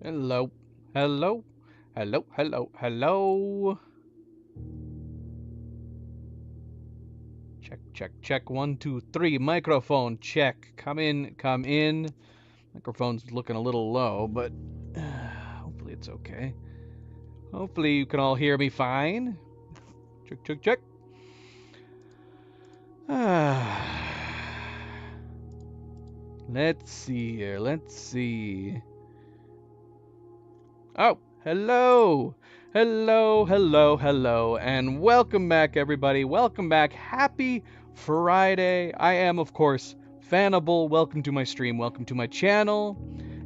Hello, hello, hello, hello, hello. Check, check, check. 1, 2, 3. Microphone check. Come in, come in. Microphone's looking a little low, but hopefully it's okay. Hopefully you can all hear me fine. Check, check, check. Let's see here. Let's see. Oh, hello. Hello, hello, hello, and welcome back, everybody. Welcome back. Happy Friday. I am, of course, Fanable. Welcome to my stream. Welcome to my channel,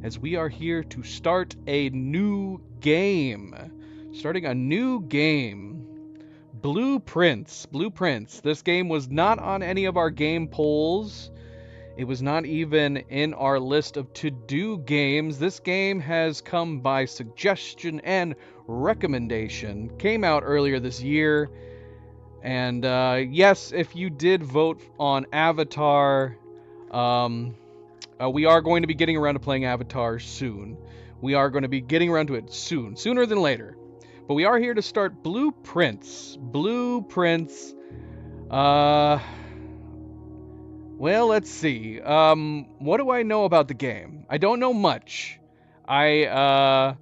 as we are here to start a new game. Starting a new game. Blueprints. Blueprints. This game was not on any of our game polls. It was not even in our list of to-do games. This game has come by suggestion and recommendation. Came out earlier this year. And yes, if you did vote on Avatar, we are going to be getting around to playing Avatar soon. We are going to be getting around to it soon. Sooner than later. But we are here to start Blueprints. Blueprints. Well, let's see. What do I know about the game? I don't know much. I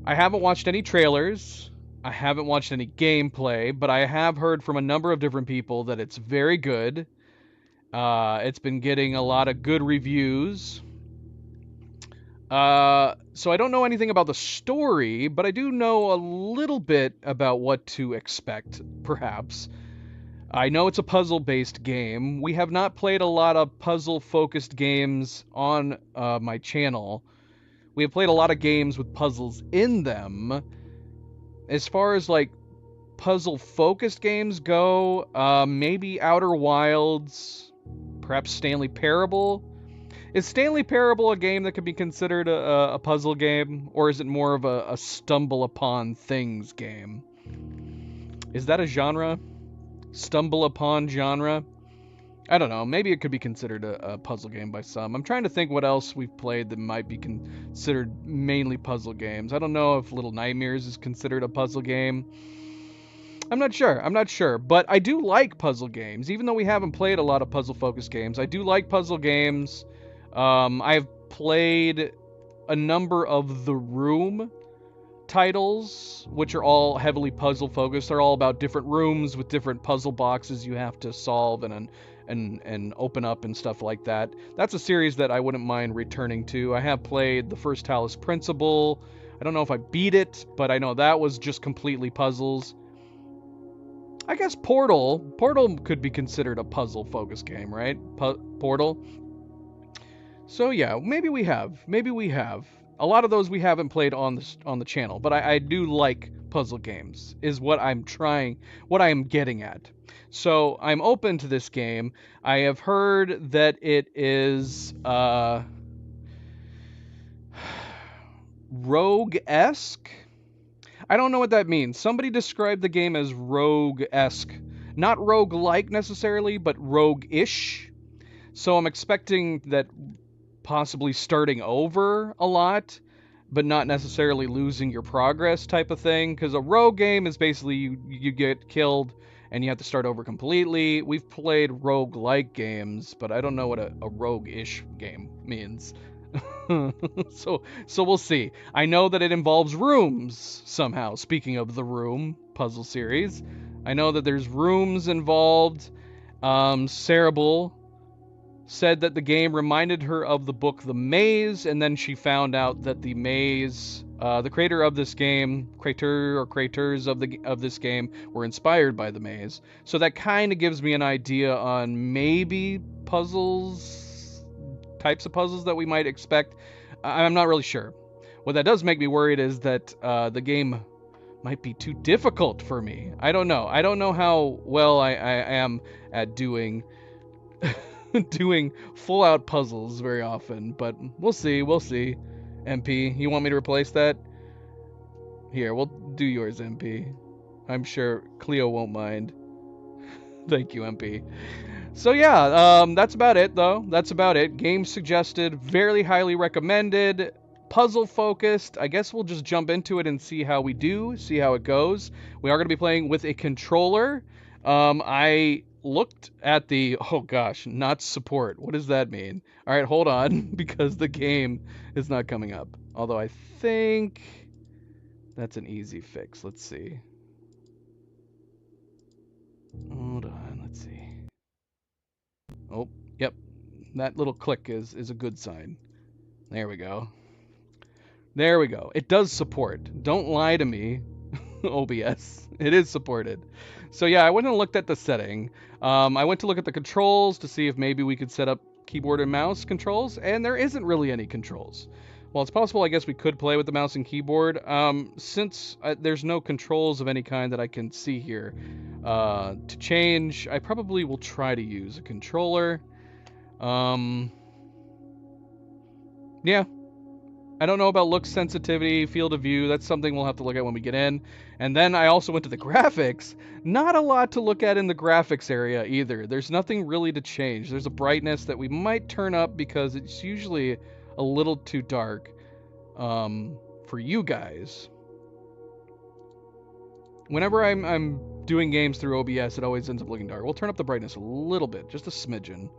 haven't watched any trailers. I haven't watched any gameplay, but I have heard from a number of different people that it's very good. It's been getting a lot of good reviews. So I don't know anything about the story, but I do know a little bit about what to expect, perhaps. I know it's a puzzle-based game. We have not played a lot of puzzle-focused games on my channel. We have played a lot of games with puzzles in them. As far as, like, puzzle-focused games go, maybe Outer Wilds, perhaps Stanley Parable. Is Stanley Parable a game that could be considered a puzzle game, or is it more of a stumble upon things game? Is that a genre? Stumble upon genre? I don't know. Maybe it could be considered a puzzle game by some. I'm trying to think what else we've played that might be considered mainly puzzle games. I don't know if Little Nightmares is considered a puzzle game. I'm not sure. I'm not sure. But I do like puzzle games. Even though we haven't played a lot of puzzle-focused games, I do like puzzle games. I've played a number of The Room titles, which are all heavily puzzle focused. They're all about different rooms with different puzzle boxes you have to solve and open up and stuff like that. That's a series that I wouldn't mind returning to. I have played the first Talos Principle. I don't know if I beat it, but I know that was just completely puzzles. I guess Portal could be considered a puzzle focused game, right? Portal. So yeah, maybe we have. Maybe we have. A lot of those we haven't played on the channel, but I do like puzzle games, is what I am getting at. So I'm open to this game. I have heard that it is rogue-esque. I don't know what that means. Somebody described the game as rogue-esque. Not rogue-like necessarily, but rogue-ish. So I'm expecting that possibly starting over a lot, but not necessarily losing your progress type of thing. Because a rogue game is basically you get killed and you have to start over completely. We've played rogue-like games, but I don't know what a rogue-ish game means. so we'll see. I know that it involves rooms somehow. Speaking of the Room puzzle series, I know that there's rooms involved. Cerebral said that the game reminded her of the book The Maze, and then she found out that the Maze, the creator of this game, creators of this game were inspired by The Maze. So that kind of gives me an idea on maybe types of puzzles that we might expect. I'm not really sure. What that does make me worried is that the game might be too difficult for me. I don't know. I don't know how well I am at doing doing full-out puzzles very often, but we'll see. We'll see. MP, you want me to replace that? Here, we'll do yours, MP. I'm sure Cleo won't mind. Thank you, MP. So yeah, that's about it, though. That's about it. Game suggested, very highly recommended. puzzle focused. I guess we'll just jump into it and see how we do, see how it goes. We are going to be playing with a controller. I looked at the, oh gosh, not support. What does that mean? All right, hold on, because the game is not coming up. Although I think that's an easy fix. Let's see. Hold on, let's see. Oh, yep. That little click is a good sign. There we go. There we go. It does support. Don't lie to me, OBS. It is supported. So yeah, I went and looked at the setting. I went to look at the controls to see if maybe we could set up keyboard and mouse controls, and there isn't really any controls. Well, it's possible, I guess we could play with the mouse and keyboard. Since there's no controls of any kind that I can see here, to change, I probably will try to use a controller. Yeah, I don't know about look sensitivity, field of view. That's something we'll have to look at when we get in. And then I also went to the graphics. Not a lot to look at in the graphics area either. There's nothing really to change. There's a brightness that we might turn up because it's usually a little too dark for you guys. Whenever I'm doing games through OBS, it always ends up looking dark. We'll turn up the brightness a little bit, just a smidgen.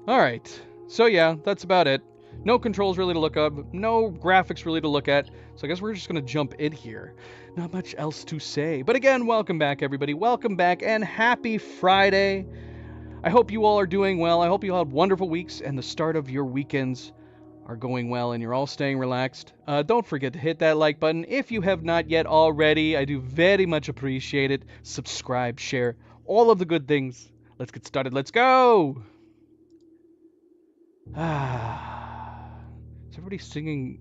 All right. So yeah, that's about it. No controls really to look up, no graphics really to look at, so I guess we're just going to jump in here. Not much else to say. But again, welcome back, everybody. Welcome back, and happy Friday. I hope you all are doing well. I hope you all had wonderful weeks, and the start of your weekends are going well, and you're all staying relaxed. Don't forget to hit that like button if you have not yet already. I do very much appreciate it. Subscribe, share, all of the good things. Let's get started. Let's go! Is everybody singing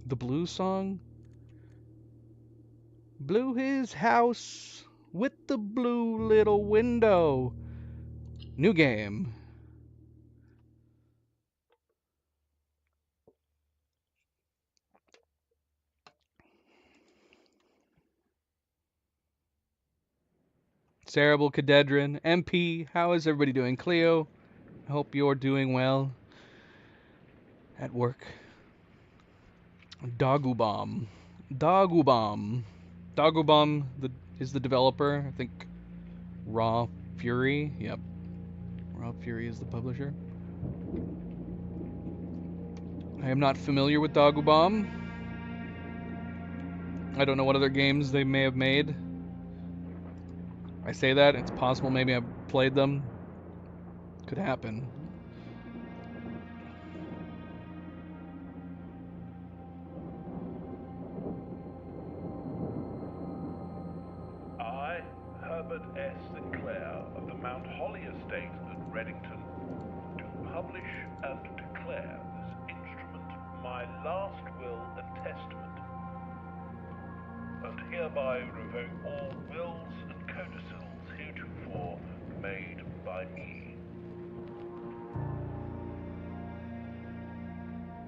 the blues song? Blew his house with the blue little window. New game. Cerebral Cadedrin. MP, how is everybody doing? Cleo, I hope you're doing well at work. Dagubomb. Dagubomb. Dagubomb is the developer. I think Raw Fury. Yep. Raw Fury is the publisher. I am not familiar with Dagubomb. I don't know what other games they may have made. I say that, it's possible maybe I've played them. Could happen. I, Herbert S. Sinclair of the Mount Holly Estate at Reddington, do publish and declare this instrument my last will and testament, and hereby revoke all wills and codicils heretofore made by me.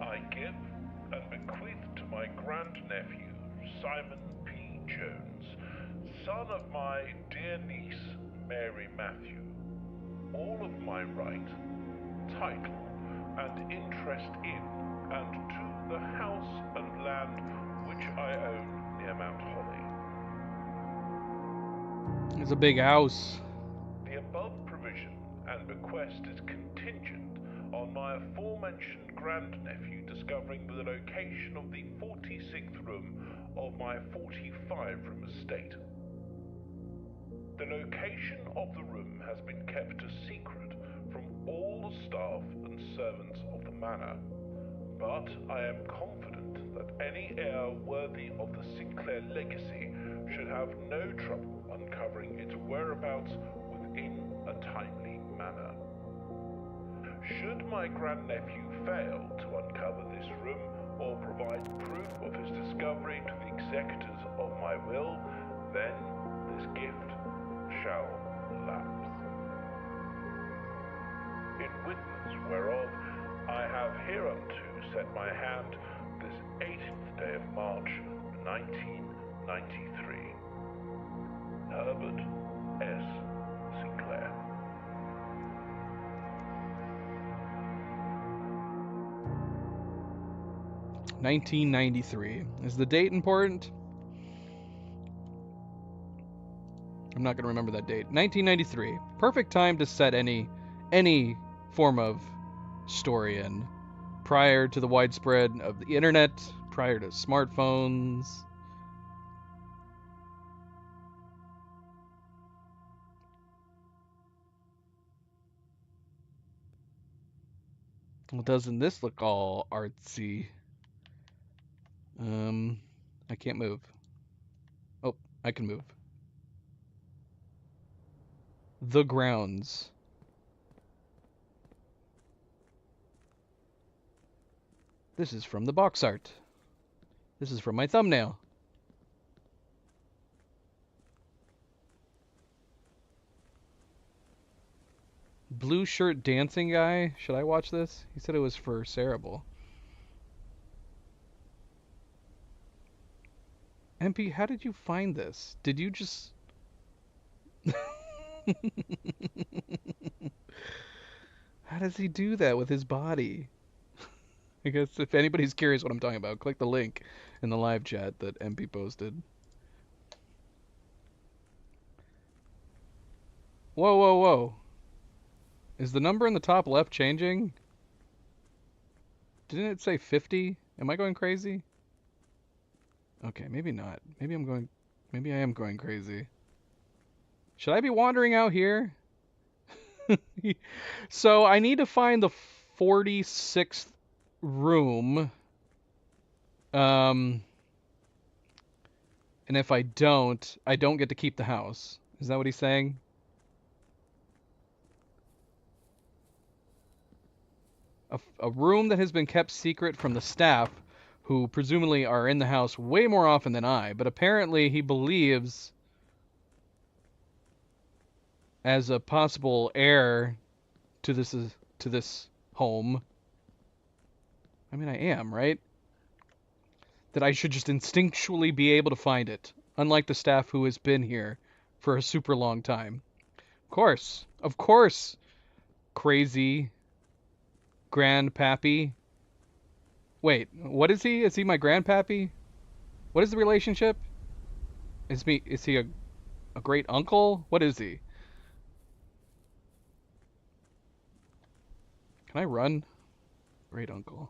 I give and bequeath to my grandnephew, Simon P. Jones, son of my dear niece, Mary Matthew, all of my right, title, and interest in and to the house and land which I own near Mount Holly. It's a big house. The above provision and bequest is contingent on my aforementioned grandnephew discovering the location of the 46th room of my 45-room estate. The location of the room has been kept a secret from all the staff and servants of the manor, but I am confident that any heir worthy of the Sinclair legacy should have no trouble uncovering its whereabouts within a timely manner. Should my grandnephew fail to uncover this room or provide proof of his discovery to the executors of my will, then this gift shall lapse. In witness whereof I have hereunto set my hand this 18th day of March, 1993. Herbert S. Sinclair. 1993. Is the date important? I'm not going to remember that date. 1993. Perfect time to set any form of story in. Prior to the widespread of the internet, prior to smartphones. Well, doesn't this look all artsy? I can't move. Oh, I can move. The grounds. This is from the box art. This is from my thumbnail. Blue shirt dancing guy. Should I watch this? He said it was for Cerebral. MP, how did you find this? Did you just... How does he do that with his body? I guess if anybody's curious what I'm talking about, click the link in the live chat that MP posted. Whoa, whoa, whoa. Is the number in the top left changing? Didn't it say 50? Am I going crazy? Okay, maybe not. Maybe I am going crazy. Should I be wandering out here? So I need to find the 46th room. And if I don't get to keep the house. Is that what he's saying? A room that has been kept secret from the staff, who presumably are in the house way more often than I, but apparently he believes as a possible heir to this home. I mean, I am, right? That I should just instinctually be able to find it, unlike the staff who has been here for a super long time. Of course, crazy grandpappy. Wait, what is he? Is he my grandpappy? What is the relationship? Is he a great uncle? What is he? Can I run? Great uncle.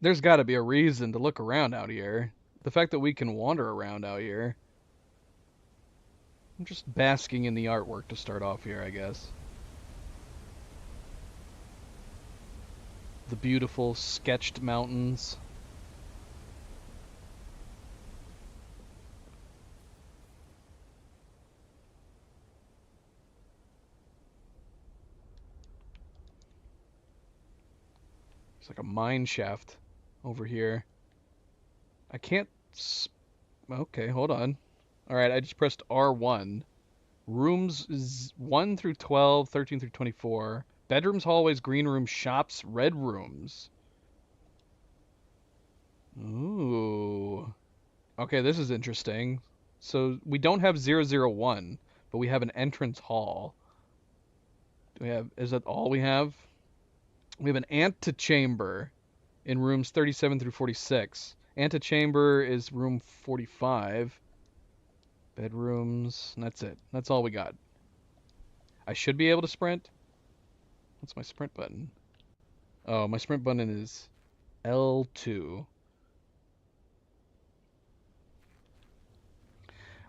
There's got to be a reason to look around out here. The fact that we can wander around out here. I'm just basking in the artwork to start off here, I guess. The beautiful sketched mountains. It's like a mine shaft over here. I can't... Okay, hold on. Alright, I just pressed R1. Rooms 1 through 12, 13 through 24. Bedrooms, hallways, green rooms, shops, red rooms. Ooh. Okay, this is interesting. So we don't have 001, but we have an entrance hall. Is that all we have? We have an antechamber in rooms 37 through 46. Antechamber is room 45. Bedrooms, and that's it. That's all we got. I should be able to sprint. What's my sprint button? Oh, my sprint button is L2.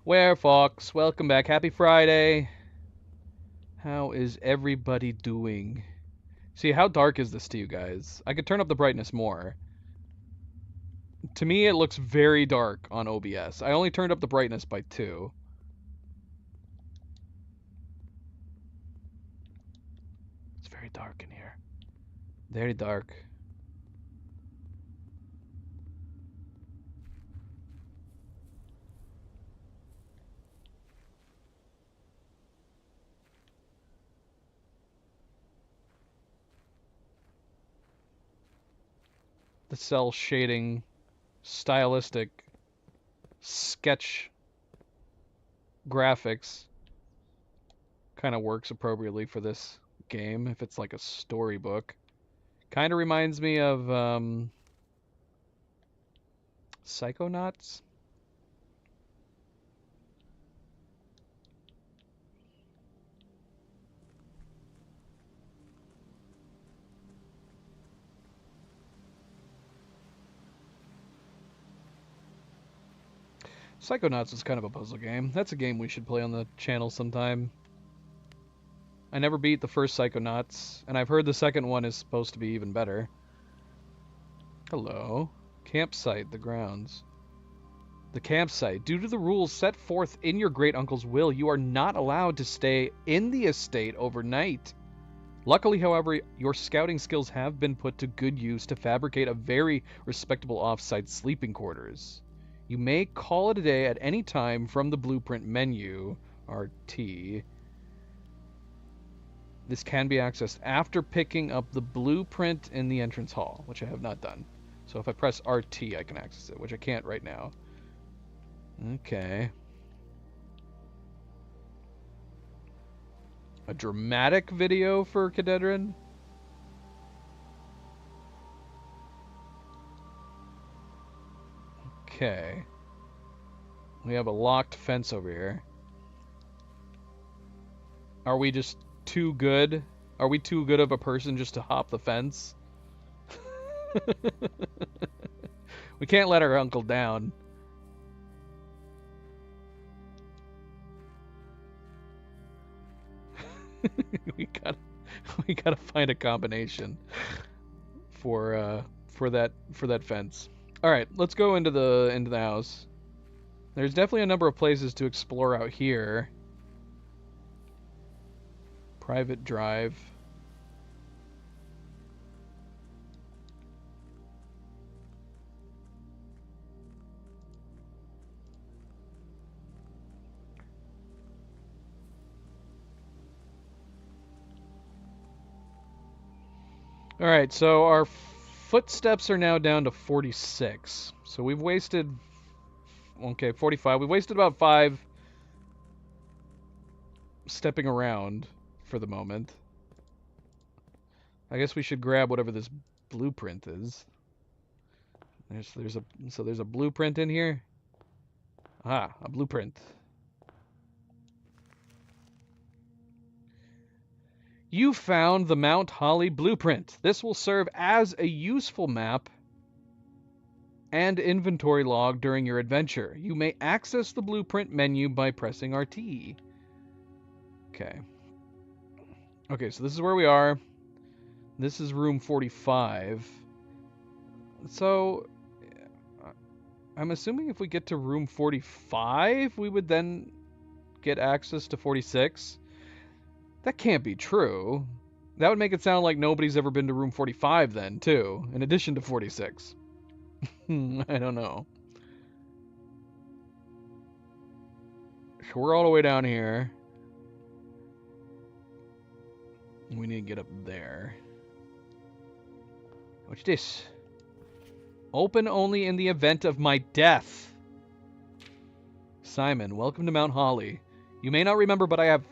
Where Fox, welcome back. Happy Friday. How is everybody doing? See, how dark is this to you guys? I could turn up the brightness more. To me, it looks very dark on OBS. I only turned up the brightness by 2. It's very dark in here. Very dark. The cell shading, stylistic sketch graphics kind of works appropriately for this game if it's like a storybook. Kind of reminds me of Psychonauts. Psychonauts is kind of a puzzle game. That's a game we should play on the channel sometime. I never beat the first Psychonauts, and I've heard the second one is supposed to be even better. Hello. Campsite, the grounds. The campsite. Due to the rules set forth in your great uncle's will, you are not allowed to stay in the estate overnight. Luckily, however, your scouting skills have been put to good use to fabricate a very respectable off-site sleeping quarters. You may call it a day at any time from the blueprint menu, RT. This can be accessed after picking up the blueprint in the entrance hall, which I have not done. So if I press RT, I can access it, which I can't right now. Okay. A dramatic video for Cadedrin? Okay. We have a locked fence over here. Are we just too good? Are we too good of a person just to hop the fence? We can't let our uncle down. we gotta find a combination for that fence. All right, let's go into the house. There's definitely a number of places to explore out here. Private drive. All right, so our footsteps are now down to 46. So we've wasted, okay, 45. We've wasted about 5 stepping around for the moment. I guess we should grab whatever this blueprint is. There's a blueprint in here. Ah, a blueprint. You found the Mount Holly blueprint. This will serve as a useful map and inventory log during your adventure. You may access the blueprint menu by pressing RT. Okay. Okay, so this is where we are. This is room 45. So, I'm assuming if we get to room 45, we would then get access to 46. That can't be true. That would make it sound like nobody's ever been to room 45 then, too, in addition to 46. I don't know. So we're all the way down here. We need to get up there. What's this? Open only in the event of my death. Simon, welcome to Mount Holly. You may not remember, but I have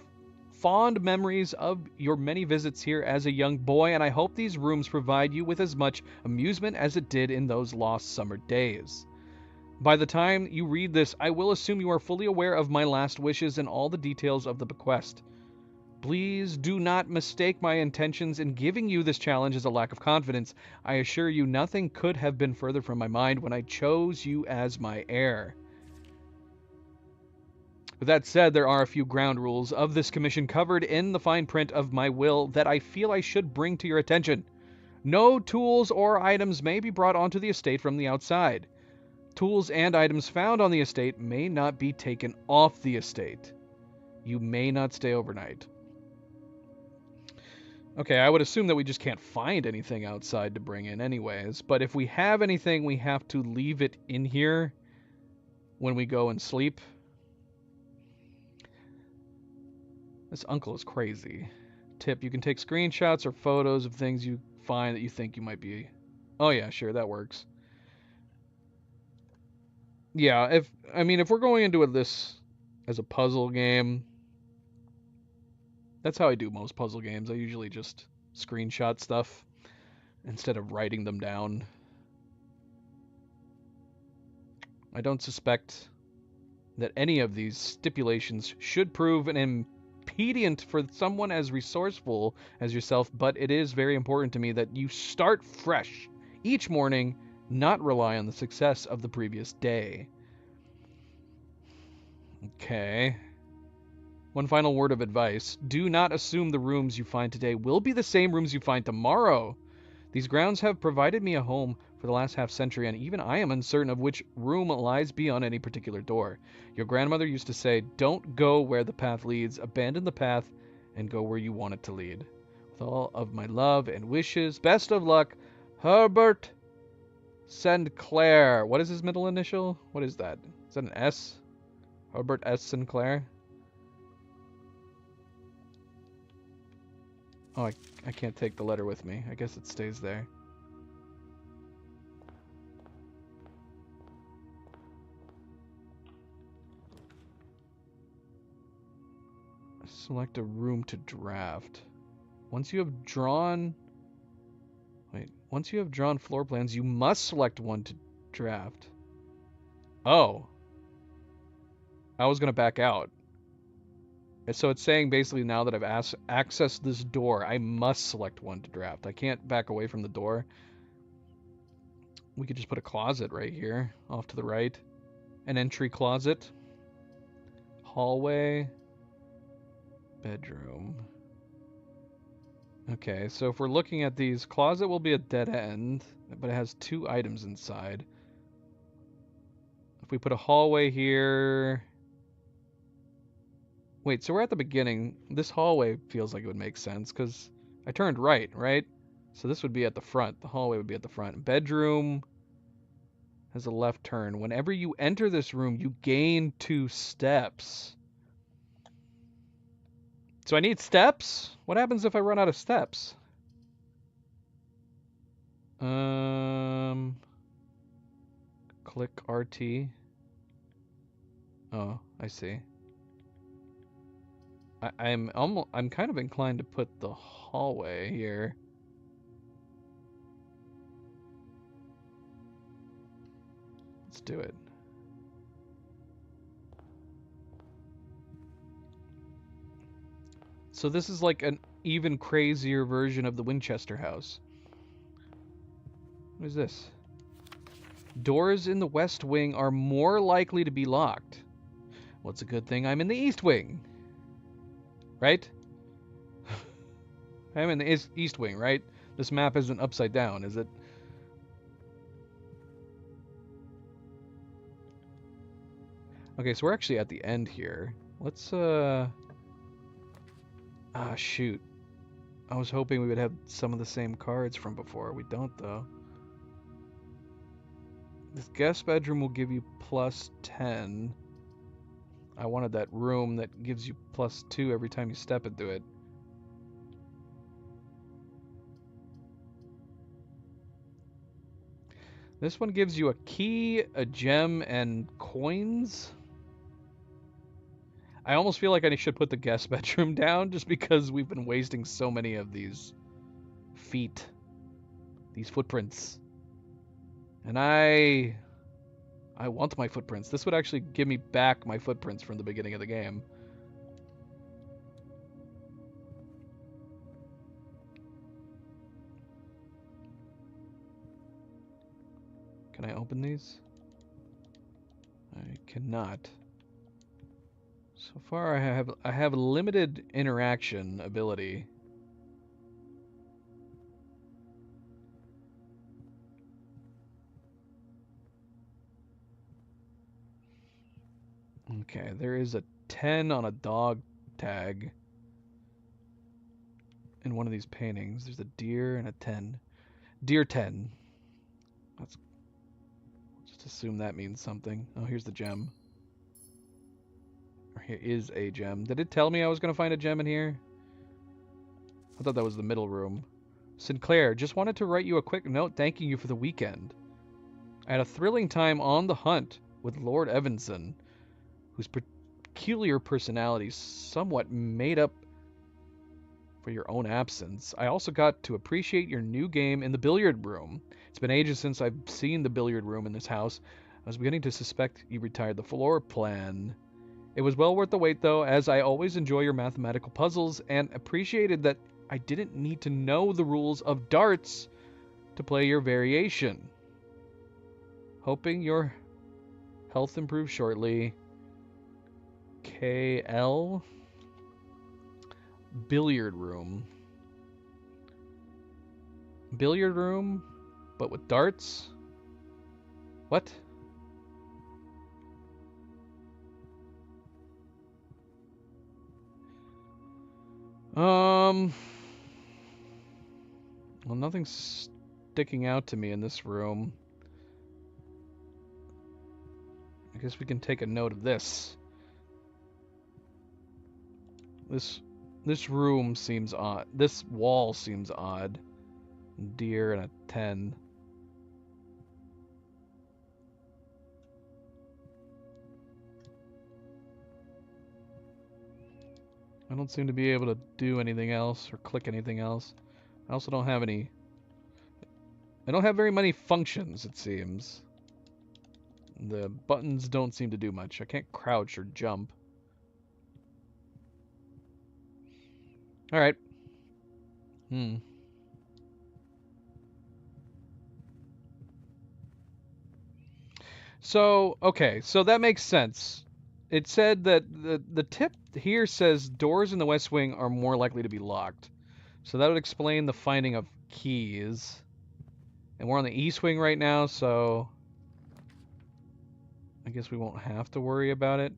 fond memories of your many visits here as a young boy, and I hope these rooms provide you with as much amusement as it did in those lost summer days. By the time you read this, I will assume you are fully aware of my last wishes and all the details of the bequest. Please do not mistake my intentions in giving you this challenge as a lack of confidence. I assure you nothing could have been further from my mind when I chose you as my heir. With that said, there are a few ground rules of this commission covered in the fine print of my will that I feel I should bring to your attention. No tools or items may be brought onto the estate from the outside. Tools and items found on the estate may not be taken off the estate. You may not stay overnight. Okay, I would assume that we just can't find anything outside to bring in anyways, but if we have anything, we have to leave it in here when we go and sleep. This uncle is crazy. Tip, you can take screenshots or photos of things you find that you think you might be... Oh yeah, sure, that works. Yeah, if we're going into this as a puzzle game... That's how I do most puzzle games. I usually just screenshot stuff instead of writing them down. I don't suspect that any of these stipulations should prove an impediment for someone as resourceful as yourself, but it is very important to me that you start fresh each morning, not rely on the success of the previous day. Okay. One final word of advice. Do not assume the rooms you find today will be the same rooms you find tomorrow. These grounds have provided me a home for the last half-century, and even I am uncertain of which room lies beyond any particular door. Your grandmother used to say, don't go where the path leads, abandon the path, and go where you want it to lead. With all of my love and wishes, best of luck, Herbert Sinclair. What is his middle initial? What is that? Is that an S? Herbert S. Sinclair? Oh, I can't take the letter with me. I guess it stays there. Select a room to draft. Once you have drawn floor plans, you must select one to draft. Oh. I was going to back out. And so it's saying basically now that I've accessed this door, I must select one to draft. I can't back away from the door. We could just put a closet right here, off to the right. An entry closet. Hallway. Bedroom. Okay, so if we're looking at these, closet will be a dead end, but it has 2 items inside. If we put a hallway here... Wait, so we're at the beginning. This hallway feels like it would make sense, because I turned right? So this would be at the front. The hallway would be at the front. Bedroom has a left turn. Whenever you enter this room, you gain 2 steps. So I need steps? What happens if I run out of steps? Click RT. Oh, I see. I'm kind of inclined to put the hallway here. Let's do it. So this is like an even crazier version of the Winchester house. What is this? Doors in the west wing are more likely to be locked. Well, it's a good thing I'm in the east wing. Right? I'm in the east wing, right? This map isn't upside down, is it? Okay, so we're actually at the end here. Let's, Ah, shoot. I was hoping we would have some of the same cards from before. We don't, though. This guest bedroom will give you plus 10. I wanted that room that gives you plus 2 every time you step into it. This one gives you a key, a gem, and coins. I almost feel like I should put the guest bedroom down just because we've been wasting so many of these feet, these footprints. And I want my footprints. This would actually give me back my footprints from the beginning of the game. Can I open these? I cannot. So far I have limited interaction ability. Okay, there is a 10 on a dog tag in one of these paintings. There's a deer and a 10. Deer 10. Let's just assume that means something. Oh, here's the gem. Or here is a gem. Did it tell me I was going to find a gem in here? I thought that was the middle room. Sinclair, just wanted to write you a quick note thanking you for the weekend. I had a thrilling time on the hunt with Lord Evanson, whose peculiar personality somewhat made up for your own absence. I also got to appreciate your new game in the billiard room. It's been ages since I've seen the billiard room in this house. I was beginning to suspect you retired the floor plan. It was well worth the wait, though, as I always enjoy your mathematical puzzles and appreciated that I didn't need to know the rules of darts to play your variation. Hoping your health improves shortly. KL. Billiard room. Billiard room, but with darts? What? Well, nothing's sticking out to me in this room. I guess we can take a note of this. This room seems odd. This wall seems odd. Deer and a 10. I don't seem to be able to do anything else or click anything else. I also don't have any... I don't have very many functions, it seems. The buttons don't seem to do much. I can't crouch or jump. Alright. So, okay, so that makes sense. It said that the tip here says doors in the West Wing are more likely to be locked. So that would explain the finding of keys. And we're on the East Wing right now, so I guess we won't have to worry about it.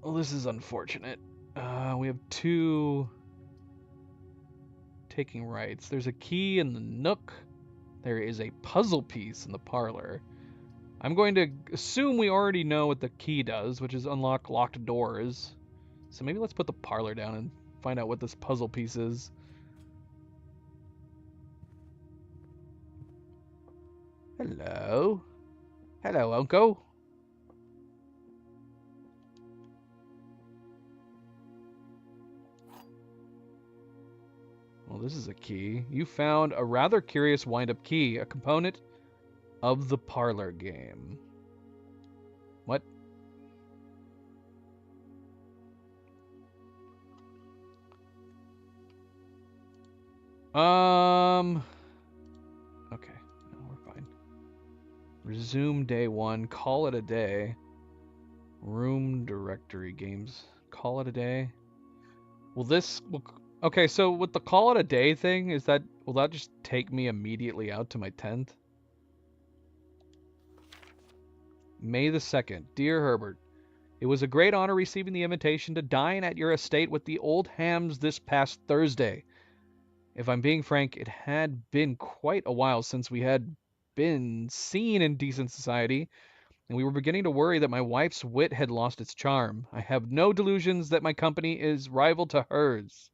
Well, this is unfortunate. We have 2 taking rights. There's a key in the Nook. There is a puzzle piece in the parlor. I'm going to assume we already know what the key does, which is unlock locked doors. So maybe let's put the parlor down and find out what this puzzle piece is. Hello? Hello, Uncle. Well, this is a key. You found a rather curious wind-up key, a component of the parlor game. What? Okay, no, we're fine. Resume day 1. Call it a day. Room directory games. Call it a day. Okay, so with the call it a day thing, will that just take me immediately out to my tent? May the 2nd. Dear Herbert, it was a great honor receiving the invitation to dine at your estate with the old hams this past Thursday. If I'm being frank, it had been quite a while since we had been seen in decent society, and we were beginning to worry that my wife's wit had lost its charm. I have no delusions that my company is rival to hers.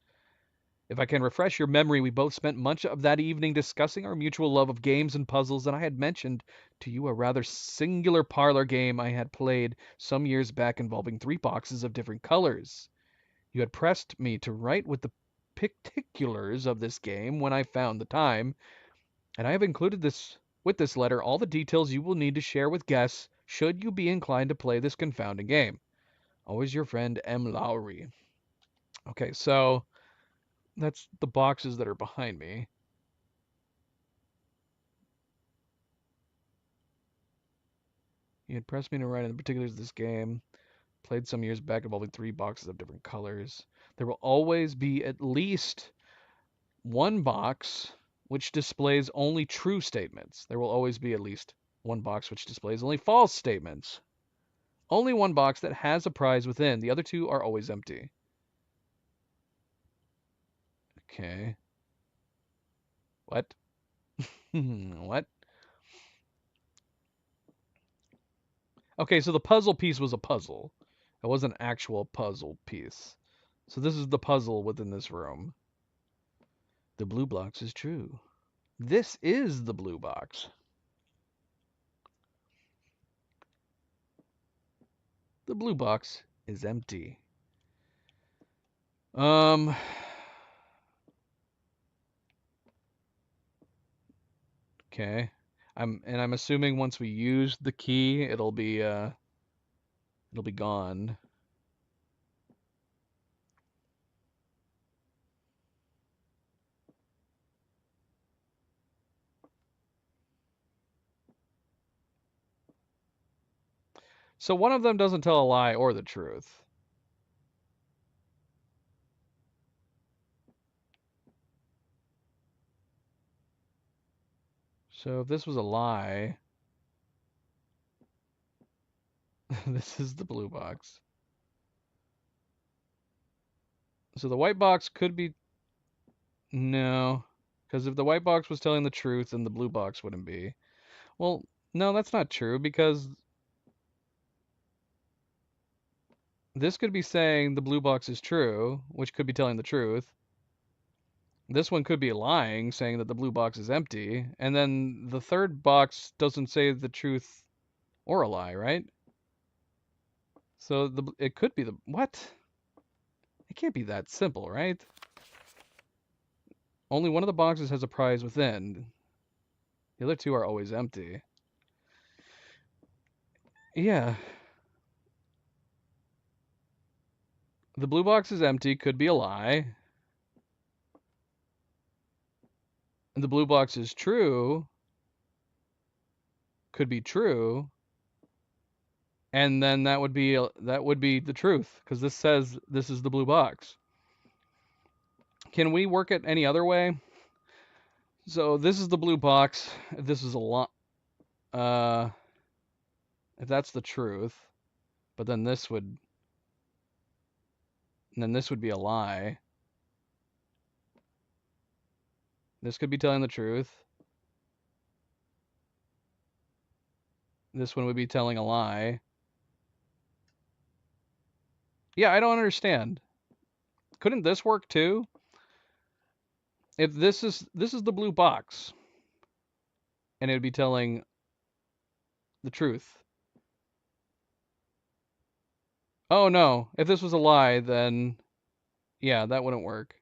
If I can refresh your memory, we both spent much of that evening discussing our mutual love of games and puzzles, and I had mentioned to you a rather singular parlor game I had played some years back involving 3 boxes of different colors. You had pressed me to write with the particulars of this game when I found the time, and I have included with this letter all the details you will need to share with guests should you be inclined to play this confounding game. Always your friend, M. Lowry. Okay, so that's the boxes that are behind me. You had pressed me to write in the particulars of this game. Played some years back involving 3 boxes of different colors. There will always be at least 1 box which displays only true statements. There will always be at least 1 box which displays only false statements. Only 1 box that has a prize within. The other 2 are always empty. Okay. What? What? Okay, so the puzzle piece was a puzzle. It was an actual puzzle piece. So this is the puzzle within this room. The blue box is true. This is the blue box. The blue box is empty. Okay. I'm assuming once we use the key, it'll be gone. So one of them doesn't tell a lie or the truth. So if this was a lie, this is the blue box. So the white box could be no, because if the white box was telling the truth, then the blue box wouldn't be. Well, no, that's not true because this could be saying the blue box is true, which could be telling the truth. This one could be lying, saying that the blue box is empty, and then the third box doesn't say the truth or a lie, right? So it could be the what? It can't be that simple, right? Only one of the boxes has a prize within. The other two are always empty. Yeah. The blue box is empty, could be a lie. And the blue box is true, could be true. And then that would be the truth, because this says this is the blue box. Can we work it any other way? So this is the blue box. If this is a lot, if that's the truth, but then this would be a lie. This could be telling the truth. This one would be telling a lie. Yeah, I don't understand. Couldn't this work too? If this is the blue box, and it would be telling the truth. Oh no, if this was a lie, then yeah, that wouldn't work.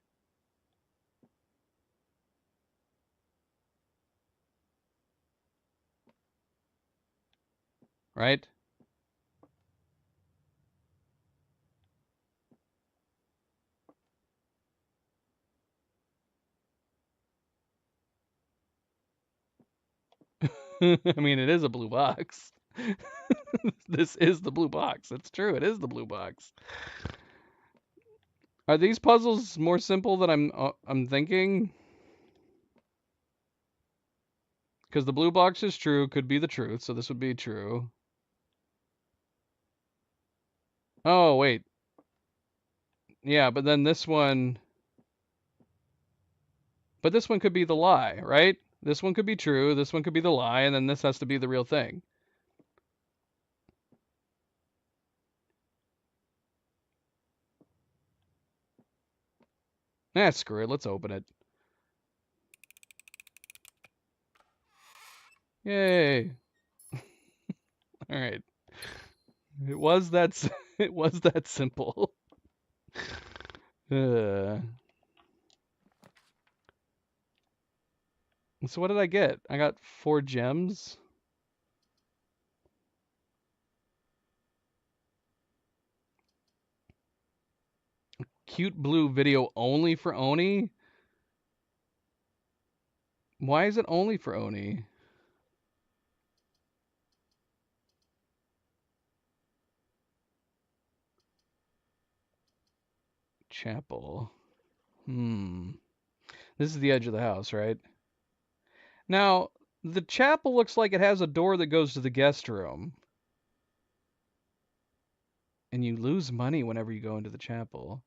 Right? I mean, it is a blue box. This is the blue box. It's true. It is the blue box. Are these puzzles more simple than I'm thinking? Because the blue box is true, could be the truth, so this would be true. Oh, wait. Yeah, but then this one... But this one could be the lie, right? This one could be true, this one could be the lie, and then this has to be the real thing. Screw it. Let's open it. Yay. All right. It was that it was that simple. So what did I get? I got 4 gems. Cute blue video only for Oni? Why is it only for Oni? Chapel. This is the edge of the house, right? Now, the chapel looks like it has a door that goes to the guest room. And you lose money whenever you go into the chapel.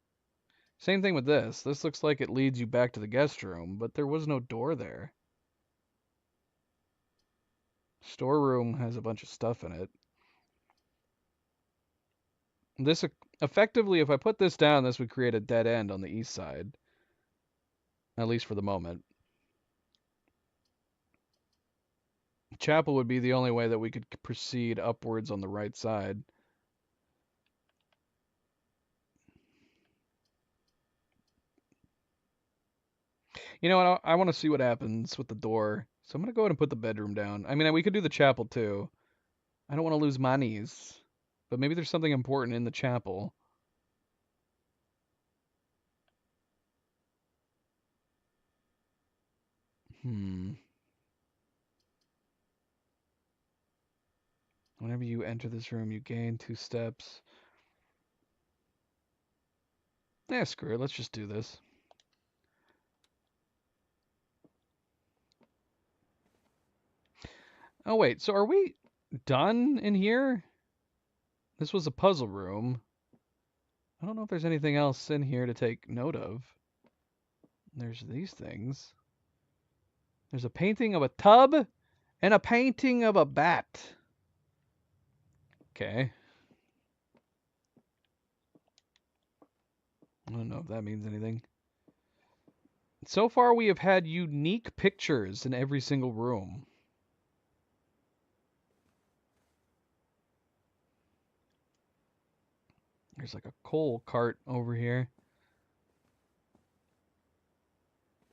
Same thing with this. This looks like it leads you back to the guest room, but there was no door there. Storeroom has a bunch of stuff in it. This effectively, if I put this down, this would create a dead end on the east side. At least for the moment. Chapel would be the only way that we could proceed upwards on the right side. You know what? I want to see what happens with the door. So I'm going to go ahead and put the bedroom down. I mean, we could do the chapel too. I don't want to lose my knees. But maybe there's something important in the chapel. Whenever you enter this room, you gain 2 steps. Yeah, screw it. Let's just do this. Oh, wait. So are we done in here? This was a puzzle room. I don't know if there's anything else in here to take note of. There's these things. There's a painting of a tub and a painting of a bat. Okay. I don't know if that means anything. So far, we have had unique pictures in every single room. There's like a coal cart over here.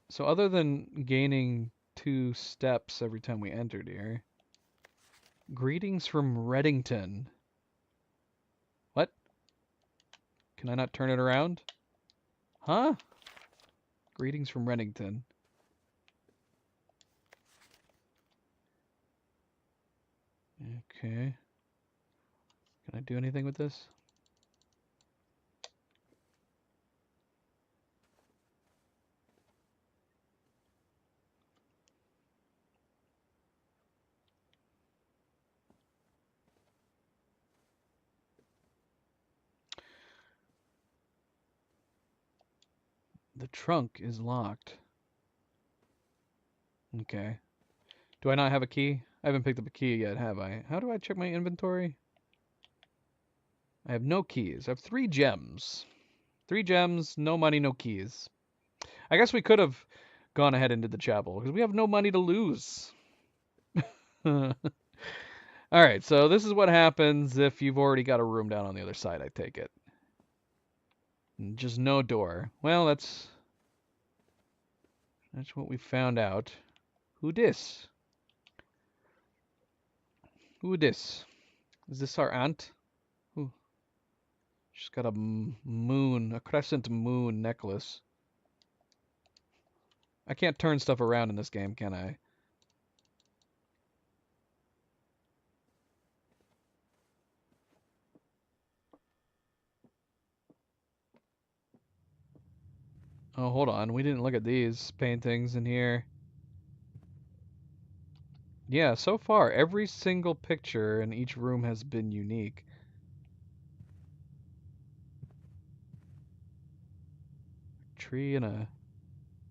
So other than gaining 2 steps every time we entered here. Greetings from Reddington. What? Can I not turn it around? Huh? Greetings from Reddington. Okay. Can I do anything with this? The trunk is locked. Okay. Do I not have a key? I haven't picked up a key yet, have I? How do I check my inventory? I have no keys. I have 3 gems. 3 gems, no money, no keys. I guess we could have gone ahead and did the chapel, because we have no money to lose. Alright, so this is what happens if you've already got a room down on the other side, I take it. Just no door. Well, that's what we found out. Who dis? Who dis? Is this our aunt? Ooh, she's got a moon, a crescent moon necklace. I can't turn stuff around in this game, can I? Oh, hold on. We didn't look at these paintings in here. Yeah, so far, every single picture in each room has been unique. Tree and a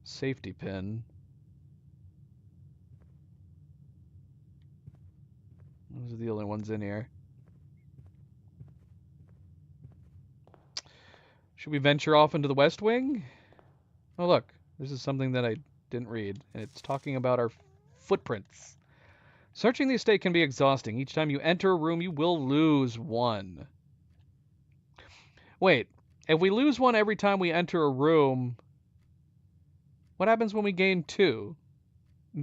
safety pin. Those are the only ones in here. Should we venture off into the West Wing? Oh, look. This is something that I didn't read, and it's talking about our footprints. Searching the estate can be exhausting. Each time you enter a room, you will lose 1. Wait, if we lose 1 every time we enter a room, what happens when we gain 2?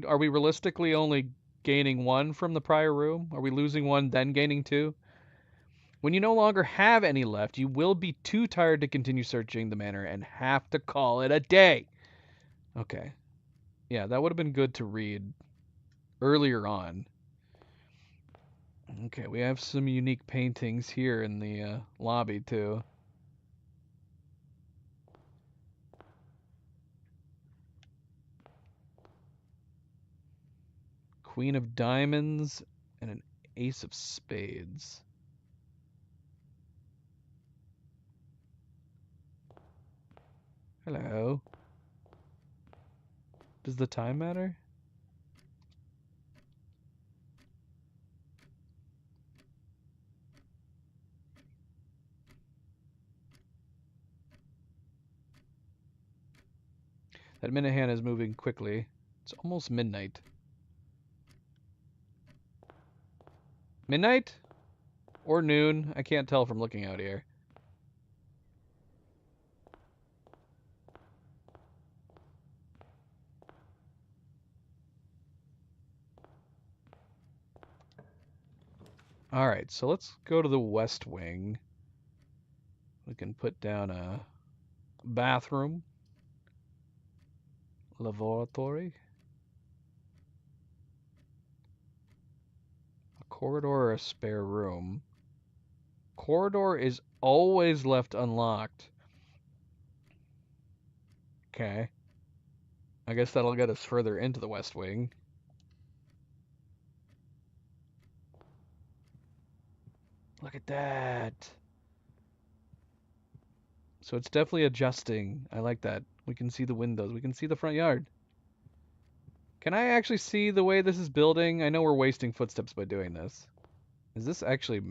Are we realistically only gaining 1 from the prior room? Are we losing 1, then gaining 2? When you no longer have any left, you will be too tired to continue searching the manor and have to call it a day. Okay. Yeah, that would have been good to read earlier on. Okay, we have some unique paintings here in the lobby, too. Queen of Diamonds and an Ace of Spades. Hello. Does the time matter? That minute hand is moving quickly. It's almost midnight. Midnight? Or noon? I can't tell from looking out here. All right, so let's go to the west wing. We can put down a bathroom, lavatory, a corridor, or a spare room. Corridor is always left unlocked. Okay. I guess that'll get us further into the west wing. Look at that. So it's definitely adjusting. I like that. We can see the windows. We can see the front yard. Can I actually see the way this is building? I know we're wasting footsteps by doing this. Is this actually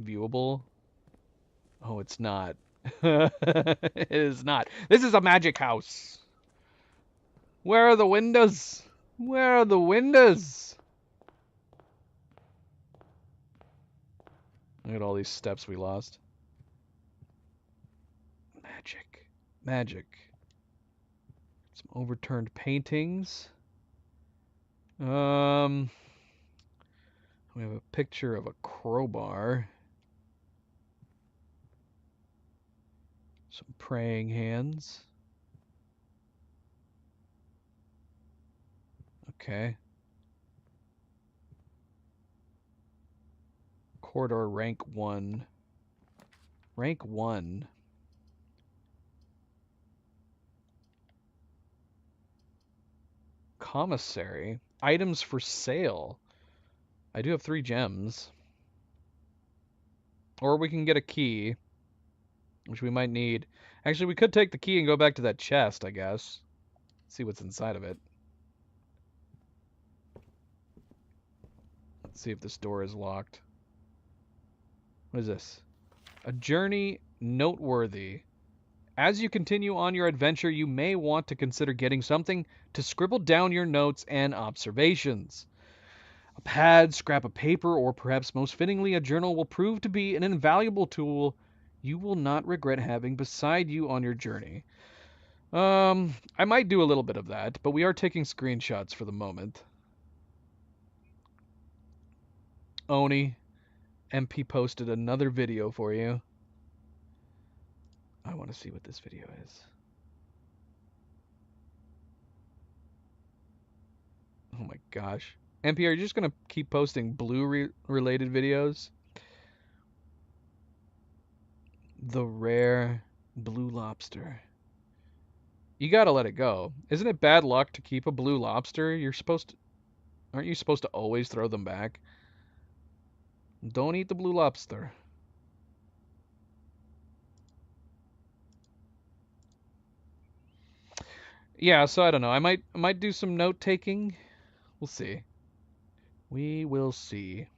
viewable? Oh, it's not. It is not. This is a magic house. Where are the windows? Where are the windows? Look at all these steps we lost. Magic. Magic. Some overturned paintings. We have a picture of a crowbar. Some praying hands. Okay. Corridor rank 1. Rank 1. Commissary. Items for sale. I do have 3 gems. Or we can get a key, which we might need. Actually, we could take the key and go back to that chest, I guess. See what's inside of it. Let's see if this door is locked. What is this? A journey noteworthy. As you continue on your adventure, you may want to consider getting something to scribble down your notes and observations. A pad, scrap of paper, or perhaps most fittingly a journal will prove to be an invaluable tool you will not regret having beside you on your journey. I might do a little bit of that, but we are taking screenshots for the moment. Oni, MP posted another video for you. I want to see what this video is. Oh my gosh. MP, are you just going to keep posting blue-related videos? The rare blue lobster. You gotta let it go. Isn't it bad luck to keep a blue lobster? Aren't you supposed to always throw them back? Don't eat the blue lobster. Yeah, so I don't know. I might do some note taking. We'll see. We will see.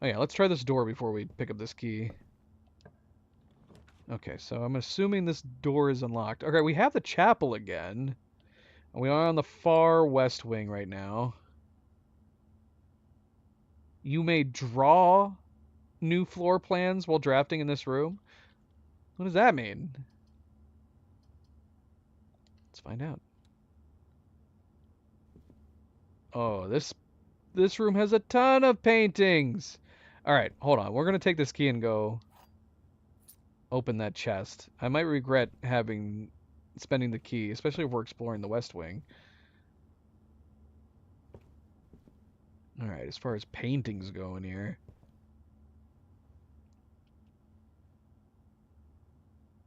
Oh yeah, let's try this door before we pick up this key. Okay, so I'm assuming this door is unlocked. Okay, we have the chapel again. We are on the far west wing right now. You may draw new floor plans while drafting in this room. What does that mean? Let's find out. Oh, this room has a ton of paintings. All right, hold on. We're going to take this key and go open that chest. I might regret spending the key, especially if we're exploring the West Wing. All right, as far as paintings go in here.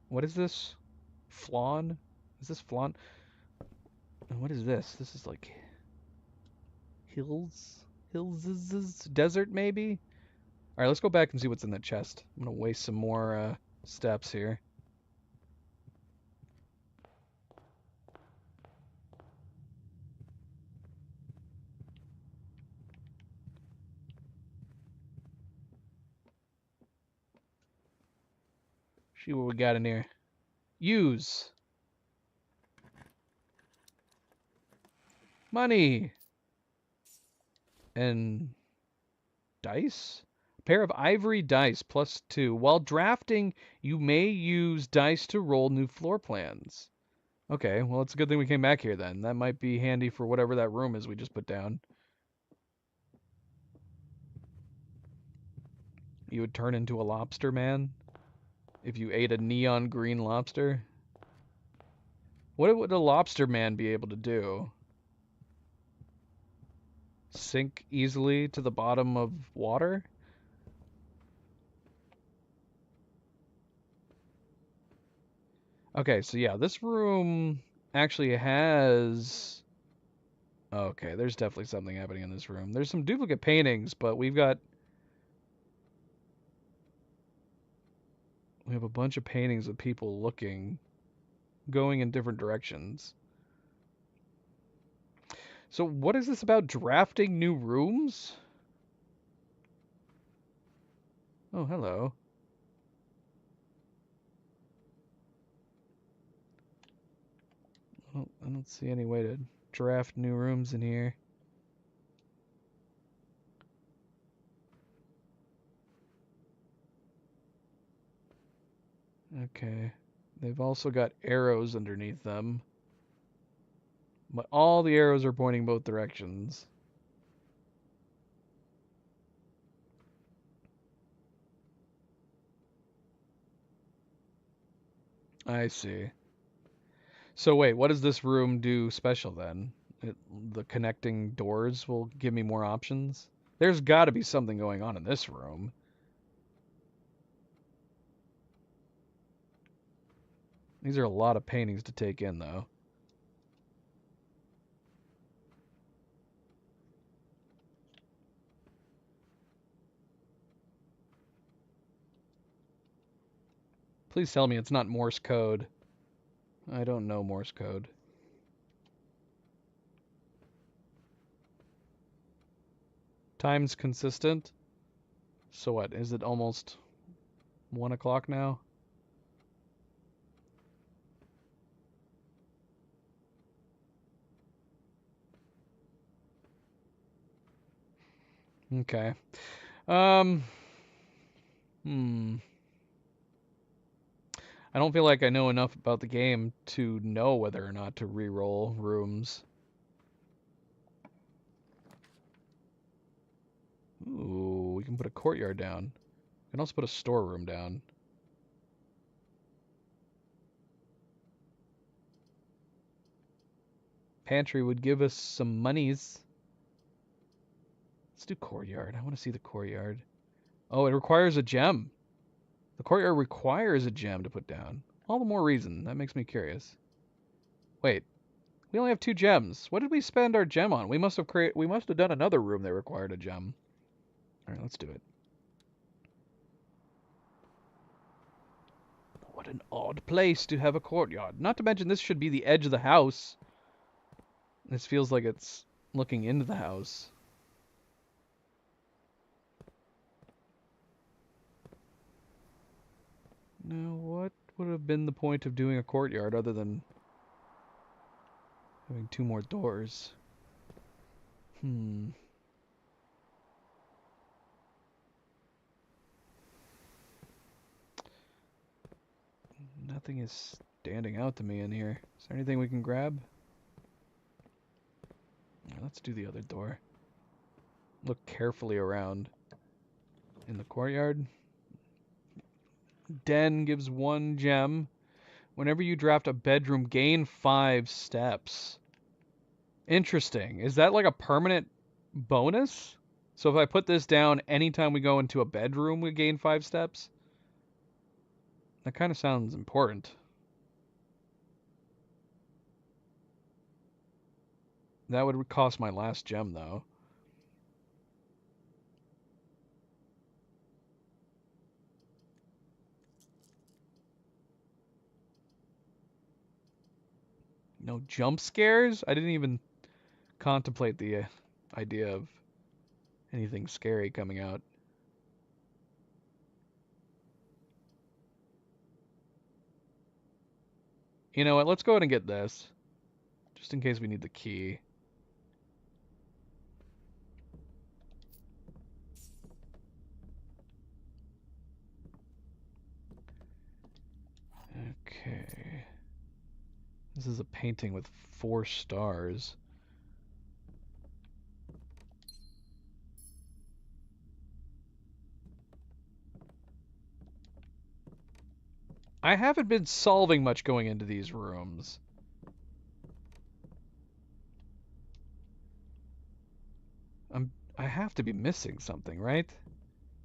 What is this? Flan? Is this flan? What is this? This is like hills? Desert maybe? All right, let's go back and see what's in that chest. I'm going to waste some more steps here. See what we got in here. Use. Money. And dice? A pair of ivory dice +2. While drafting, you may use dice to roll new floor plans. Okay, well, it's a good thing we came back here then. That might be handy for whatever that room is we just put down. You would turn into a lobster man if you ate a neon green lobster. What would a lobster man be able to do? Sink easily to the bottom of water? Okay, so yeah, this room actually has... Okay, there's definitely something happening in this room. There's some duplicate paintings, but we have a bunch of paintings of people looking, going in different directions. So what is this about drafting new rooms? Oh, hello. I don't see any way to draft new rooms in here. Okay. They've also got arrows underneath them. But all the arrows are pointing both directions. I see. So wait, what does this room do special then? The connecting doors will give me more options? There's got to be something going on in this room. These are a lot of paintings to take in, though. Please tell me it's not Morse code. I don't know Morse code. Time's consistent. So what? Is it almost 1 o'clock now? Okay. Um. Hmm. I don't feel like I know enough about the game to know whether or not to re-roll rooms. Ooh, we can put a courtyard down. We can also put a storeroom down. Pantry would give us some monies. Let's do courtyard. I want to see the courtyard. Oh, it requires a gem. The courtyard requires a gem to put down. All the more reason. That makes me curious. Wait, we only have 2 gems. What did we spend our gem on? We must have done another room that required a gem. All right, let's do it. What an odd place to have a courtyard. Not to mention this should be the edge of the house. This feels like it's looking into the house. Now, what would have been the point of doing a courtyard other than having 2 more doors? Nothing is standing out to me in here. Is there anything we can grab? Let's do the other door. Look carefully around. In the courtyard. Den gives 1 gem. Whenever you draft a bedroom, gain 5 steps. Interesting. Is that like a permanent bonus? So if I put this down anytime we go into a bedroom, we gain 5 steps? That kind of sounds important. That would cost my last gem, though. No jump scares? I didn't even contemplate the idea of anything scary coming out. You know what? Let's go ahead and get this. Just in case we need the key. Okay. This is a painting with 4 stars. I haven't been solving much going into these rooms. I have to be missing something, right?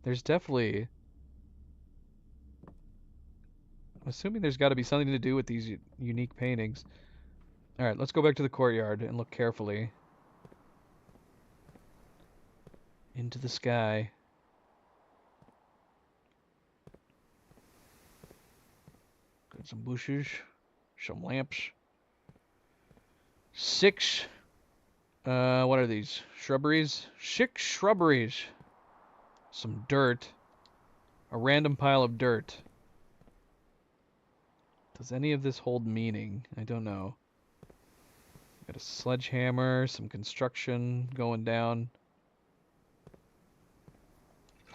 There's definitely... I'm assuming there's got to be something to do with these unique paintings. Alright, let's go back to the courtyard and look carefully. Into the sky. Got some bushes. Some lamps. 6... what are these? Shrubberies? 6 shrubberies. Some dirt. A random pile of dirt. Does any of this hold meaning? I don't know. Got a sledgehammer, some construction going down.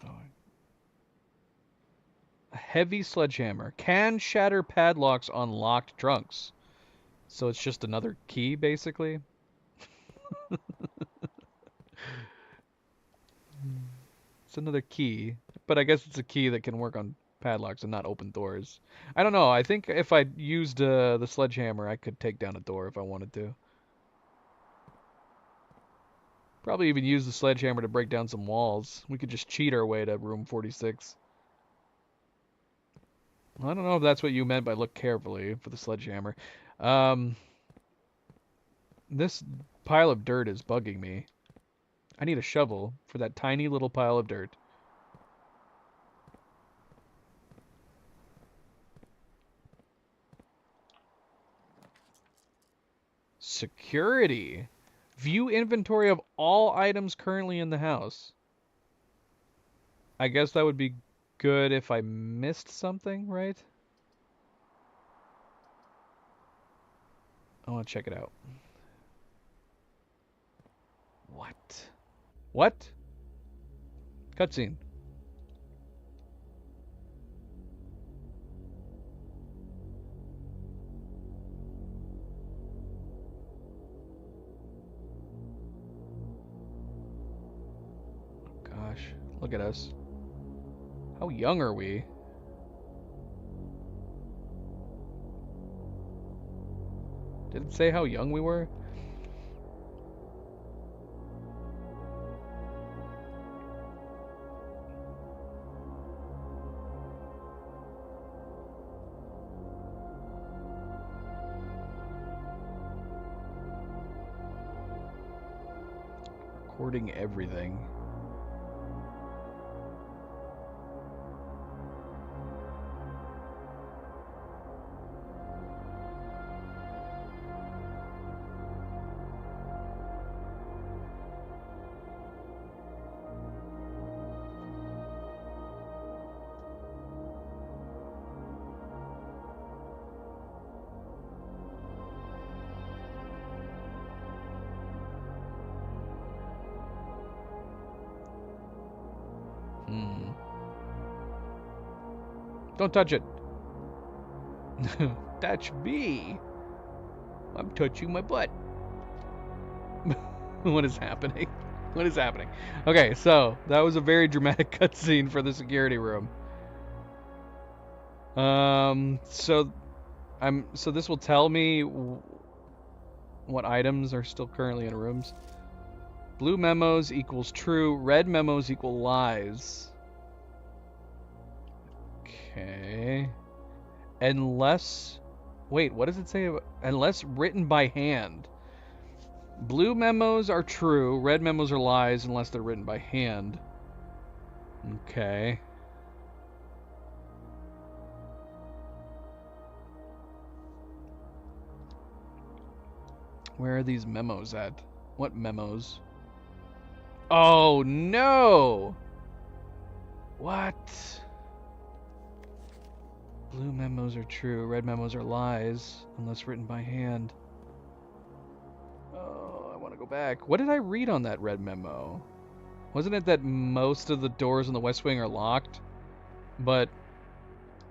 Oh. A heavy sledgehammer. Can shatter padlocks on locked trunks. So it's just another key, basically? It's another key. But I guess it's a key that can work on padlocks and not open doors. I don't know. I think if I used the sledgehammer, I could take down a door if I wanted to. Probably even use the sledgehammer to break down some walls. We could just cheat our way to room 46. I don't know if that's what you meant by look carefully for the sledgehammer. This pile of dirt is bugging me. I need a shovel for that tiny little pile of dirt. Security. View inventory of all items currently in the house. I guess that would be good if I missed something, right? I want to check it out. What? What? Cutscene. Gosh, look at us. How young are we? Did it say how young we were? Recording everything. Don't touch it. Touch me. I'm touching my butt. What is happening? What is happening? Okay, so that was a very dramatic cutscene for the security room. So this will tell me what items are still currently in rooms. Blue memos equals true. Red memos equal lies. Okay. Unless... Wait, what does it say? Unless written by hand. Blue memos are true. Red memos are lies unless they're written by hand. Okay. Where are these memos at? What memos? Oh, no! What? Blue memos are true, red memos are lies, unless written by hand. Oh, I want to go back. What did I read on that red memo? Wasn't it that most of the doors in the West Wing are locked? But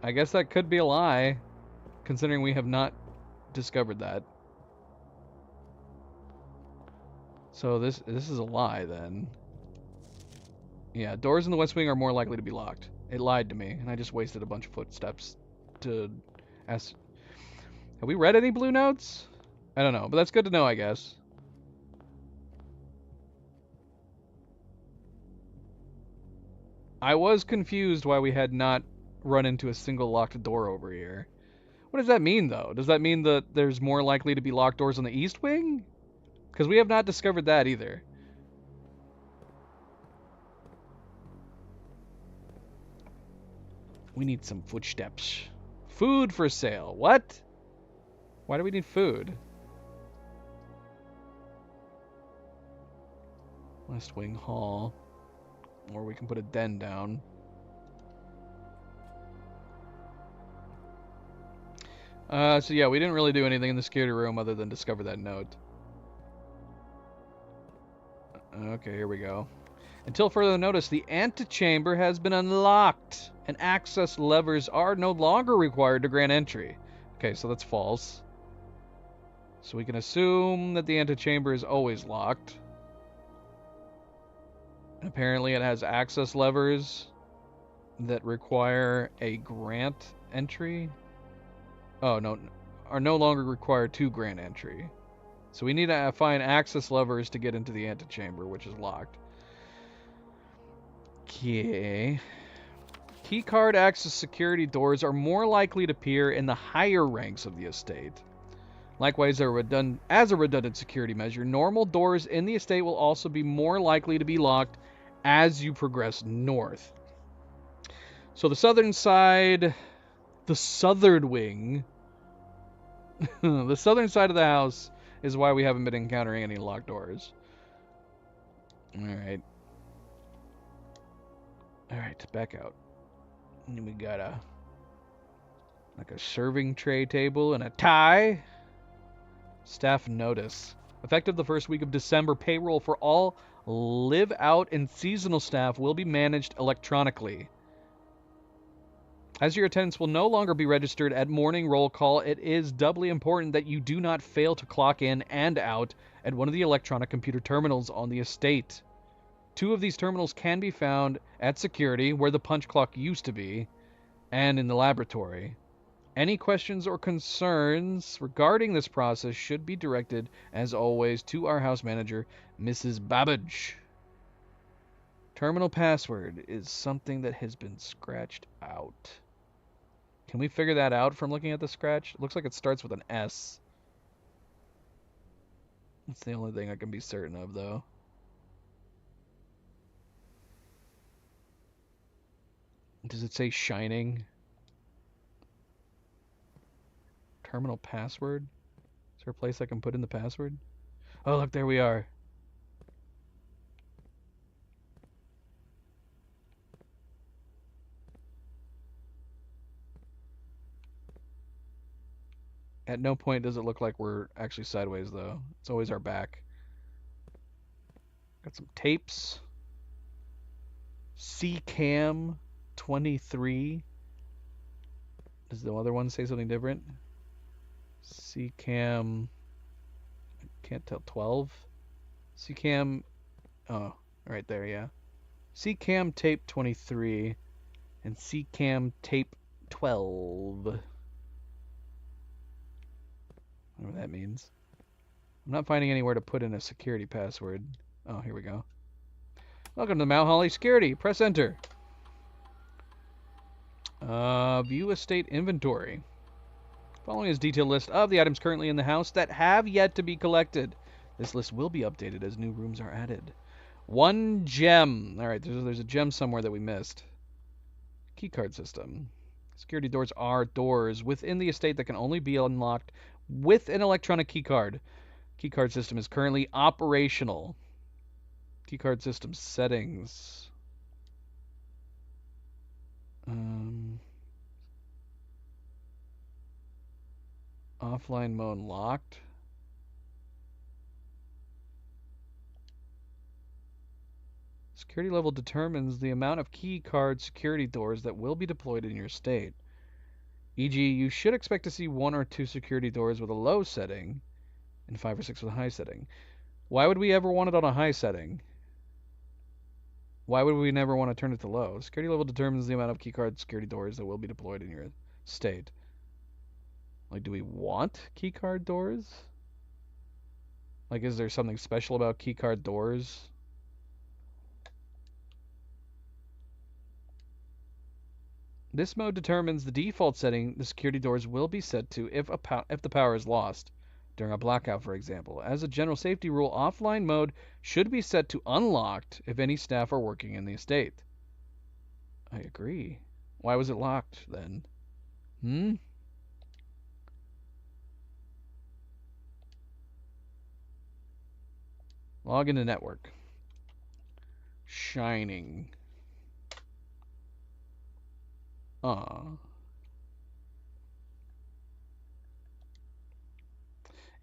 I guess that could be a lie, considering we have not discovered that. So this is a lie then. Yeah, doors in the West Wing are more likely to be locked. It lied to me, and I just wasted a bunch of footsteps to ask. Have we read any blue notes? I don't know, but that's good to know, I guess. I was confused why we had not run into a single locked door over here. What does that mean, though? Does that mean that there's more likely to be locked doors on the East Wing? Because we have not discovered that either. We need some footsteps. Food for sale. What? Why do we need food? West Wing Hall. Or we can put a den down. So yeah, we didn't really do anything in the security room other than discover that note. Okay, here we go. Until further notice, the antechamber has been unlocked, and access levers are no longer required to grant entry. Okay, so that's false. So we can assume that the antechamber is always locked. And apparently it has access levers that require a grant entry. Oh, no, are no longer required to grant entry. So we need to find access levers to get into the antechamber, which is locked. Okay. Keycard access security doors are more likely to appear in the higher ranks of the estate. Likewise, as a redundant security measure, normal doors in the estate will also be more likely to be locked as you progress north. So the southern side, the southern wing, the southern side of the house is why we haven't been encountering any locked doors. Alright. Alright, back out. And we got a serving tray table and a tie. Staff notice. Effective the first week of December, payroll for all live out and seasonal staff will be managed electronically. As your attendance will no longer be registered at morning roll call, it is doubly important that you do not fail to clock in and out at one of the electronic computer terminals on the estate. 2 of these terminals can be found at security, where the punch clock used to be, and in the laboratory. Any questions or concerns regarding this process should be directed, as always, to our house manager, Mrs. Babbage. Terminal password is something that has been scratched out. Can we figure that out from looking at the scratch? It looks like it starts with an S. That's the only thing I can be certain of, though. Does it say shining? Terminal password? Is there a place I can put in the password? Oh, look, there we are. At no point does it look like we're actually sideways, though. It's always our back. Got some tapes. CCAM 23. Does the other one say something different? CCAM, I can't tell, 12? CCAM, oh, right there, yeah. CCAM tape 23 and CCAM tape 12. I don't know what that means. I'm not finding anywhere to put in a security password. Oh, here we go. Welcome to Mount Holly Security. Press enter. View estate inventory. Following is a detailed list of the items currently in the house that have yet to be collected. This list will be updated as new rooms are added. 1 gem. Alright, there's a gem somewhere that we missed. Keycard system. Security doors are doors within the estate that can only be unlocked with an electronic keycard. Keycard system is currently operational. Keycard system settings. Offline mode locked. Security level determines the amount of key card security doors that will be deployed in your state. E.g., you should expect to see 1 or 2 security doors with a low setting and 5 or 6 with a high setting. Why would we ever want it on a high setting? Why would we never want to turn it to low? Security level determines the amount of keycard security doors that will be deployed in your state. Like, do we want keycard doors? Like, is there something special about keycard doors? This mode determines the default setting the security doors will be set to if the power is lost during a blackout, for example. As a general safety rule, offline mode should be set to unlocked if any staff are working in the estate. I agree. Why was it locked then? Log into network. Shining.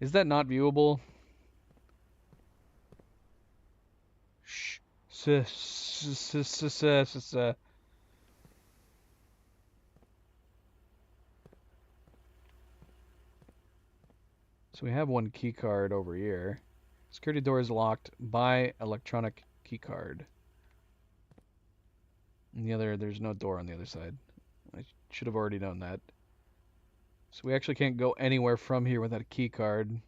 Is that not viewable? So we have one key card over here. Security door is locked by electronic key card. And there's no door on the other side. I should have already known that. So we actually can't go anywhere from here without a key card.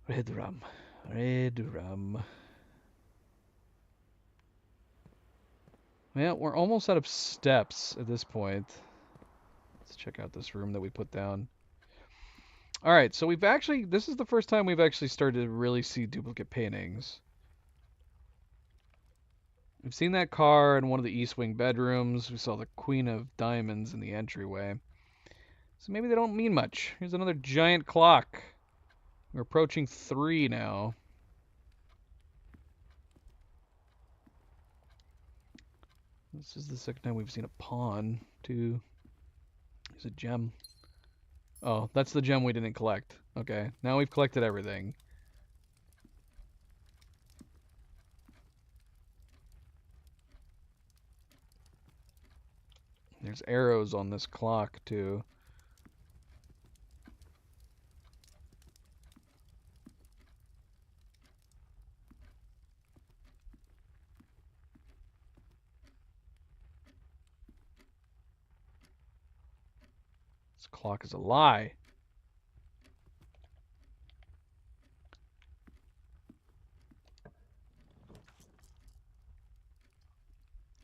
Red rum. Well, we're almost out of steps at this point. Let's check out this room that we put down. Alright, so this is the first time we've actually started to really see duplicate paintings. We've seen that car in one of the East Wing bedrooms. We saw the Queen of Diamonds in the entryway. So maybe they don't mean much. Here's another giant clock. We're approaching 3 now. This is the second time we've seen a pawn, too. There's a gem. Oh, that's the gem we didn't collect. Okay, now we've collected everything. There's arrows on this clock, too. This clock is a lie.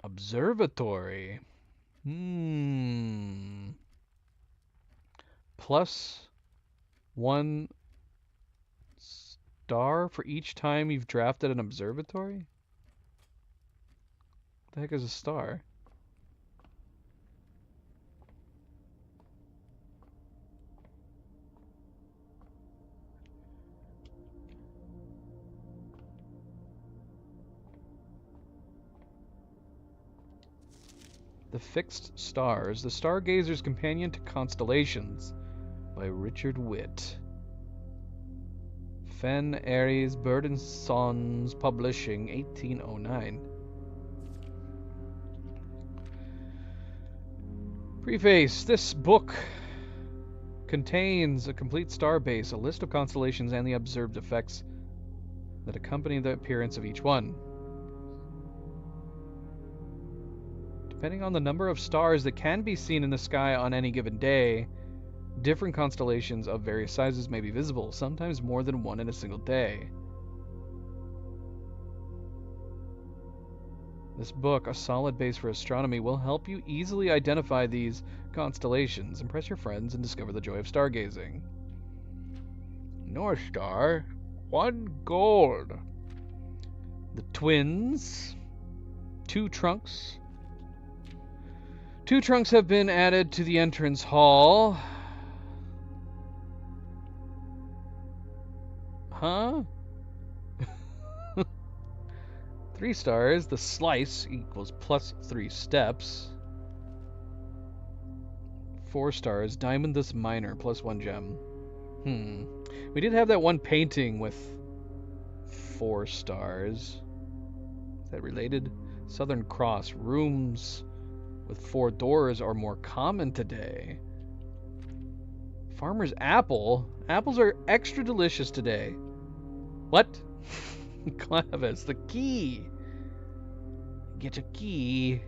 Observatory. Plus 1 star for each time you've drafted an observatory? What the heck is a star? The Fixed Stars, The Stargazer's Companion to Constellations by Richard Witt. Fen Aries Bird and Sons Publishing, 1809. Preface. This book contains a complete star base, a list of constellations, and the observed effects that accompany the appearance of each one. Depending on the number of stars that can be seen in the sky on any given day, different constellations of various sizes may be visible, sometimes more than one in a single day. This book, A Solid Base for Astronomy, will help you easily identify these constellations, impress your friends, and discover the joy of stargazing. North Star, 1 gold. The Twins, 2 trunks. 2 trunks have been added to the entrance hall. Huh? 3 stars. The Slice equals plus 3 steps. 4 stars. Diamondus Minor plus 1 gem. We did have that one painting with 4 stars. Is that related? Southern Cross. Rooms with 4 doors are more common today. Farmer's apple? Apples are extra delicious today. What? Clavis, the key. Get a key.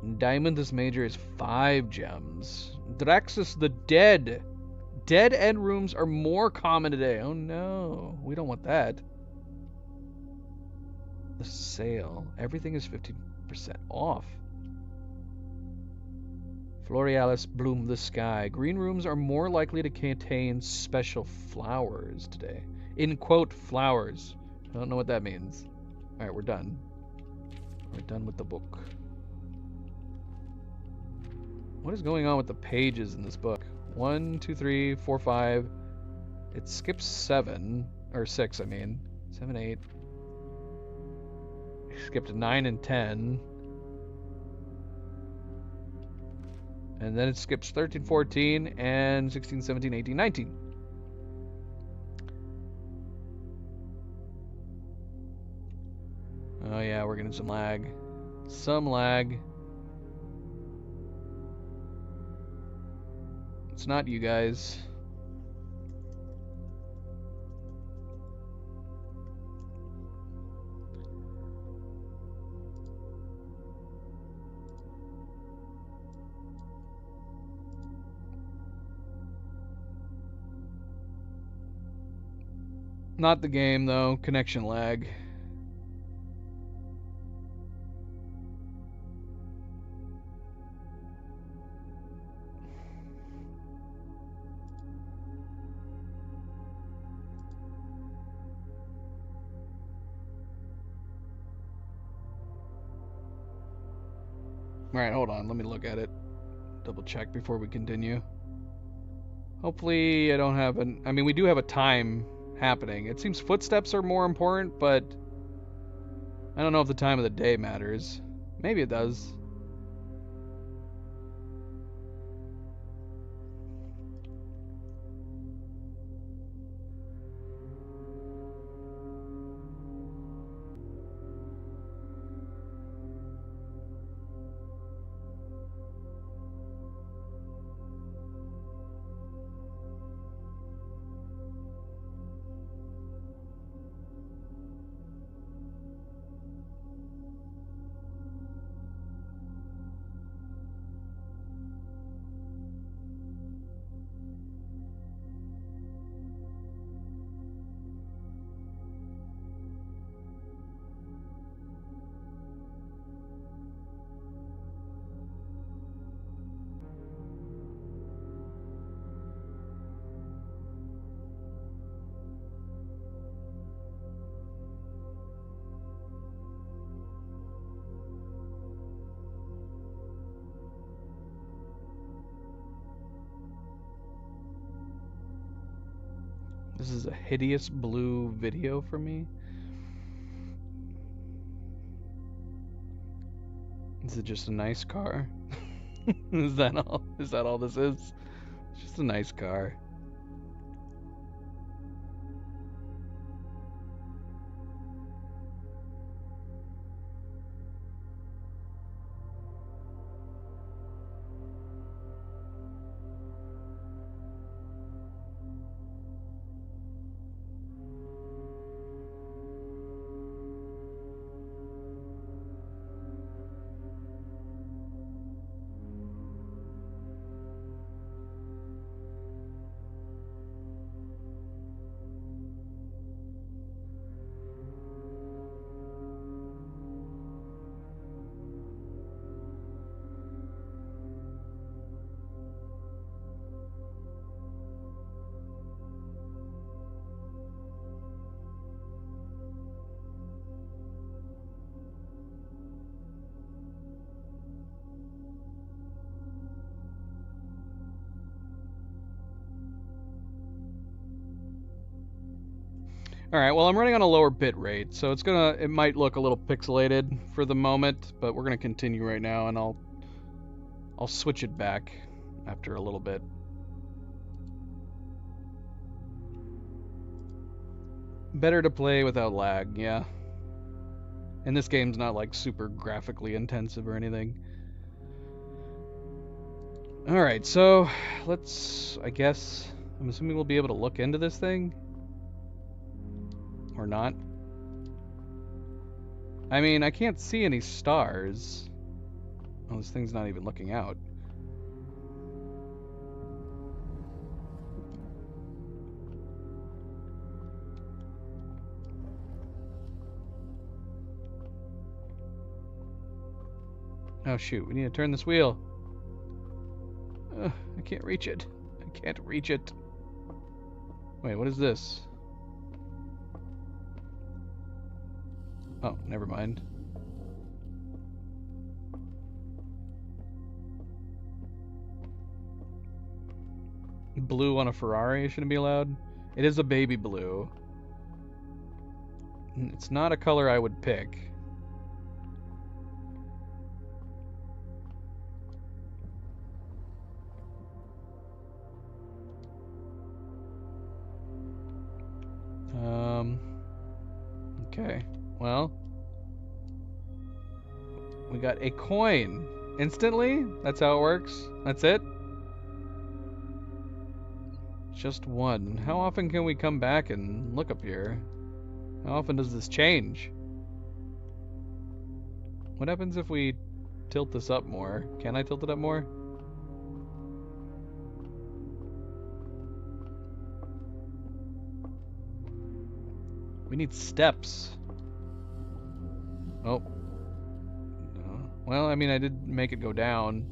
Diamondus Major is 5 gems. Draxus the Dead. Dead end rooms are more common today. Oh no, we don't want that. The sale. Everything is 15% off. Florealis Bloom the Sky. Green rooms are more likely to contain special flowers today. In quote, flowers. I don't know what that means. Alright, we're done. We're done with the book. What is going on with the pages in this book? 1, 2, 3, 4, 5. It skips 7. Or 6, I mean. 7, 8. It skipped 9 and 10. And then it skips 13, 14, and 16, 17, 18, 19. Oh yeah, we're getting some lag. Some lag. It's not you guys. Not the game though, connection lag. Alright, hold on. Let me look at it. Double check before we continue. Hopefully I don't have an... I mean, we do have a time happening. It seems footsteps are more important, but... I don't know if the time of the day matters. Maybe it does. This is a hideous blue video for me. Is it just a nice car? Is that all? Is that all this is? It's just a nice car. Alright, well I'm running on a lower bit rate, so it might look a little pixelated for the moment, but we're gonna continue right now and I'll switch it back after a little bit. Better to play without lag, yeah. And this game's not like super graphically intensive or anything. Alright, so let's, I guess, I'm assuming we'll be able to look into this thing? Or not? I mean, I can't see any stars. Oh, this thing's not even looking out. Oh shoot, we need to turn this wheel. I can't reach it. I can't reach it. Wait, what is this? Oh, never mind. Blue on a Ferrari shouldn't be allowed. It is a baby blue. It's not a color I would pick. Okay. Well, we got a coin instantly. That's how it works. That's it. Just one. How often can we come back and look up here? How often does this change? What happens if we tilt this up more? Can I tilt it up more? We need steps. Oh. No. Well, I mean, I did make it go down.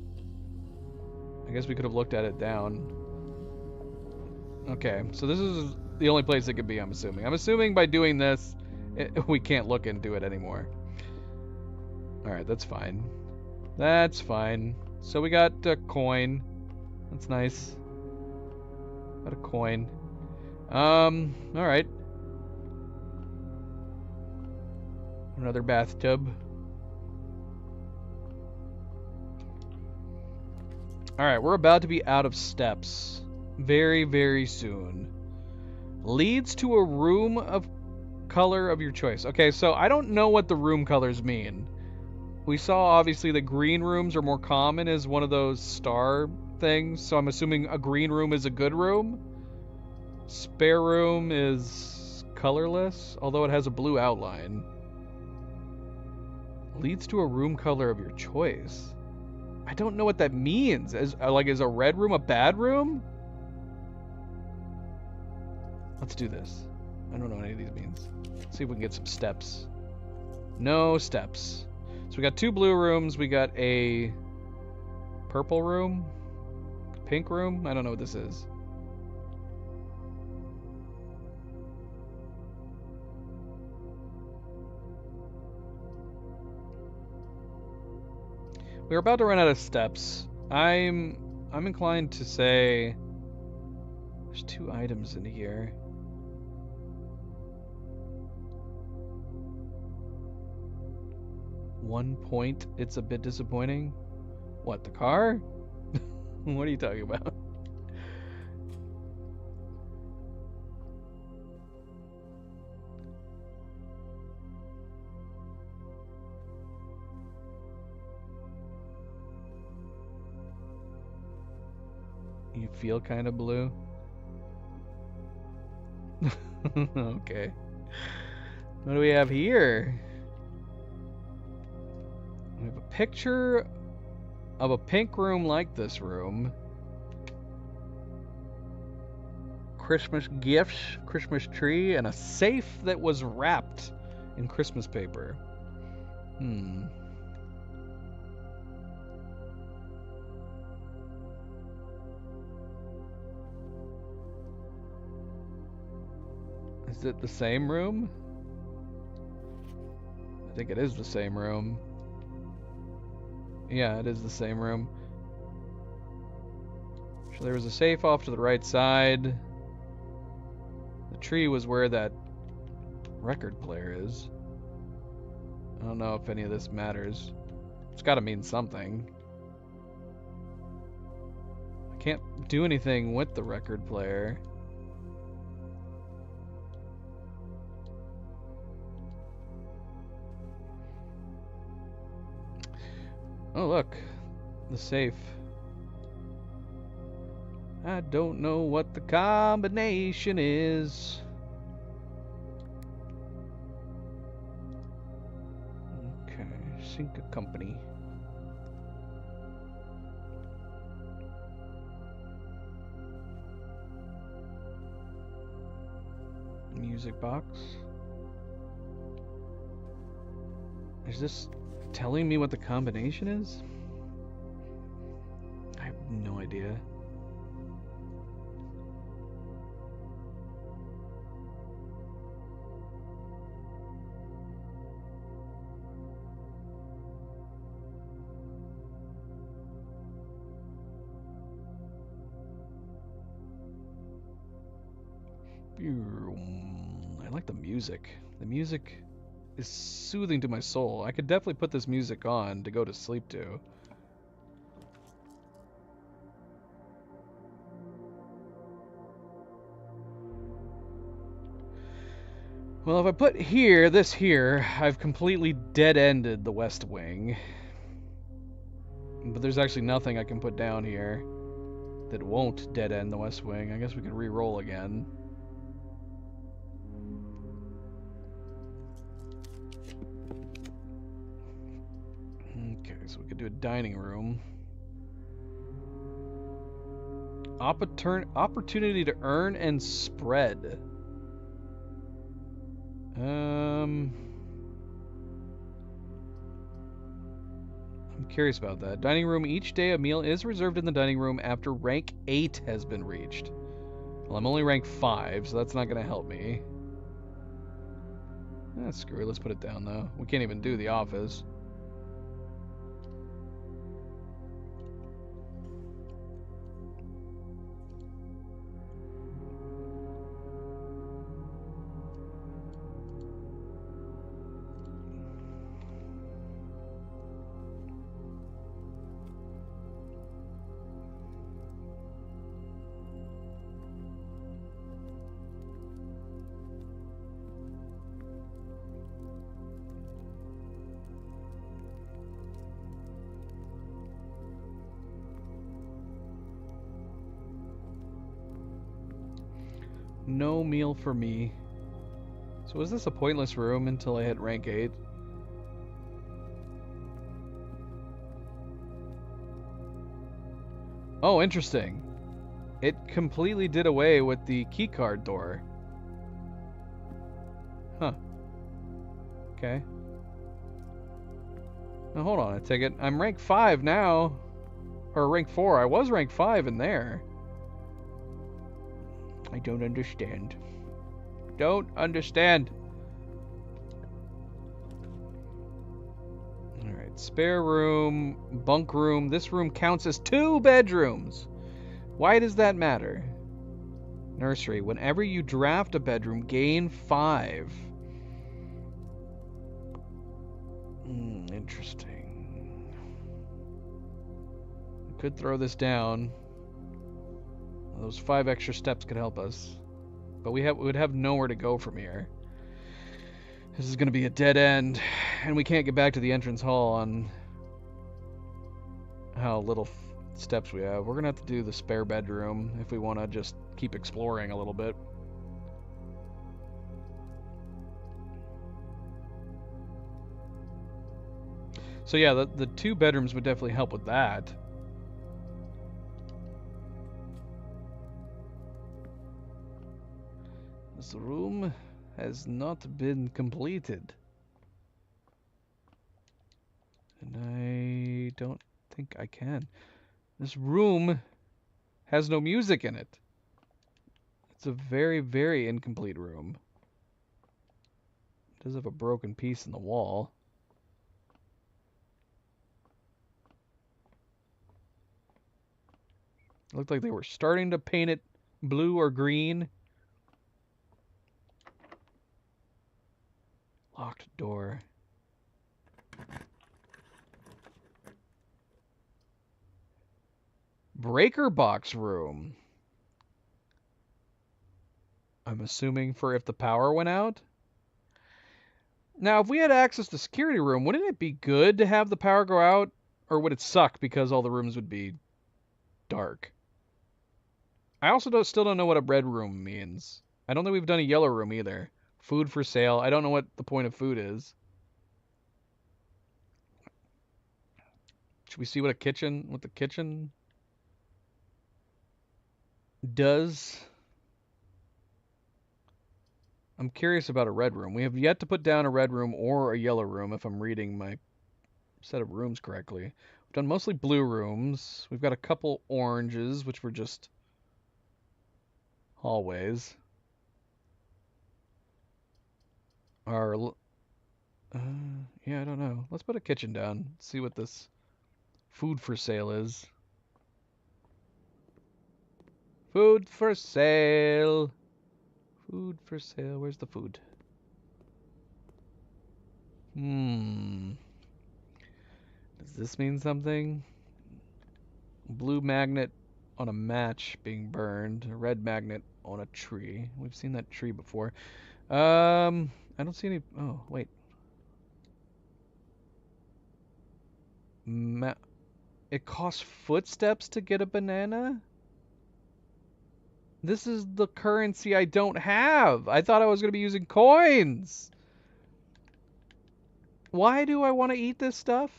I guess we could have looked at it down. Okay, so this is the only place it could be, I'm assuming. I'm assuming by doing this, we can't look into it anymore. Alright, that's fine. That's fine. So we got a coin. That's nice. Got a coin. Alright. Another bathtub. Alright, we're about to be out of steps. Very, very soon. Leads to a room of color of your choice. Okay, so I don't know what the room colors mean. We saw, obviously, that green rooms are more common as one of those star things, so I'm assuming a green room is a good room. Spare room is colorless, although it has a blue outline. Leads to a room color of your choice. I don't know what that means. Is a red room a bad room? Let's do this. I don't know what any of these means. Let's see if we can get some steps. No steps. So we got 2 blue rooms. We got a purple room. Pink room. I don't know what this is. We're about to run out of steps. I'm inclined to say there's 2 items in here. One point, it's a bit disappointing. What, the car? What are you talking about? You feel kind of blue? Okay. What do we have here? We have a picture of a pink room like this room. Christmas gifts, Christmas tree, and a safe that was wrapped in Christmas paper. Is it the same room? I think it is the same room. Yeah, it is the same room. So there was a safe off to the right side. The tree was where that record player is. I don't know if any of this matters. It's got to mean something. I can't do anything with the record player. Oh, look. The safe. I don't know what the combination is. Okay, sync a company. Music box. Is this telling me what the combination is? I have no idea. I like the music. The music is soothing to my soul. I could definitely put this music on to go to sleep to. Well, if I put this here, I've completely dead-ended the West Wing. But there's actually nothing I can put down here that won't dead-end the West Wing. I guess we could re-roll again. Okay, so we could do a dining room. Opportunity to earn and spread. I'm curious about that. Dining room. Each day a meal is reserved in the dining room after rank 8 has been reached. Well, I'm only rank 5, so that's not going to help me. Screw it. Let's put it down, though. We can't even do the office. No meal for me. So is this a pointless room until I hit rank 8? Oh, interesting. It completely did away with the keycard door. Huh. Okay. Now hold on, I take it. I'm rank 5 now. Or rank 4. I was rank 5 in there. I don't understand. Don't understand. Alright, spare room, bunk room. This room counts as 2 bedrooms. Why does that matter? Nursery. Whenever you draft a bedroom, gain 5. Interesting. I could throw this down. Those 5 extra steps could help us. But we would have nowhere to go from here. This is going to be a dead end. And we can't get back to the entrance hall on how little steps we have. We're going to have to do the spare bedroom if we want to just keep exploring a little bit. So yeah, the 2 bedrooms would definitely help with that. This room has not been completed. And I don't think I can. This room has no music in it. It's a very, very incomplete room. It does have a broken piece in the wall. It looked like they were starting to paint it blue or green. Locked door. Breaker box room. I'm assuming for if the power went out. Now, if we had access to security room, wouldn't it be good to have the power go out Or would it suck because all the rooms would be dark? I also still don't know what a red room means. I don't think we've done a yellow room either. Food for sale. I don't know what the point of food is. Should we see what the kitchen does? I'm curious about a red room. We have yet to put down a red room or a yellow room if I'm reading my set of rooms correctly. We've done mostly blue rooms. We've got a couple oranges, which were just hallways. Yeah, I don't know. Let's put a kitchen down. See what this food for sale is. Food for sale. Food for sale. Where's the food? Does this mean something? Blue magnet on a match being burned. A red magnet on a tree. We've seen that tree before. I don't see any. Oh, wait. It costs footsteps to get a banana? This is the currency I don't have. I thought I was going to be using coins. Why do I want to eat this stuff?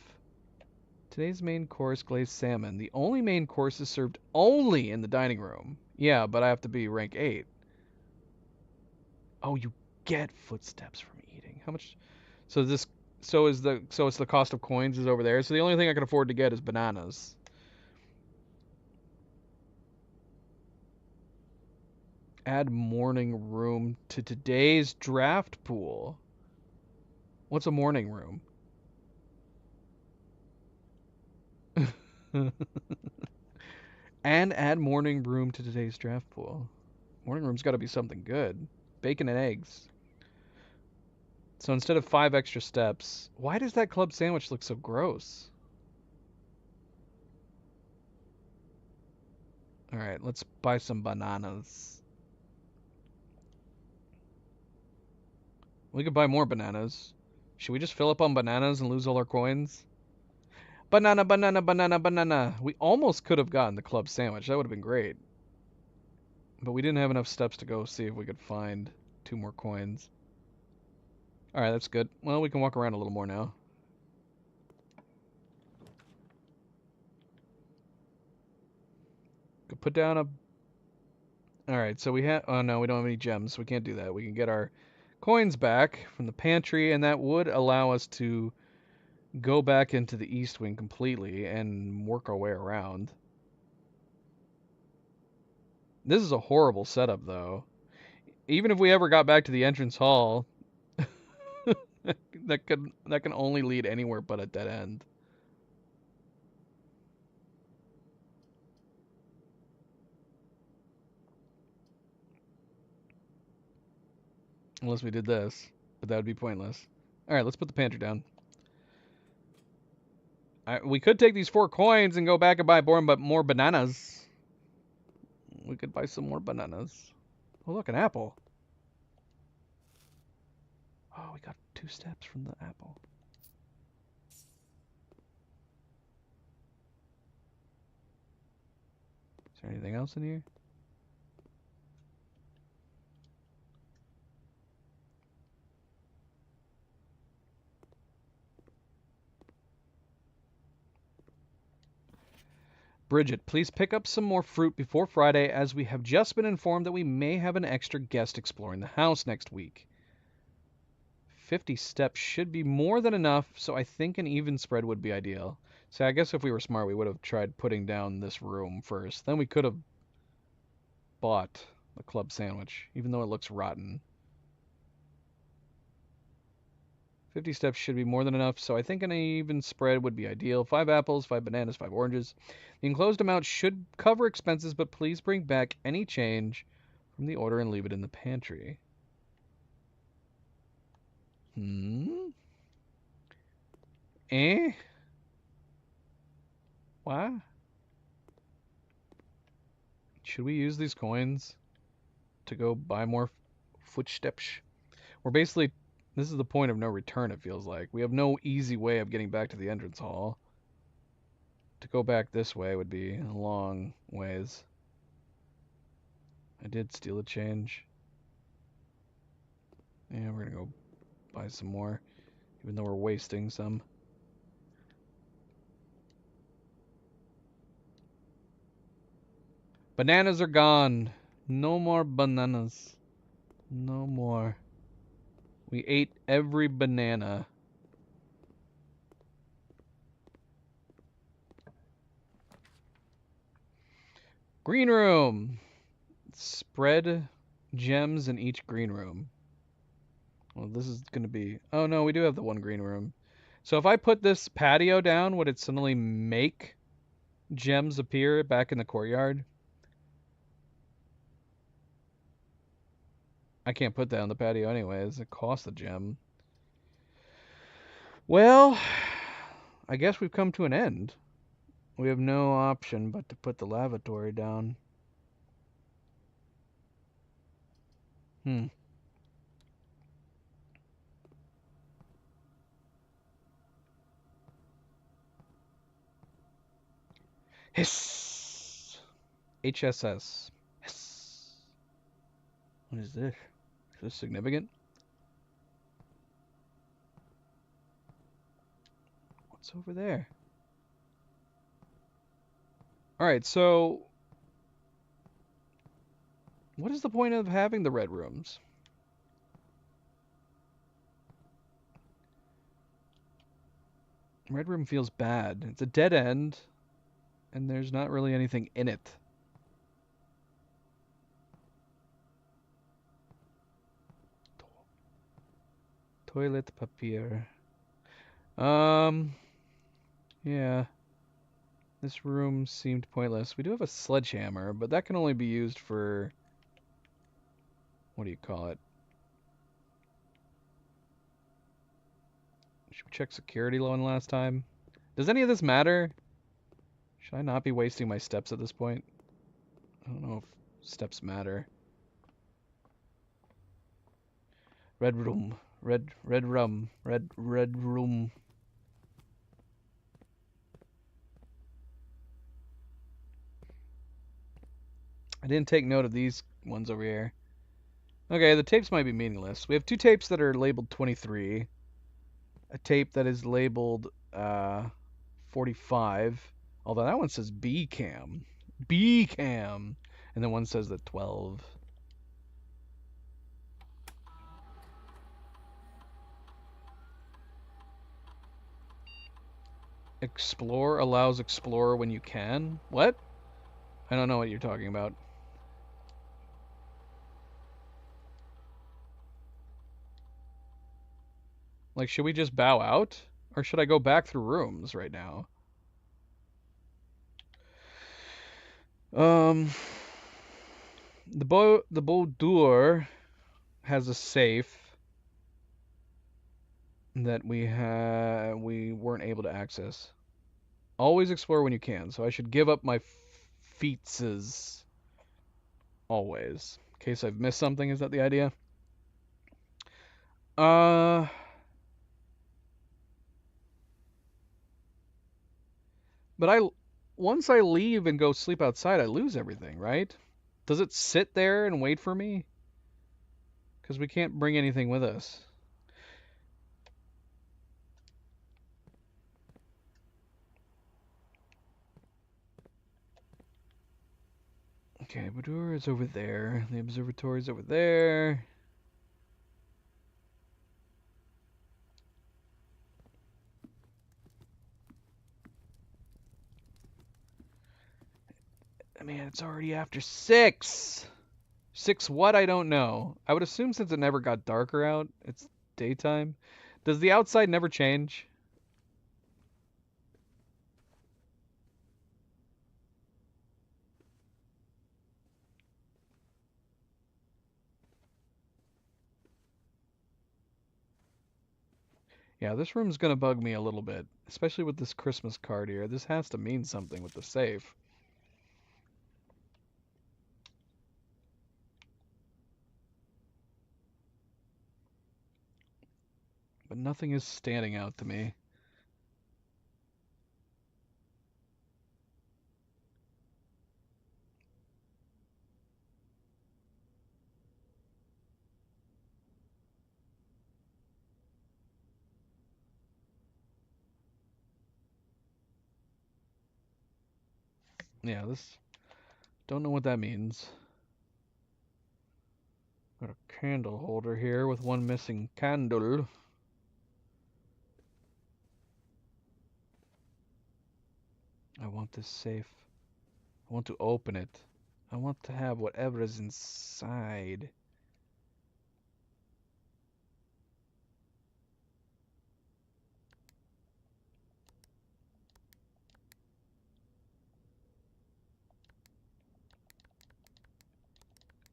Today's main course, glazed salmon. The only main course is served only in the dining room. Yeah, but I have to be rank 8. Oh, you get footsteps from eating. How much? So it's the cost of coins is over there. So the only thing I can afford to get is bananas. Add morning room to today's draft pool. What's a morning room? And add morning room to today's draft pool. Morning room's got to be something good. Bacon and eggs. So instead of 5 extra steps, why does that club sandwich look so gross? All right, let's buy some bananas. We could buy more bananas. Should we just fill up on bananas and lose all our coins? Banana, banana, banana, banana. We almost could have gotten the club sandwich. That would have been great. But we didn't have enough steps to go see if we could find 2 more coins. Alright, that's good. Well, we can walk around a little more now. Could put down a... Alright, so we have... Oh, no, we don't have any gems, so we can't do that. We can get our coins back from the pantry, and that would allow us to go back into the east wing completely and work our way around. This is a horrible setup, though. Even if we ever got back to the entrance hall, that can only lead anywhere but a dead end. Unless we did this, but that would be pointless. All right, let's put the pantry down. We could take these 4 coins and go back and buy more bananas. We could buy some more bananas. Oh, look, an apple. Oh, we got 2 steps from the apple. Is there anything else in here? Bridget, please pick up some more fruit before Friday, as we have just been informed that we may have an extra guest exploring the house next week. 50 steps should be more than enough, so I think an even spread would be ideal. So I guess if we were smart, we would have tried putting down this room first. Then we could have bought the club sandwich, even though it looks rotten. 50 steps should be more than enough, so I think an even spread would be ideal. 5 apples, 5 bananas, 5 oranges. The enclosed amount should cover expenses, but please bring back any change from the order and leave it in the pantry. Eh? What? Should we use these coins to go buy more footsteps? We're basically... This is the point of no return, it feels like. We have no easy way of getting back to the entrance hall. to go back this way would be a long ways. I did steal a change. Yeah, we're gonna go buy some more, even though we're wasting some. Bananas are gone. No more bananas. No more. We ate every banana. Green room. Spread gems in each green room. Well, this is going to be... Oh, no, we do have the one green room. So if I put this patio down, would it suddenly make gems appear back in the courtyard? I can't put that on the patio anyways. It costs a gem. Well, I guess we've come to an end. We have no option but to put the lavatory down. Hiss. HSS. Hiss. What is this? Is this significant? What's over there? Alright, so... What is the point of having the red rooms? Red room feels bad. It's a dead end, and there's not really anything in it. Toilet papier. Yeah. This room seemed pointless. We do have a sledgehammer, but that can only be used for... What do you call it? Should we check security one last time? Does any of this matter? Should I not be wasting my steps at this point? I don't know if steps matter. Red room. Red room. Red room. I didn't take note of these ones over here. Okay, the tapes might be meaningless. We have two tapes that are labeled 23. A tape that is labeled 45. Although that one says B cam. B cam. And then one says that 12. Explore allows Explorer when you can? What? I don't know what you're talking about. Like, should we just bow out? Or should I go back through rooms right now? The Boudoir has a safe that we weren't able to access. Always explore when you can, so I should give up my featses always. In case I've missed something, is that the idea? But once I leave and go sleep outside, I lose everything, right? Does it sit there and wait for me? Because we can't bring anything with us. Okay, Boudoir is over there. The observatory is over there. I mean, it's already after 6. 6 what? I don't know. I would assume since it never got darker out, it's daytime. Does the outside never change? Yeah, this room's gonna bug me a little bit, especially with this Christmas card here. This has to mean something with the safe. But nothing is standing out to me. Yeah, this... Don't know what that means. Got a candle holder here with one missing candle. I want this safe. I want to open it. I want to have whatever is inside.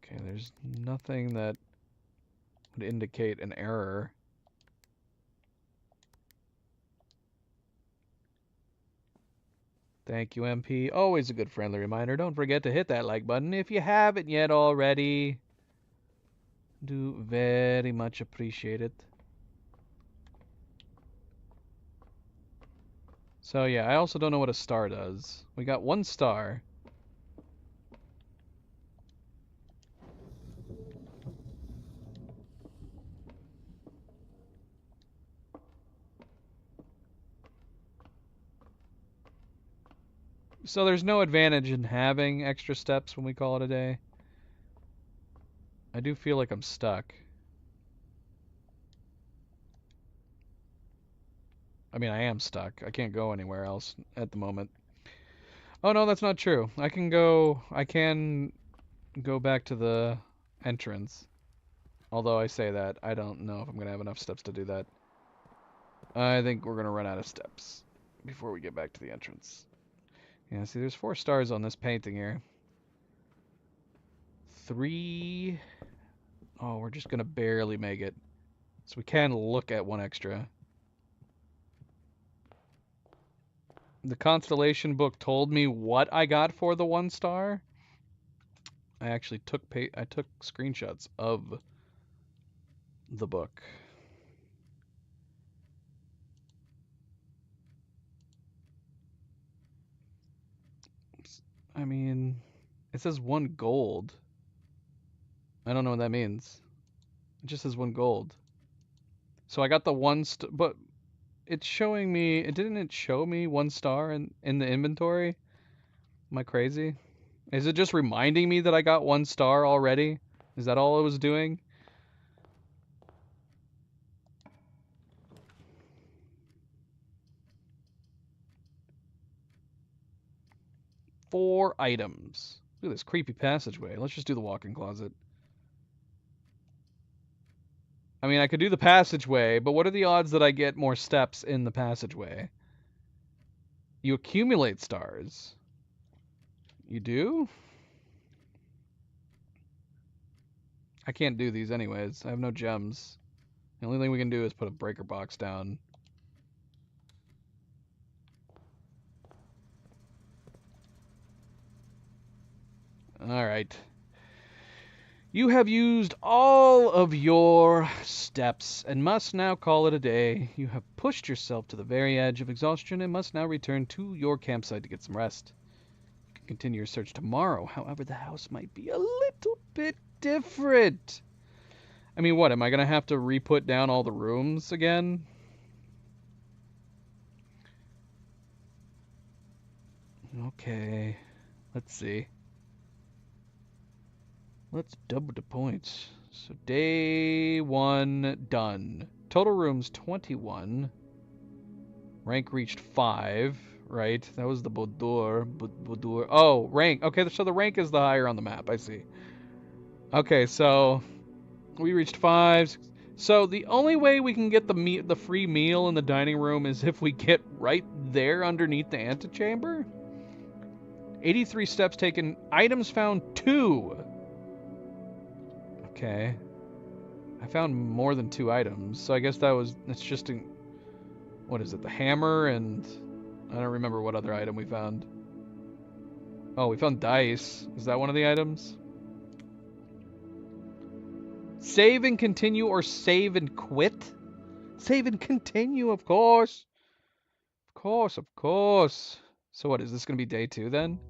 Okay, there's nothing that would indicate an error. Thank you, MP. Always a good friendly reminder. Don't forget to hit that like button if you haven't yet already. Do very much appreciate it. So yeah, I also don't know what a star does. We got 1 star. So there's no advantage in having extra steps when we call it a day. I do feel like I'm stuck. I mean, I am stuck. I can't go anywhere else at the moment. Oh no, that's not true. I can go back to the entrance. Although I say that, I don't know if I'm going to have enough steps to do that. I think we're going to run out of steps before we get back to the entrance. Yeah, see, there's 4 stars on this painting here. 3... Oh, we're just going to barely make it. So we can look at 1 extra. The Constellation book told me what I got for the 1 star. I actually took screenshots of the book. I mean, it says 1 gold. I don't know what that means. It just says 1 gold. So I got the 1 but it's showing me, didn't it show me 1 star in the inventory? Am I crazy? Is it just reminding me that I got 1 star already? Is that all it was doing? Four items. Look at this creepy passageway. Let's just do the walk-in closet. I mean, I could do the passageway, but what are the odds that I get more steps in the passageway? You accumulate stars. You do? I can't do these anyways. I have no gems. The only thing we can do is put a breaker box down. Alright. You have used all of your steps and must now call it a day. You have pushed yourself to the very edge of exhaustion and must now return to your campsite to get some rest. You can continue your search tomorrow. However, the house might be a little bit different. I mean, what? Am I going to have to re-put down all the rooms again? Okay. Let's see. Let's double the points. So day 1 done. Total rooms 21. Rank reached 5, right? That was the Boudoir. Oh, rank. Okay, so the rank is the higher on the map. I see. Okay, so we reached 5. So the only way we can get the free meal in the dining room is if we get right there underneath the antechamber. 83 steps taken. Items found 2. Okay. I found more than 2 items, so I guess that's just what is it, the hammer, and I don't remember what other item we found. Oh, we found dice. Is that one of the items? Save and continue or save and quit? Save and continue, of course. Of course, of course. So what, is this going to be day 2 then?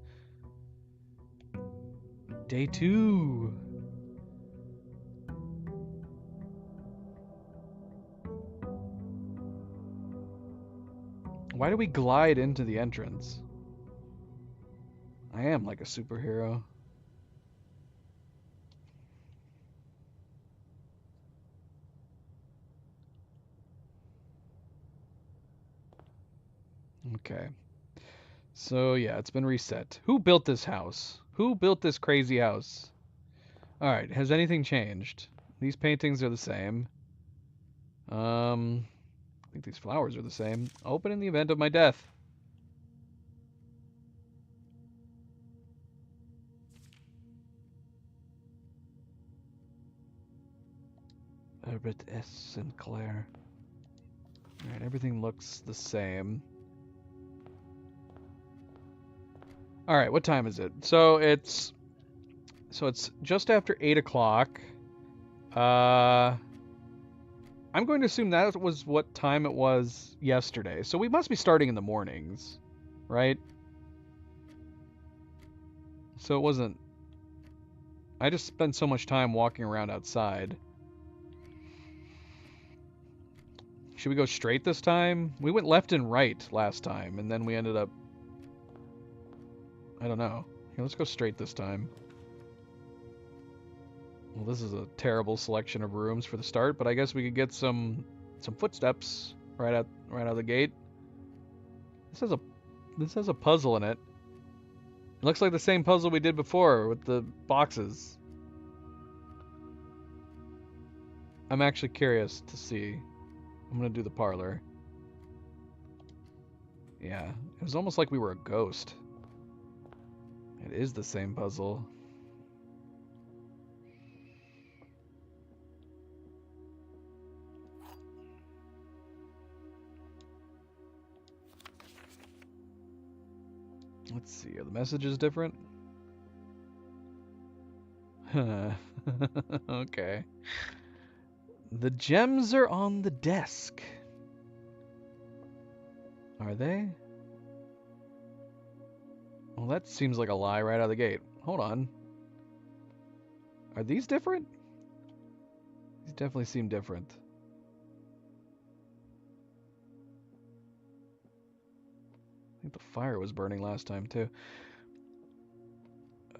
Day 2. Why do we glide into the entrance? I am like a superhero. Okay. So yeah, it's been reset. Who built this house? Who built this crazy house? All right, has anything changed? These paintings are the same. I think these flowers are the same. Open in the event of my death. Herbert S. Sinclair. All right, everything looks the same. All right, what time is it? So it's just after 8 o'clock. I'm going to assume that was what time it was yesterday. So we must be starting in the mornings, right? So it wasn't. I just spent so much time walking around outside. Should we go straight this time? We went left and right last time, and then we ended up... I don't know. Here, let's go straight this time. Well, this is a terrible selection of rooms for the start, but I guess we could get some footsteps right out of the gate. This has a puzzle in it. It looks like the same puzzle we did before with the boxes. I'm actually curious to see. I'm gonna do the parlor. Yeah, it was almost like we were a ghost. It is the same puzzle. Let's see, are the messages different? Okay. The gems are on the desk. Are they? Well, that seems like a lie right out of the gate. Hold on. Are these different? These definitely seem different. I think the fire was burning last time, too.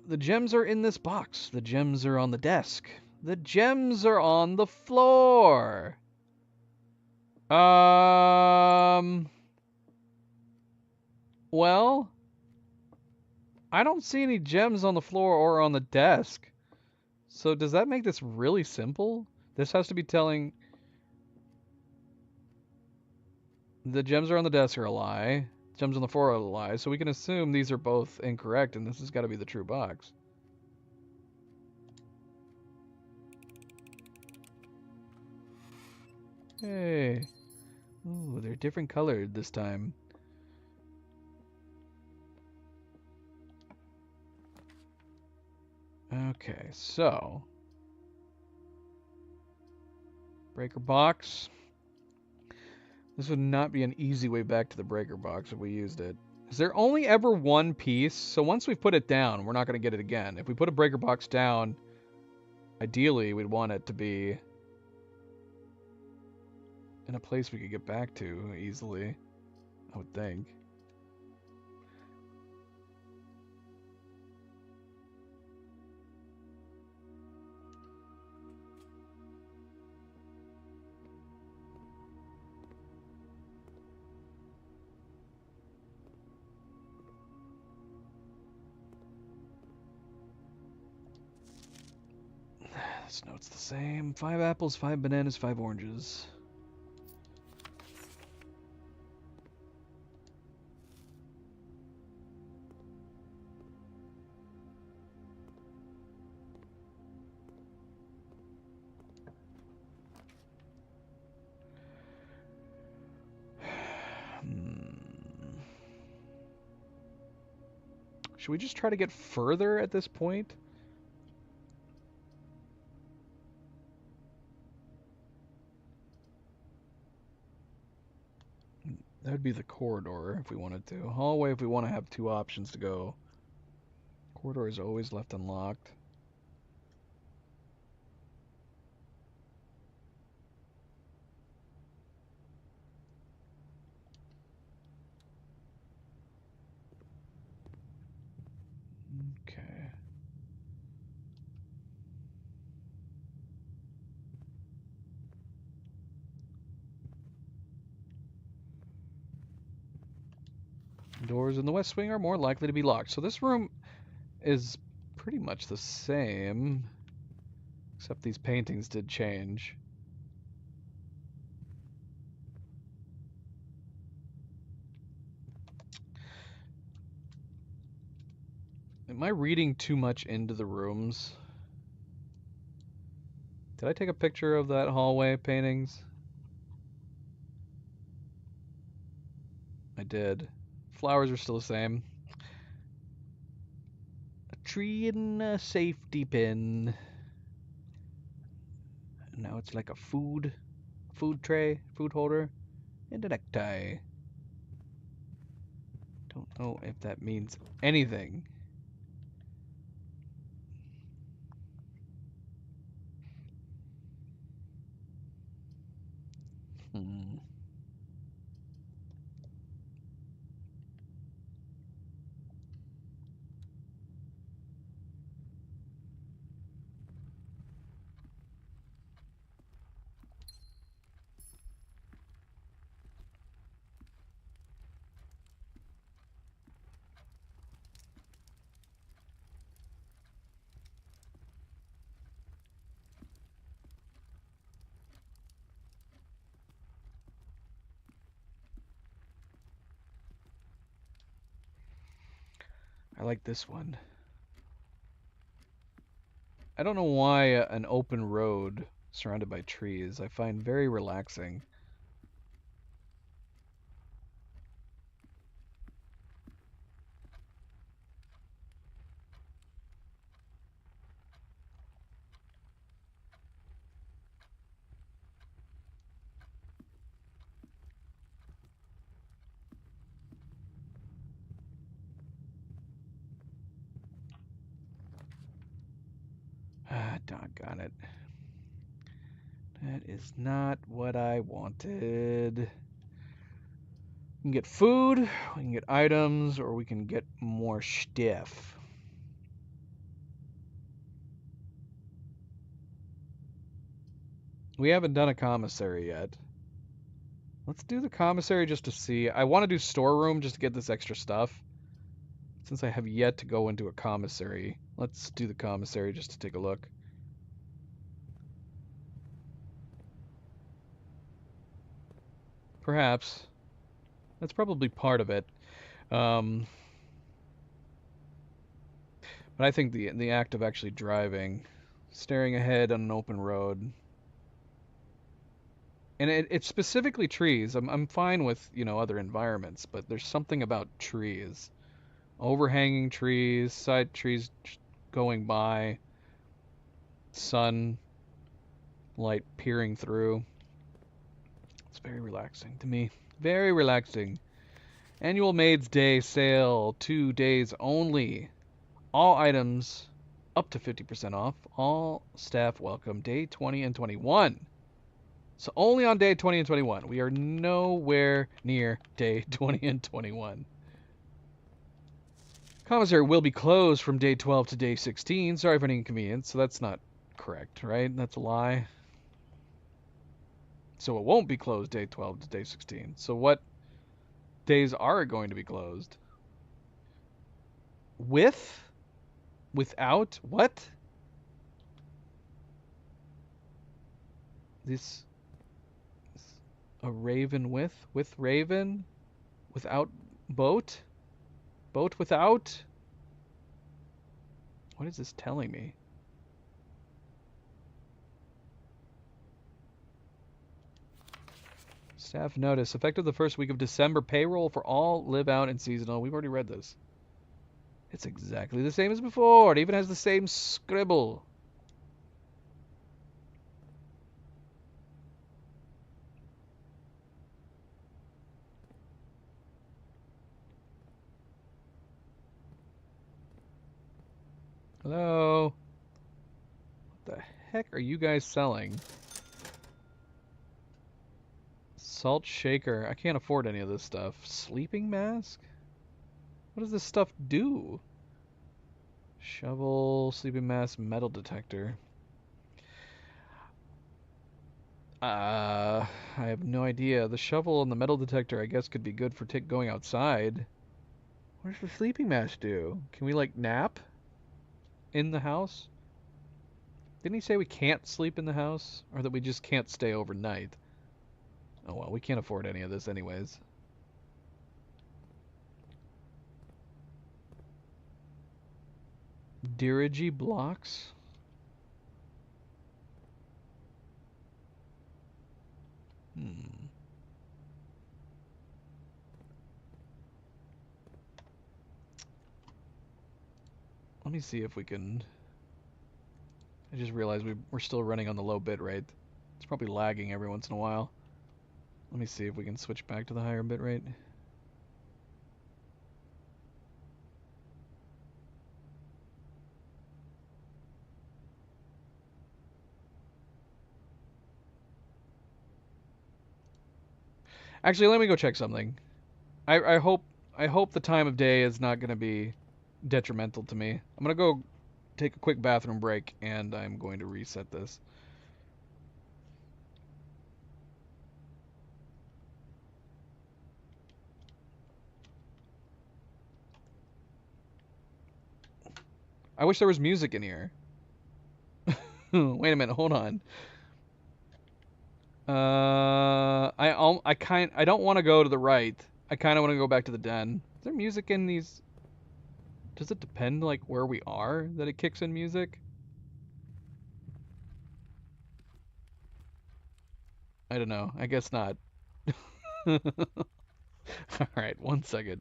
The gems are in this box. The gems are on the desk. The gems are on the floor. Well, I don't see any gems on the floor or on the desk. So does that make this really simple? This has to be telling the gems are on the desk are a lie. Gems on the floor are a lie. So we can assume these are both incorrect and this has got to be the true box. Hey. Ooh, they're different colored this time. Okay, so breaker box. This would not be an easy way back to the breaker box if we used it. Is there only ever one piece? So once we put it down, we're not going to get it again. If we put a breaker box down, ideally we'd want it to be in a place we could get back to easily, I would think. This note's the same. 5 apples, 5 bananas, 5 oranges. Should we just try to get further at this point? That would be the corridor if we wanted to. Hallway if we want to have 2 options to go. Corridor is always left unlocked. Okay. Doors in the West Wing are more likely to be locked. So this room is pretty much the same, except these paintings did change. Am I reading too much into the rooms? Did I take a picture of that hallway paintings? I did. Flowers are still the same. A tree and a safety pin. And now it's like a food tray, food holder, and a necktie. Don't know if that means anything. Hmm. I like this one. I don't know why an open road surrounded by trees I find very relaxing. Ah, doggone it. That is not what I wanted. We can get food, we can get items, or we can get more stuff. We haven't done a commissary yet. Let's do the commissary just to see. I want to do storeroom just to get this extra stuff. Since I have yet to go into a commissary, let's do the commissary just to take a look. Perhaps. That's probably part of it. But I think the act of actually driving, staring ahead on an open road, and it's specifically trees. I'm fine with, other environments, but there's something about trees. Overhanging trees, side trees going by, sun light peering through. It's very relaxing to me. Very relaxing. Annual Maids Day sale, 2 days only. All items up to 50% off. All staff welcome. Day 20 and 21. So only on day 20 and 21. We are nowhere near day 20 and 21. Commissary will be closed from day 12 to day 16. Sorry for any inconvenience. So that's not correct, right? That's a lie. So it won't be closed day 12 to day 16. So what days are going to be closed? With? Without? What? This a raven with raven? Without boat? Boat without? What is this telling me? Staff notice. Effective the first week of December, payroll for all live out and seasonal. We've already read this. It's exactly the same as before. It even has the same scribble. Hello? What the heck are you guys selling? Salt shaker. I can't afford any of this stuff. Sleeping mask? What does this stuff do? Shovel, sleeping mask, metal detector. I have no idea. The shovel and the metal detector, I guess, could be good for going outside. What does the sleeping mask do? Can we, like, nap in the house? Didn't he say we can't sleep in the house? Or that we just can't stay overnight? Oh, well, we can't afford any of this anyways. Dirigi blocks? Hmm. Let me see if we can... I just realized we're still running on the low bit rate. It's probably lagging every once in a while. Let me see if we can switch back to the higher bit rate. Actually, let me go check something. I hope the time of day is not going to be detrimental to me. I'm going to go take a quick bathroom break and I'm going to reset this. I wish there was music in here. Wait a minute, hold on. I don't want to go to the right. I kind of want to go back to the den. Is there music in these? Does it depend like where we are that it kicks in music? I don't know. I guess not. All right, 1 second.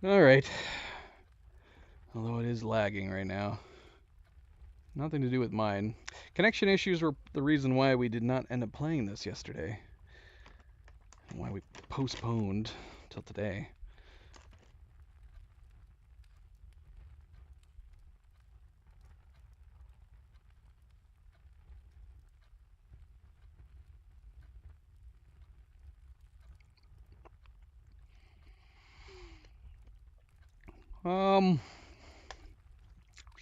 All right. Although it is lagging right now. Nothing to do with mine. Connection issues were the reason why we did not end up playing this yesterday. And why we postponed till today. Um,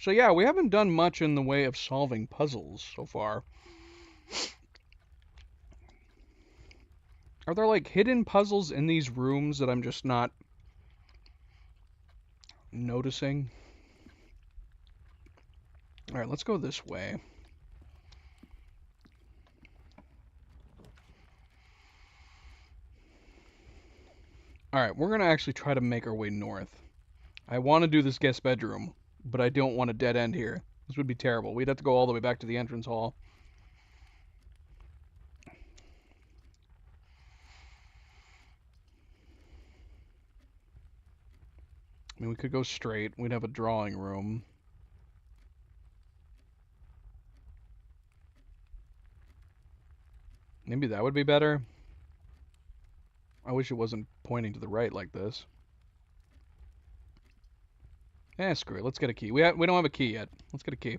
So yeah, we haven't done much in the way of solving puzzles so far. Are there like hidden puzzles in these rooms that I'm just not noticing? All right, let's go this way. All right, we're going to actually try to make our way north. I want to do this guest bedroom, but I don't want a dead end here. This would be terrible. We'd have to go all the way back to the entrance hall. I mean, we could go straight. We'd have a drawing room. Maybe that would be better. I wish it wasn't pointing to the right like this. Eh, screw it. Let's get a key. We don't have a key yet. Let's get a key.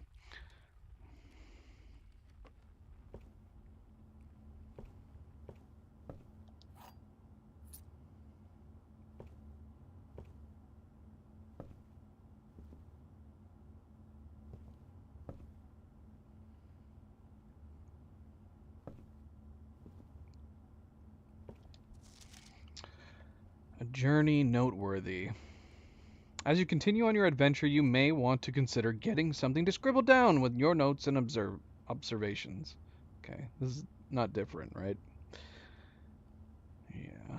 A journey noteworthy. As you continue on your adventure, you may want to consider getting something to scribble down with your notes and observations. Okay, this is not different, right? Yeah.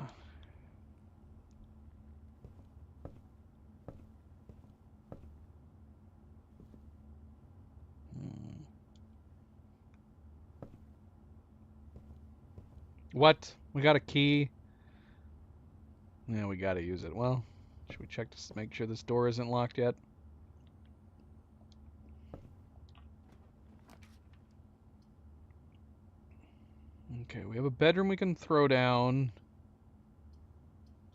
What? We got a key? Yeah, we gotta use it. Well, should we check to make sure this door isn't locked yet? Okay, we have a bedroom we can throw down.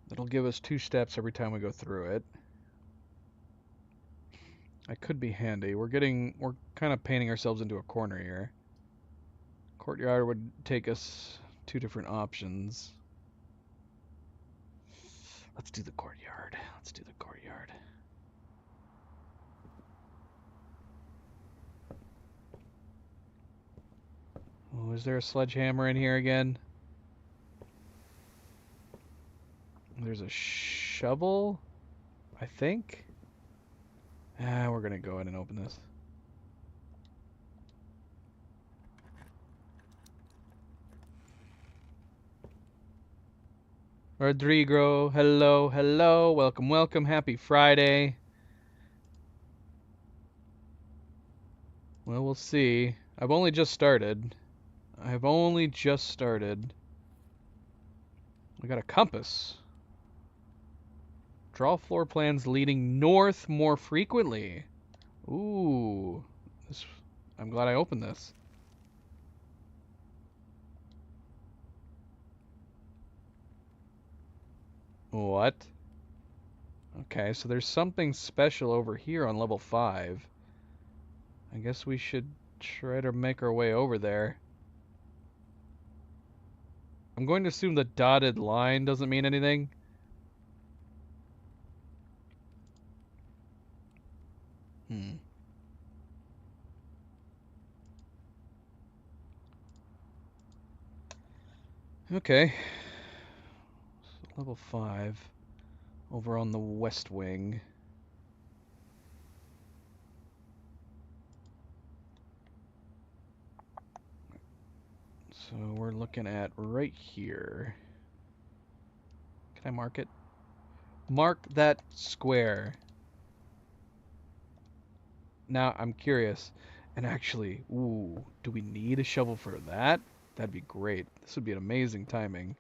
That'll give us 2 steps every time we go through it. That could be handy. We're kind of painting ourselves into a corner here. Courtyard would take us 2 different options. Let's do the courtyard. Let's do the courtyard. Oh, is there a sledgehammer in here again? There's a shovel, I think. We're gonna go ahead and open this. Rodrigo, hello, hello, welcome, welcome, happy Friday. Well, we'll see. I've only just started. We got a compass. Draw floor plans leading north more frequently. Ooh. I'm glad I opened this. What? Okay, so there's something special over here on level 5. I guess we should try to make our way over there. I'm going to assume the dotted line doesn't mean anything. Okay. So level 5. Over on the west wing. So we're looking at right here. Can I mark it? Mark that square. Now I'm curious. And actually, ooh, do we need a shovel for that? That'd be great. This would be an amazing timing.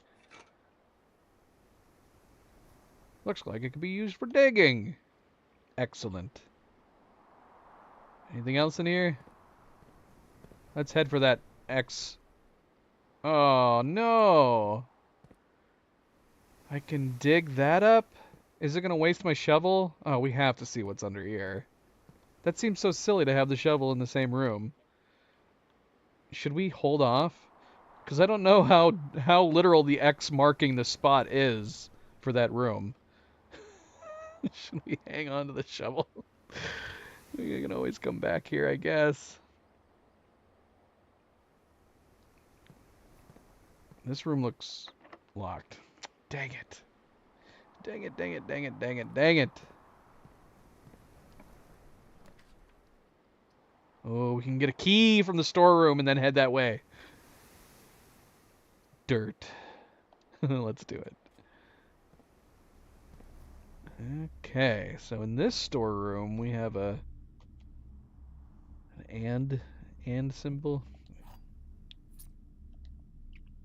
Looks like it could be used for digging. Excellent. Anything else in here? Let's head for that X. Oh, no. I can dig that up? Is it going to waste my shovel? Oh, we have to see what's under here. That seems so silly to have the shovel in the same room. Should we hold off? Because I don't know how literal the X marking the spot is for that room. Should we hang on to the shovel? We can always come back here, I guess. This room looks locked. Dang it. Dang it, dang it, dang it, dang it, dang it. Oh, we can get a key from the storeroom and then head that way. Dirt. Let's do it. Okay, so in this storeroom we have an and symbol.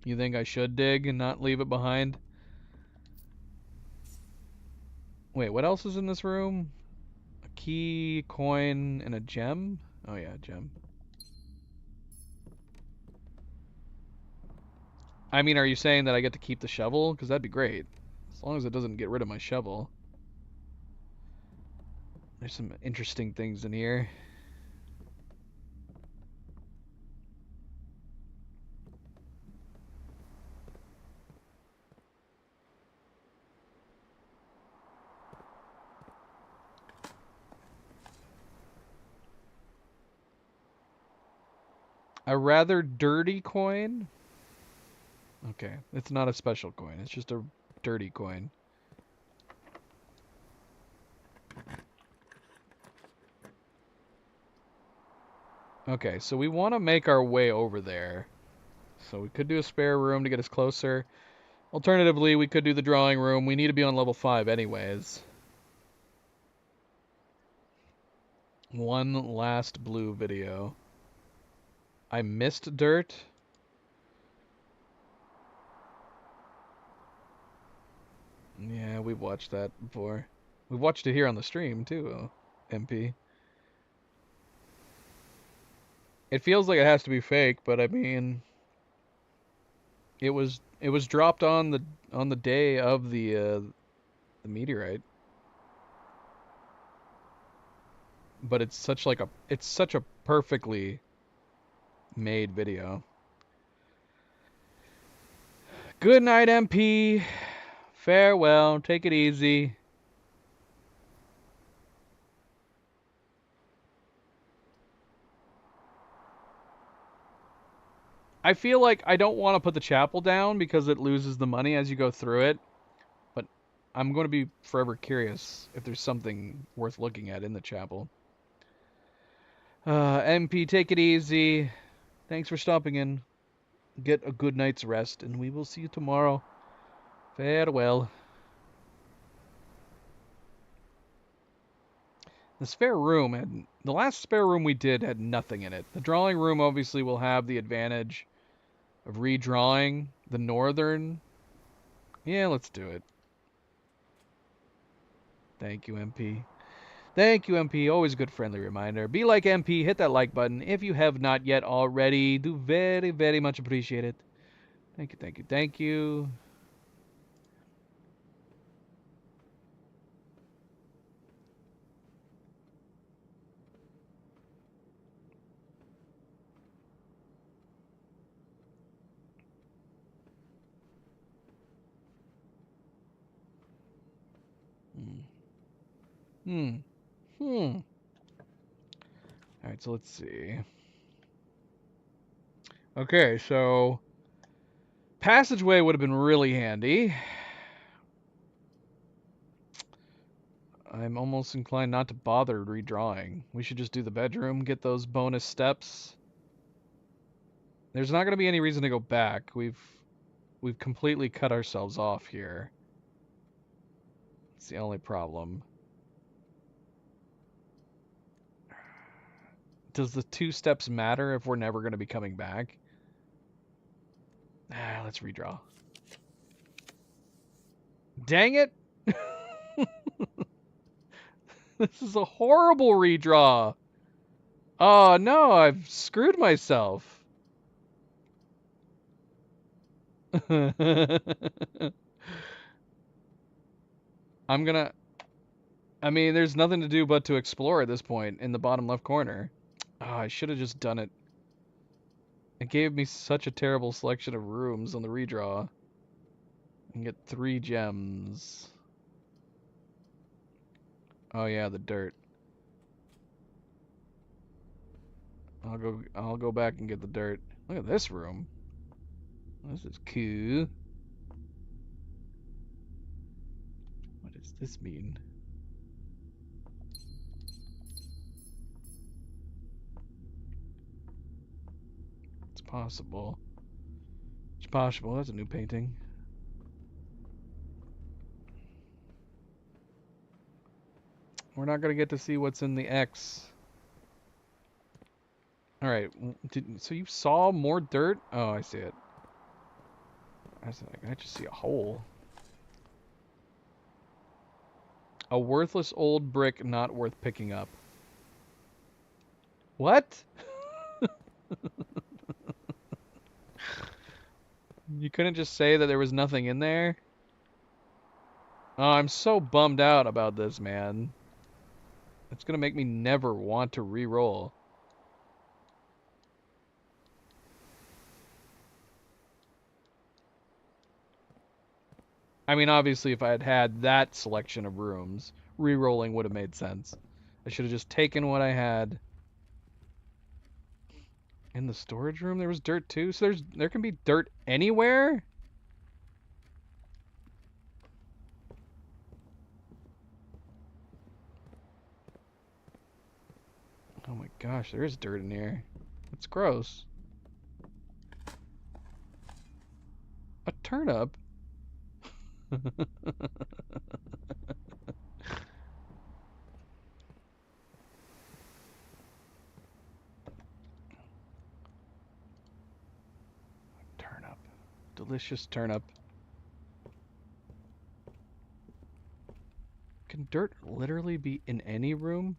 You think I should dig and not leave it behind? Wait, what else is in this room? A key, coin, and a gem? Oh yeah, gem. I mean, are you saying that I get to keep the shovel? Because that'd be great. As long as it doesn't get rid of my shovel. There's some interesting things in here. A rather dirty coin? Okay, it's not a special coin. It's just a dirty coin. Okay, so we want to make our way over there. So we could do a spare room to get us closer. Alternatively, we could do the drawing room. We need to be on level 5 anyways. One last blue video. I missed dirt. Yeah, we've watched that before. We've watched it here on the stream too, MP. It feels like it has to be fake, but I mean, it was dropped on the day of the meteorite. But it's such a perfectly made video. Good night, MP. Farewell. Take it easy. I feel like I don't want to put the chapel down because it loses the money as you go through it. But I'm going to be forever curious if there's something worth looking at in the chapel. MP, take it easy. Thanks for stopping in. Get a good night's rest, and we will see you tomorrow. Farewell. The spare room the last spare room we did had nothing in it. The drawing room obviously will have the advantage of redrawing the northern. Yeah, let's do it. Thank you, MP. Thank you, MP. Always a good friendly reminder. Be like MP. Hit that like button if you have not yet already. Do very, very much appreciate it. Thank you, thank you, thank you. Hmm. Alright, so let's see. Okay, so passageway would have been really handy. I'm almost inclined not to bother redrawing. We should just do the bedroom, get those bonus steps. There's not going to be any reason to go back. We've completely cut ourselves off here. It's the only problem. Does the 2 steps matter if we're never going to be coming back? Let's redraw. Dang it! This is a horrible redraw. Oh no, I've screwed myself. I'm gonna... I mean, there's nothing to do but to explore at this point in the bottom left corner. Oh, I should have just done it. It gave me such a terrible selection of rooms on the redraw. I can get 3 gems. Oh yeah, the dirt. I'll go back and get the dirt. Look at this room. This is cool. What does this mean? It's possible. It's possible. That's a new painting. We're not gonna get to see what's in the X. All right. So you saw more dirt? Oh, I see it. I just see a hole. A worthless old brick not worth picking up. What? You couldn't just say that there was nothing in there? Oh, I'm so bummed out about this, man. It's gonna make me never want to re-roll. I mean, obviously, if I had had that selection of rooms, re-rolling would have made sense. I should have just taken what I had. In the storage room, there was dirt too. So there can be dirt anywhere. Oh my gosh, there is dirt in here. It's gross. A turnip. Turnip. Delicious turnip. Can dirt literally be in any room?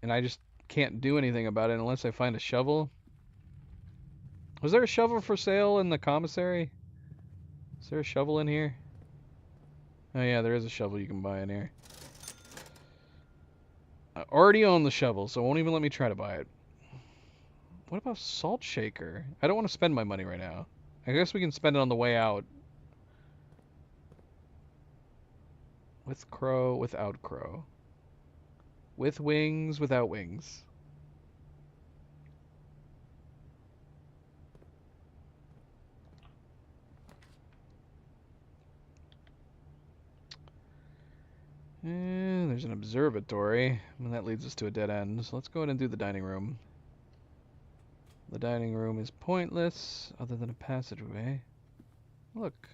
And I just can't do anything about it unless I find a shovel? Was there a shovel for sale in the commissary? Is there a shovel in here? Oh yeah, there is a shovel you can buy in here. I already own the shovel, so it won't even let me try to buy it. What about salt shaker? I don't want to spend my money right now. I guess we can spend it on the way out. With crow, without crow. With wings, without wings. And there's an observatory, and that leads us to a dead end. So let's go ahead and do the dining room. The dining room is pointless, other than a passageway. Look.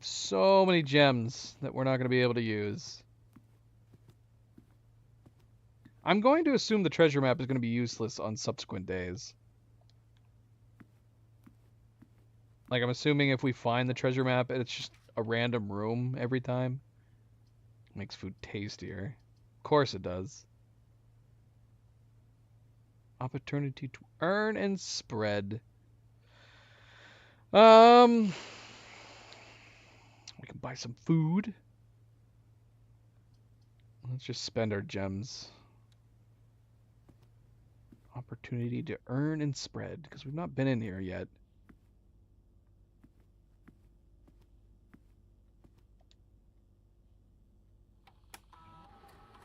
So many gems that we're not going to be able to use. I'm going to assume the treasure map is going to be useless on subsequent days. Like, I'm assuming if we find the treasure map, it's just a random room every time. Makes food tastier. Of course it does. Opportunity to earn and spread. We can buy some food. Let's just spend our gems. Opportunity to earn and spread, because we've not been in here yet.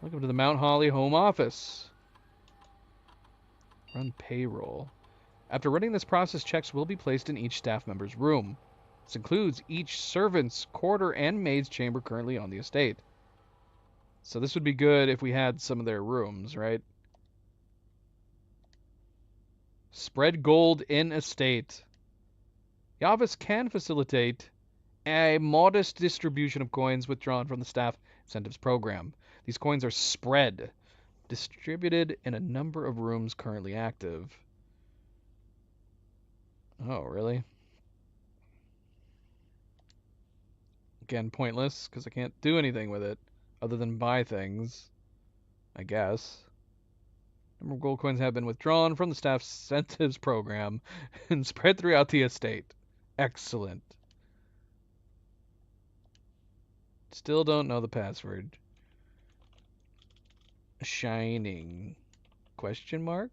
Welcome to the Mount Holly home office. Run payroll. After running this process, checks will be placed in each staff member's room. This includes each servant's quarter and maid's chamber currently on the estate. So this would be good if we had some of their rooms, right? Spread gold in estate. The office can facilitate a modest distribution of coins withdrawn from the staff incentives program. These coins are spread, distributed in a number of rooms currently active. Oh, really? Again, pointless, because I can't do anything with it other than buy things, I guess. Number of gold coins have been withdrawn from the staff incentives program and spread throughout the estate. Excellent. Still don't know the password. Shining. Question mark?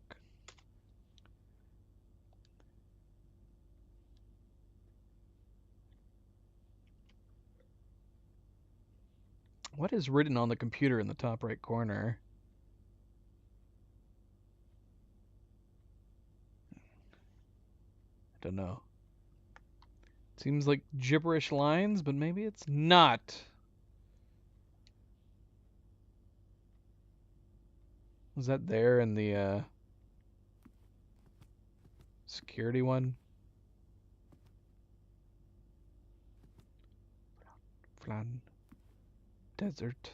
What is written on the computer in the top right corner? Don't know. Seems like gibberish lines, but maybe it's not. Was that there in the security one? Flan. Desert.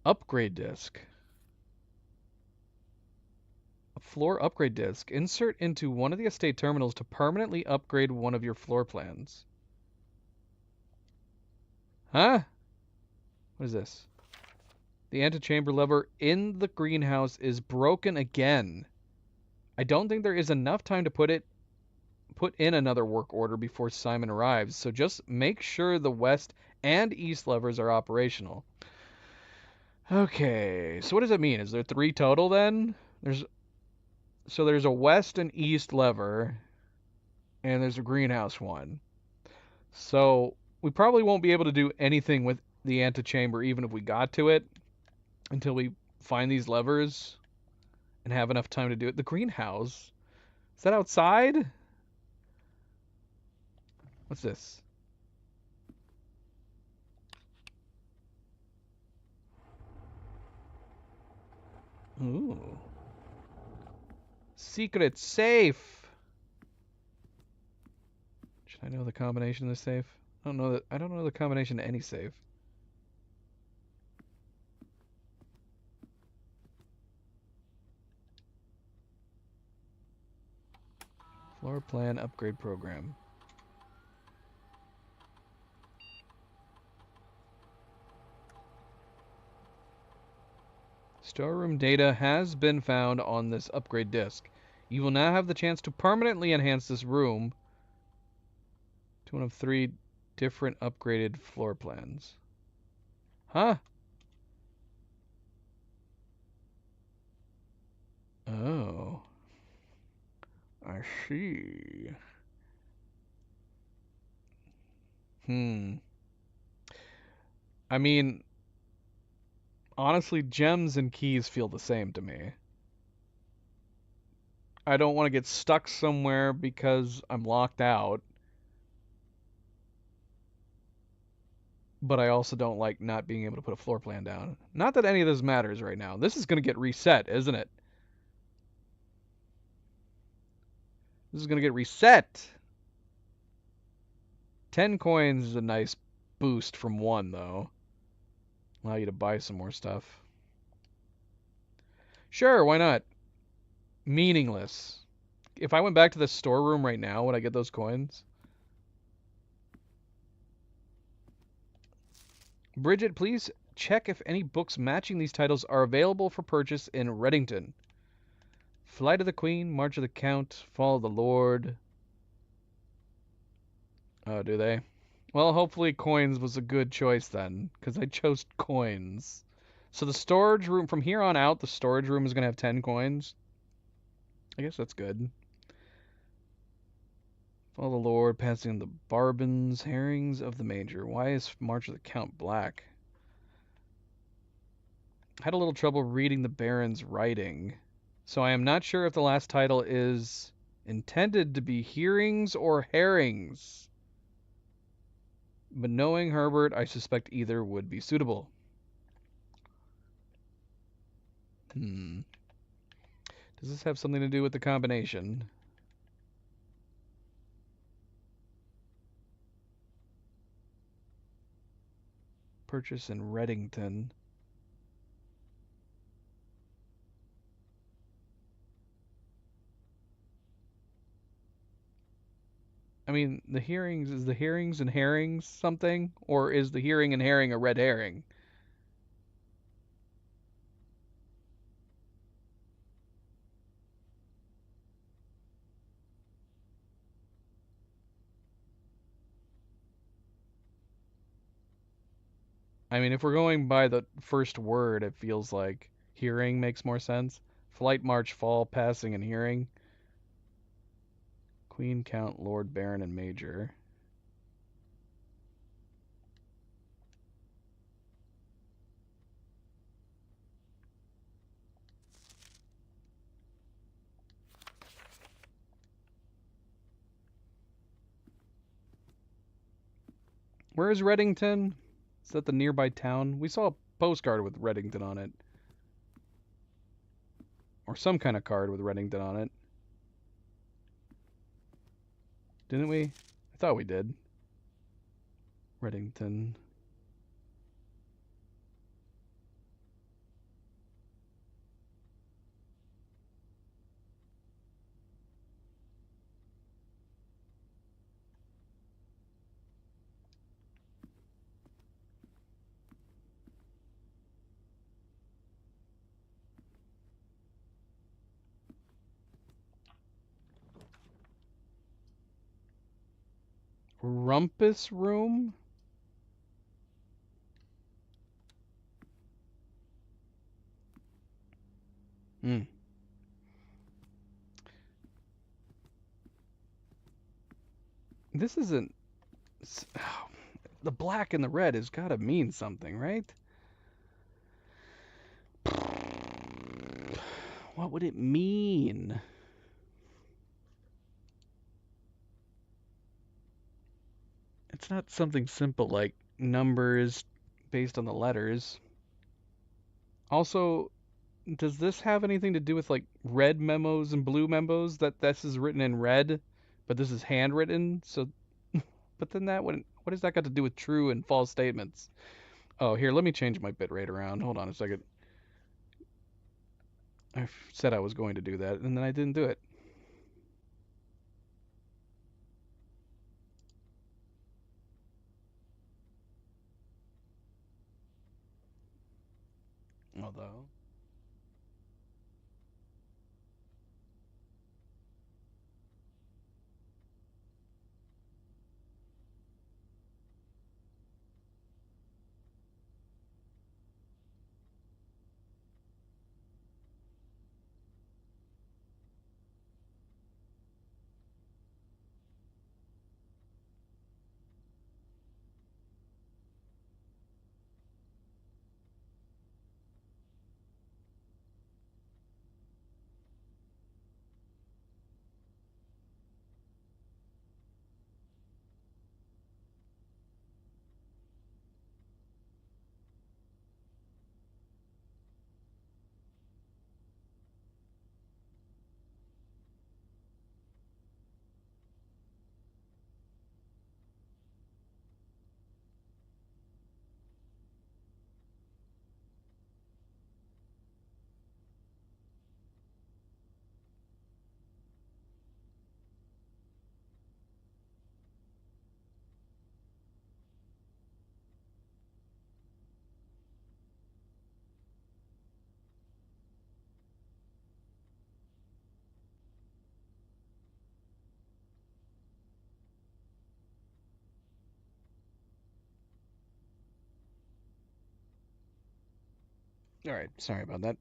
Upgrade disc. A floor upgrade disc. Insert into one of the estate terminals to permanently upgrade one of your floor plans. Huh? What is this? The antechamber lever in the greenhouse is broken again. I don't think there is enough time to put in another work order before Simon arrives, so just make sure the west and east levers are operational. Okay, so what does that mean? Is there 3 total then? There's a west and east lever, and there's a greenhouse one. So we probably won't be able to do anything with the antechamber even if we got to it until we find these levers and have enough time to do it. The greenhouse? Is that outside? What's this? Ooh. Secret safe. Should I know the combination of this safe? I don't know the combination to any safe. Floor plan upgrade program. Storeroom data has been found on this upgrade disk. You will now have the chance to permanently enhance this room to one of 3 different upgraded floor plans. Huh? Oh. I see. I mean, honestly, gems and keys feel the same to me. I don't want to get stuck somewhere because I'm locked out. But I also don't like not being able to put a floor plan down. Not that any of this matters right now. This is going to get reset, isn't it? This is going to get reset. 10 coins is a nice boost from 1, though. Allow you to buy some more stuff. Sure, why not? Meaningless. If I went back to the storeroom right now, would I get those coins? Bridget, please check if any books matching these titles are available for purchase in Reddington. Flight of the Queen, March of the Count, Fall of the Lord. Oh, do they? Well, hopefully coins was a good choice then, because I chose coins. So the storage room, from here on out, the storage room is going to have 10 coins. I guess that's good. Follow the Lord, passing the barbons, herrings of the manger. Why is March of the Count black? I had a little trouble reading the Baron's writing, so I am not sure if the last title is intended to be hearings or herrings. But knowing Herbert, I suspect either would be suitable. Does this have something to do with the combination? Purchase in Reddington. I mean, the hearings, is the hearings and herrings something? Or is the hearing and herring a red herring? I mean, if we're going by the first word, it feels like hearing makes more sense. Flight, march, fall, passing, and hearing. Queen, count, lord, baron, and major. Where is Reddington? Is that the nearby town? We saw a postcard with Reddington on it. Or some kind of card with Reddington on it. Didn't we? I thought we did. Reddington. Rumpus Room? Hmm. This isn't... The black and the red has got to mean something, right? What would it mean? It's not something simple like numbers based on the letters. Also, does this have anything to do with like red memos and blue memos that this is written in red, but this is handwritten? So, but then what has that got to do with true and false statements? Oh, here, let me change my bitrate around. Hold on a second. I said I was going to do that, and then I didn't do it. Although. All right, sorry about that.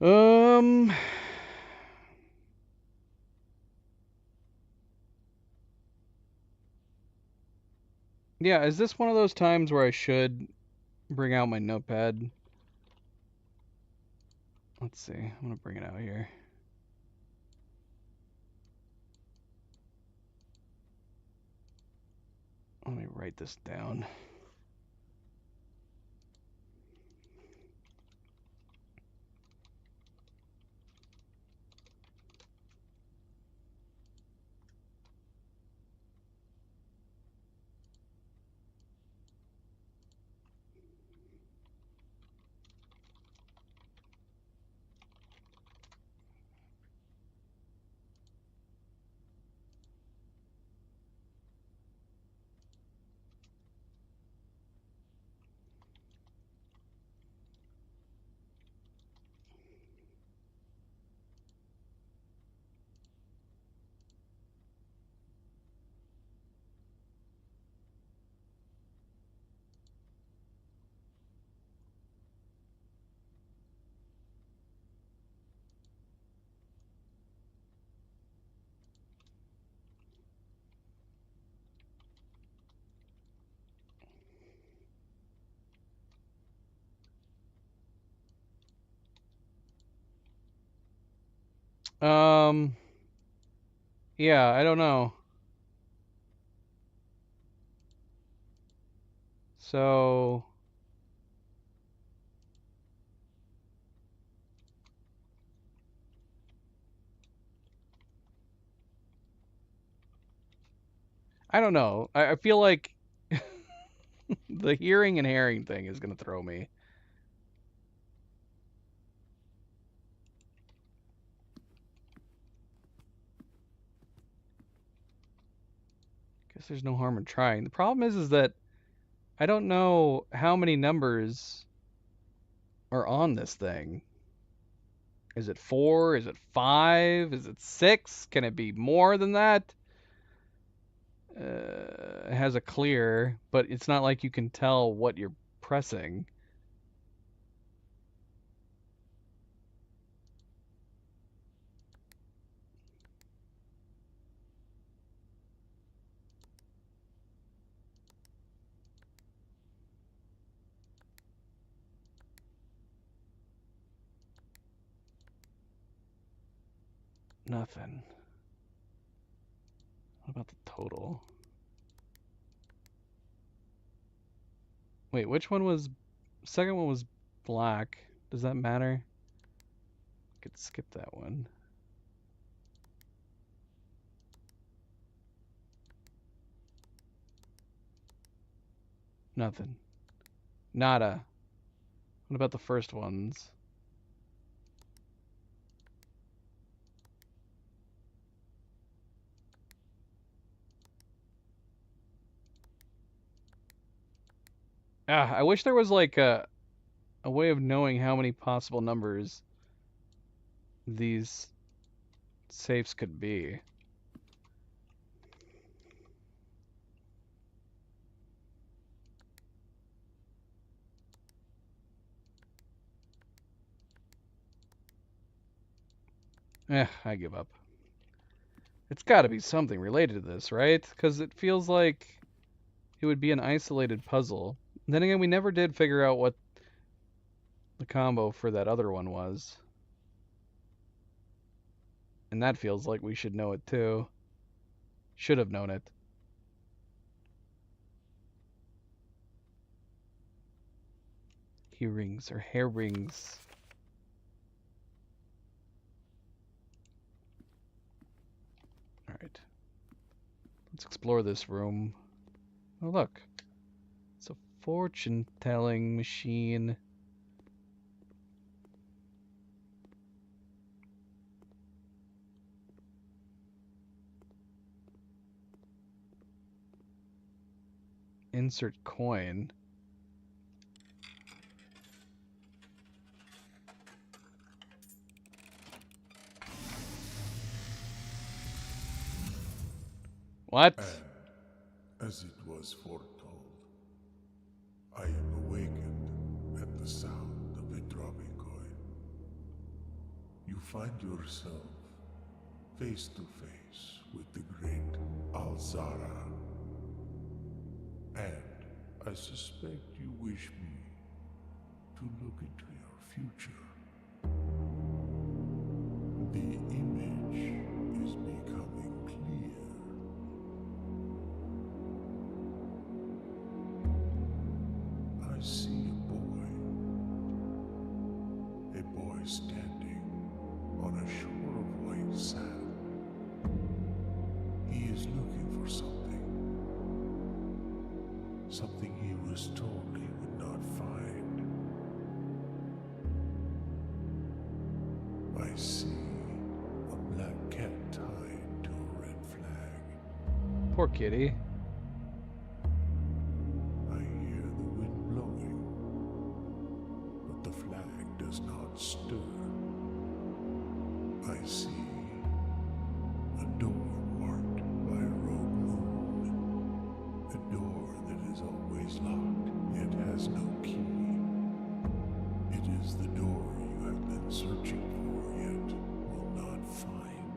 Um, yeah, is this one of those times where I should bring out my notepad? Let's see. I'm gonna bring it out here. Let me write this down. Um, yeah, I don't know. So I don't know. I feel like the hearing and herring thing is gonna throw me. Guess there's no harm in trying. The problem is that I don't know how many numbers are on this thing. Is it 4? Is it 5? Is it 6? Can it be more than that? It has a clear, but it's not like you can tell what you're pressing. Nothing. What about the total? Wait, which one was... Second one was black. Does that matter? Could skip that one. Nothing. Nada. What about the first ones? Ah, I wish there was like a way of knowing how many possible numbers these safes could be. I give up. It's got to be something related to this, right? Because it feels like it would be an isolated puzzle. Then again, we never did figure out what the combo for that other one was. And that feels like we should know it too. Should have known it. Earrings or hair rings. Alright. Let's explore this room. Oh, look. It's a fortune-telling machine. Insert coin. What? And as it was foretold, I am awakened at the sound of a dropping coin. You find yourself face to face with the great Alzara. And I suspect you wish me to look into your future. The image is becoming clear. I see a boy standing on a shore of white sand. He is looking for something he was told he would not find. I see a black cat tied to a red flag. Poor kitty. I hear the wind blowing, but the flag does not stir. I see a door marked by a rogue moon. A door that is always locked, yet has no key. It is the door you have been searching for, yet will not find.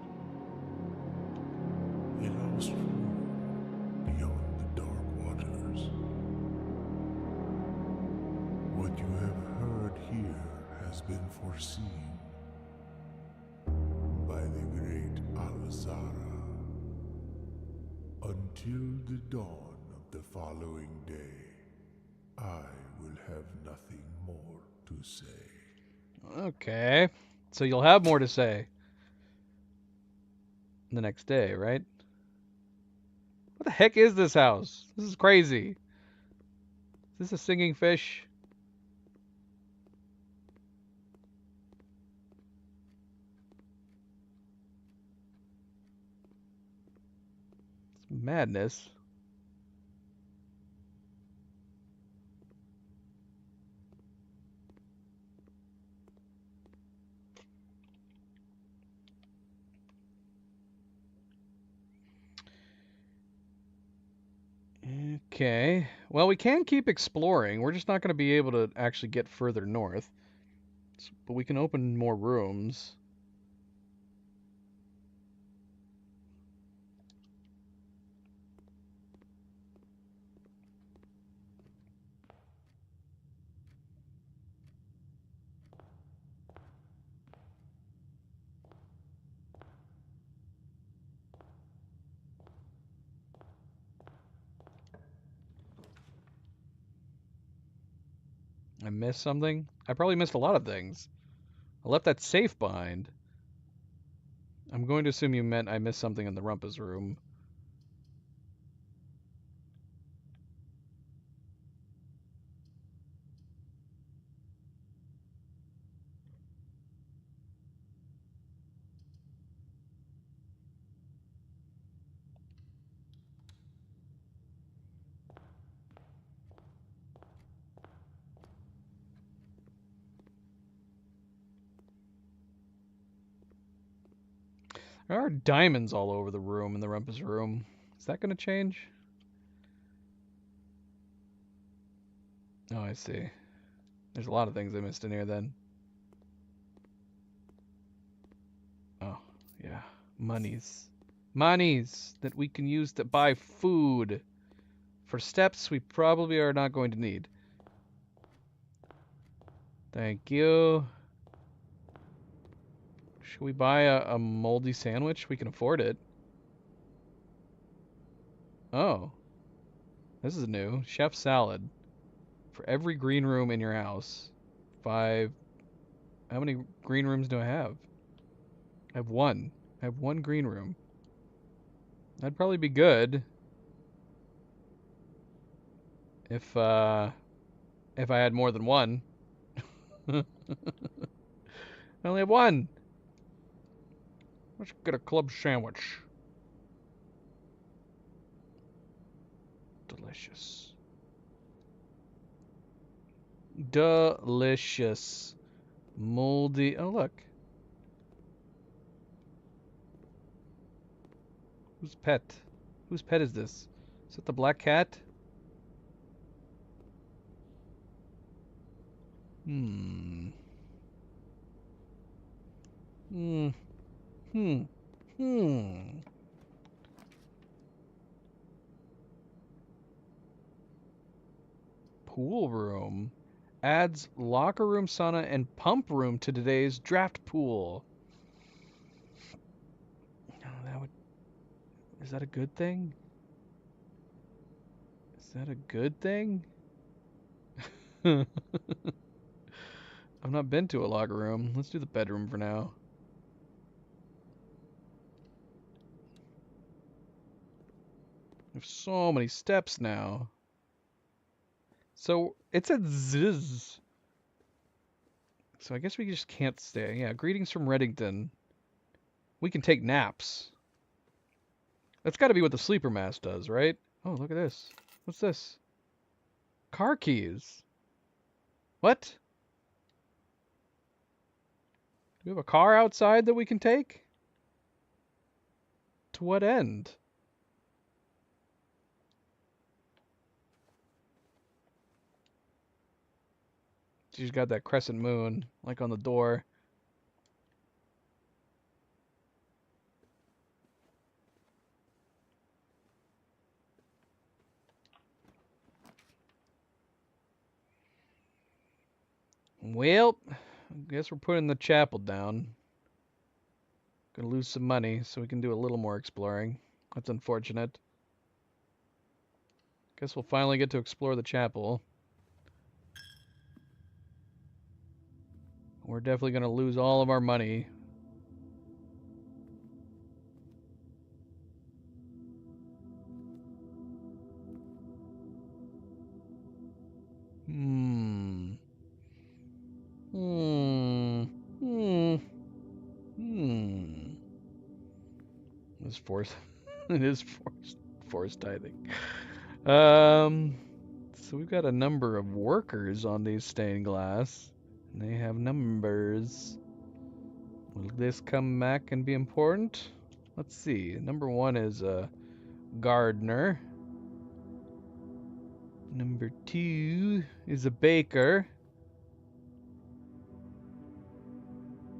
A lost room beyond the dark waters. What you have heard here has been foreseen by the great Alzara. Until the dawn of the following day, I will have nothing more to say. Okay. So you'll have more to say the next day, right? What the heck is this house? This is crazy. Is this a singing fish? It's madness. Okay. Well, we can keep exploring. We're just not going to be able to actually get further north. But we can open more rooms. I missed something? I probably missed a lot of things. I left that safe behind. I'm going to assume you meant I missed something in the Rumpus room. There are diamonds all over the room in the Rumpus room. Is that going to change? Oh, I see. There's a lot of things I missed in here then. Oh, yeah. Monies. Monies that we can use to buy food. For steps we probably are not going to need. Thank you. Should we buy a moldy sandwich? We can afford it. Oh. This is new. Chef salad. For every green room in your house. 5. How many green rooms do I have? I have 1. I have 1 green room. That'd probably be good. If I had more than 1. I only have 1. Let's get a club sandwich. Delicious. Delicious. Moldy. Oh, look. Whose pet? Whose pet is this? Is it the black cat? Hmm. Hmm. Hmm. Hmm. Pool room. Adds locker room, sauna, and pump room to today's draft pool. Oh, is that a good thing? Is that a good thing? I've not been to a locker room. Let's do the bedroom for now. There's so many steps now. So it's a zzz. So I guess we just can't stay. Yeah, greetings from Reddington. We can take naps. That's got to be what the sleeper mask does, right? Oh, look at this. What's this? Car keys. What? Do we have a car outside that we can take? To what end? She's got that crescent moon, like on the door. Well, I guess we're putting the chapel down. Gonna lose some money, so we can do a little more exploring. That's unfortunate. Guess we'll finally get to explore the chapel. we're definitely going to lose all of our money. It's forced. It is forced tithing. So we've got a number of workers on these stained glass. And they have numbers. Will this come back and be important? Let's see. Number 1 is a gardener. Number 2 is a baker.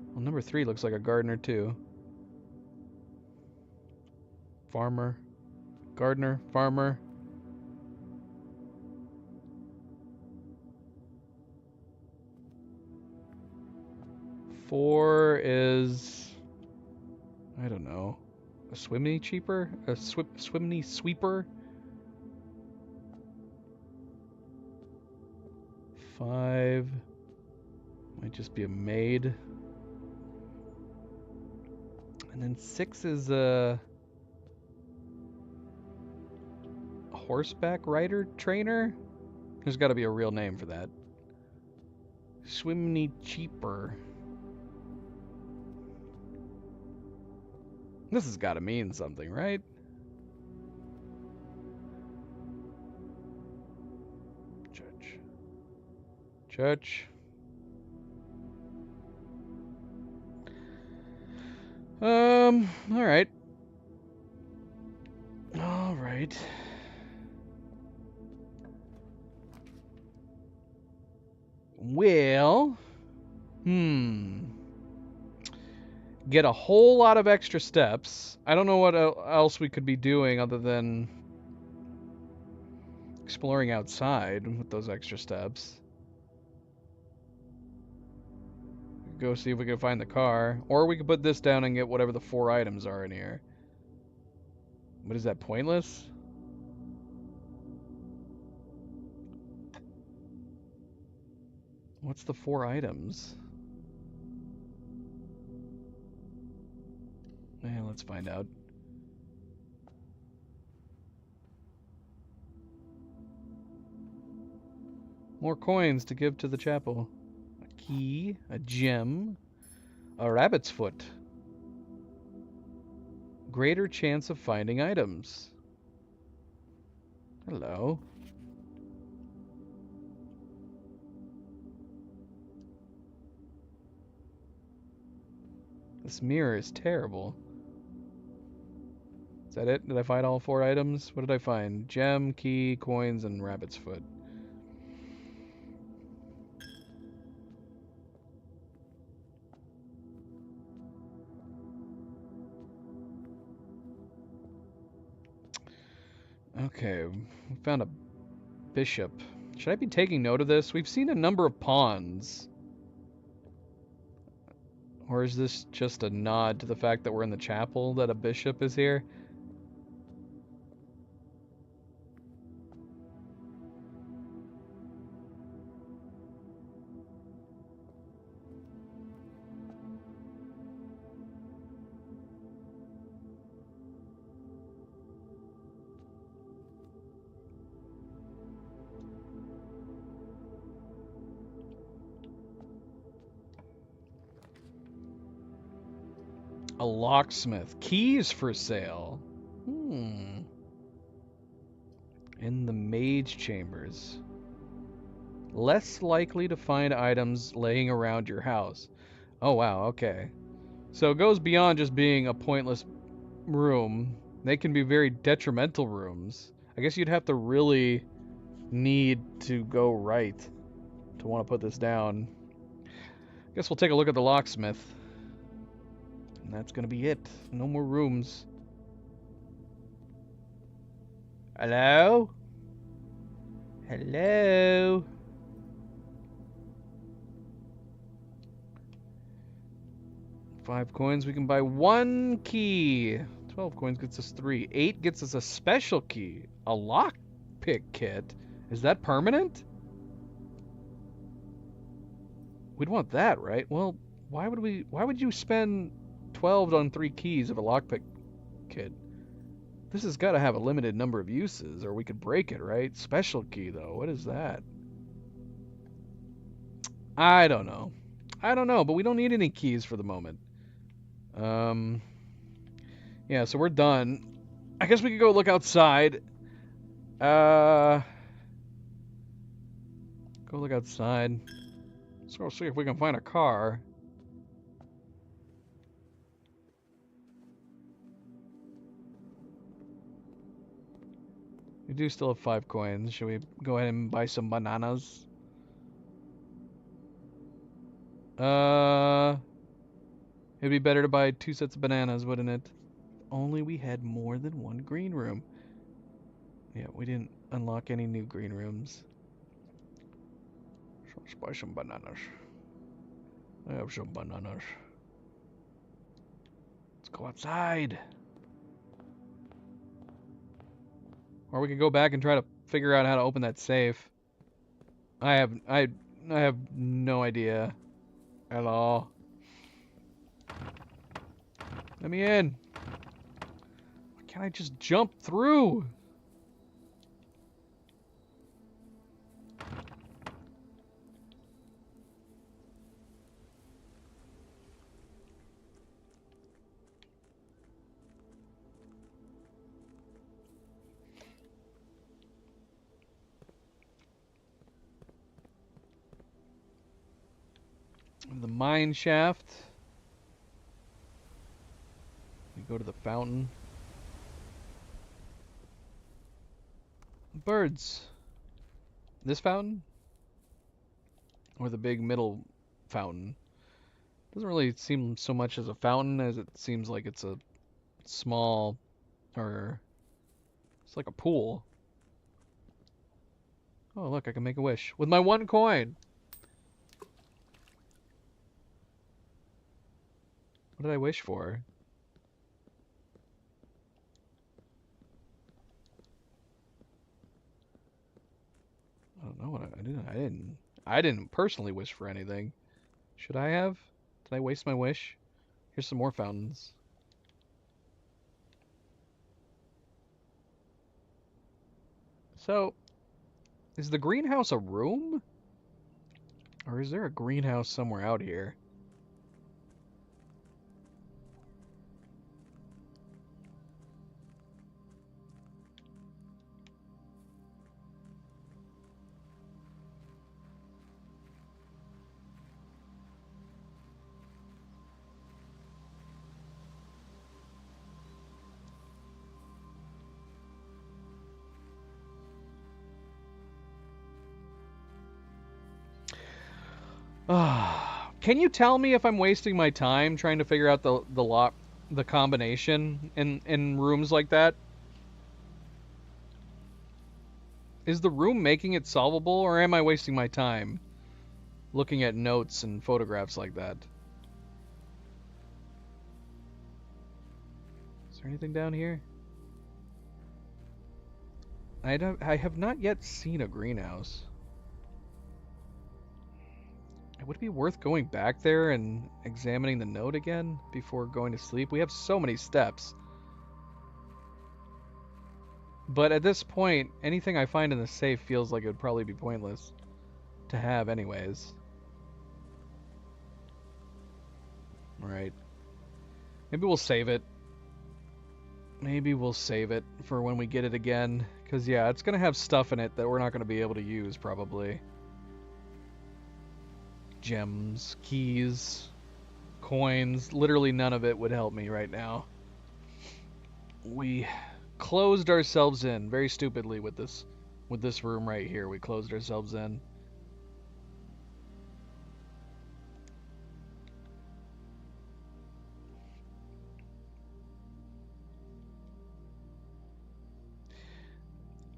Well, number 3 looks like a gardener too. Farmer. Gardener. Farmer. Four is, I don't know, a swimney cheaper? A swimney sweeper? 5 might just be a maid. And then 6 is a horseback rider trainer? There's got to be a real name for that. Swimney cheaper. This has got to mean something, right? Church. All right. All right. Well, get a whole lot of extra steps. I don't know what else we could be doing other than exploring outside with those extra steps. Go see if we can find the car, or we could put this down and get whatever the 4 items are in here. But is that pointless? What's the 4 items? Yeah, let's find out. More coins to give to the chapel. A key, a gem, a rabbit's foot. Greater chance of finding items. Hello. This mirror is terrible. Is that it? Did I find all 4 items? What did I find? Gem, key, coins, and rabbit's foot. Okay, we found a bishop. Should I be taking note of this? We've seen a number of pawns. Or is this just a nod to the fact that we're in the chapel that a bishop is here? A locksmith. Keys for sale. In the mage chambers. Less likely to find items laying around your house. Oh, wow, okay. So it goes beyond just being a pointless room. They can be very detrimental rooms. I guess you'd have to really need to go right to want to put this down. I guess we'll take a look at the locksmith. And that's gonna be it. No more rooms. Hello? Hello? $5 coins, we can buy 1 key. 12 coins gets us 3. 8 gets us a special key. A lockpick kit. Is that permanent? We'd want that, right? Well, why would you spend 12 on 3 keys of a lockpick kit? This has got to have a limited number of uses, or we could break it, right? Special key, though. What is that? I don't know. I don't know, but we don't need any keys for the moment. Yeah, so we're done. I guess we could go look outside. Go look outside. Let's go see if we can find a car. We do still have 5 coins. Should we go ahead and buy some bananas? It'd be better to buy 2 sets of bananas, wouldn't it? If only we had more than 1 green room. Yeah, we didn't unlock any new green rooms. So let's buy some bananas. I have some bananas. Let's go outside. Or we could go back and try to figure out how to open that safe. I have no idea at all. Let me in. Why can't I just jump through? The mine shaft. We go to the fountain. Birds. This fountain? Or the big middle fountain? Doesn't really seem so much as a fountain as it seems like it's a small, or it's like a pool. Oh, look, I can make a wish with my 1 coin. What did I wish for? I don't know what I didn't personally wish for anything. Should I have? Did I waste my wish? Here's some more fountains. So, is the greenhouse a room? Or is there a greenhouse somewhere out here? Can you tell me if I'm wasting my time trying to figure out the combination in rooms like that? Is the room making it solvable, or am I wasting my time looking at notes and photographs like that? Is there anything down here? I have not yet seen a greenhouse. Would it be worth going back there and examining the note again before going to sleep? We have so many steps. But at this point, anything I find in the safe feels like it would probably be pointless to have anyways. Alright. Maybe we'll save it. Maybe we'll save it for when we get it again. Because, yeah, it's going to have stuff in it that we're not going to be able to use, probably. Gems, keys, coins. Literally none of it would help me right now. We closed ourselves in very stupidly with this room right here. We closed ourselves in.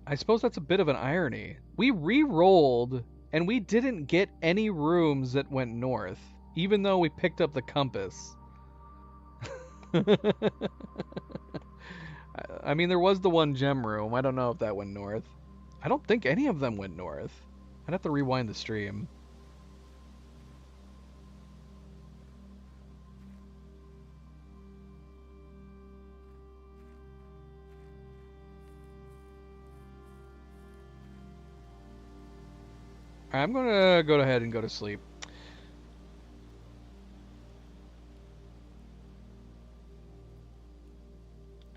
I suppose that's a bit of an irony. We re-rolled and we didn't get any rooms that went north, even though we picked up the compass. I mean, there was the 1 gem room. I don't know if that went north. I don't think any of them went north. I'd have to rewind the stream. I'm gonna go ahead and go to sleep.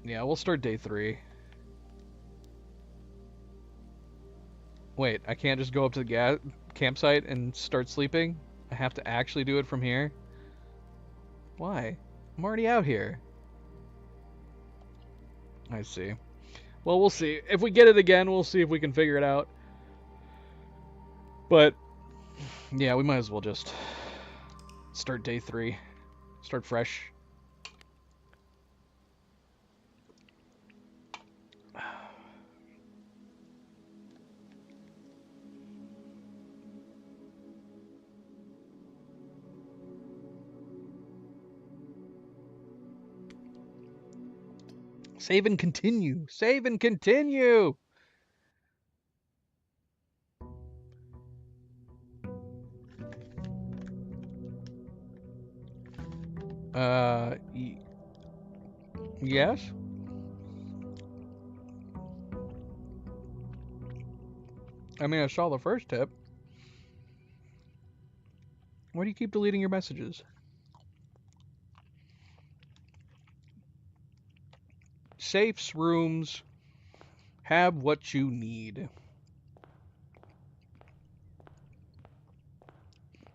Yeah, we'll start day 3. Wait, I can't just go up to the campsite and start sleeping? I have to actually do it from here? Why? I'm already out here. I see. Well, we'll see. If we get it again, we'll see if we can figure it out. But, yeah, we might as well just start day 3. Start fresh. Save and continue. Save and continue. Yes? I mean, I saw the first tip. Why do you keep deleting your messages? Safes, rooms, have what you need.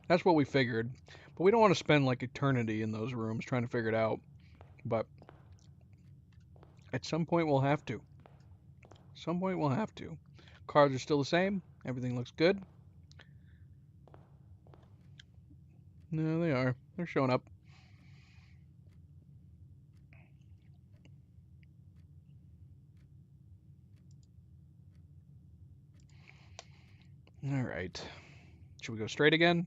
That's what we figured. But we don't want to spend like eternity in those rooms trying to figure it out. But at some point we'll have to. Some point we'll have to. Cards are still the same. Everything looks good. No, they are. They're showing up. All right. Should we go straight again?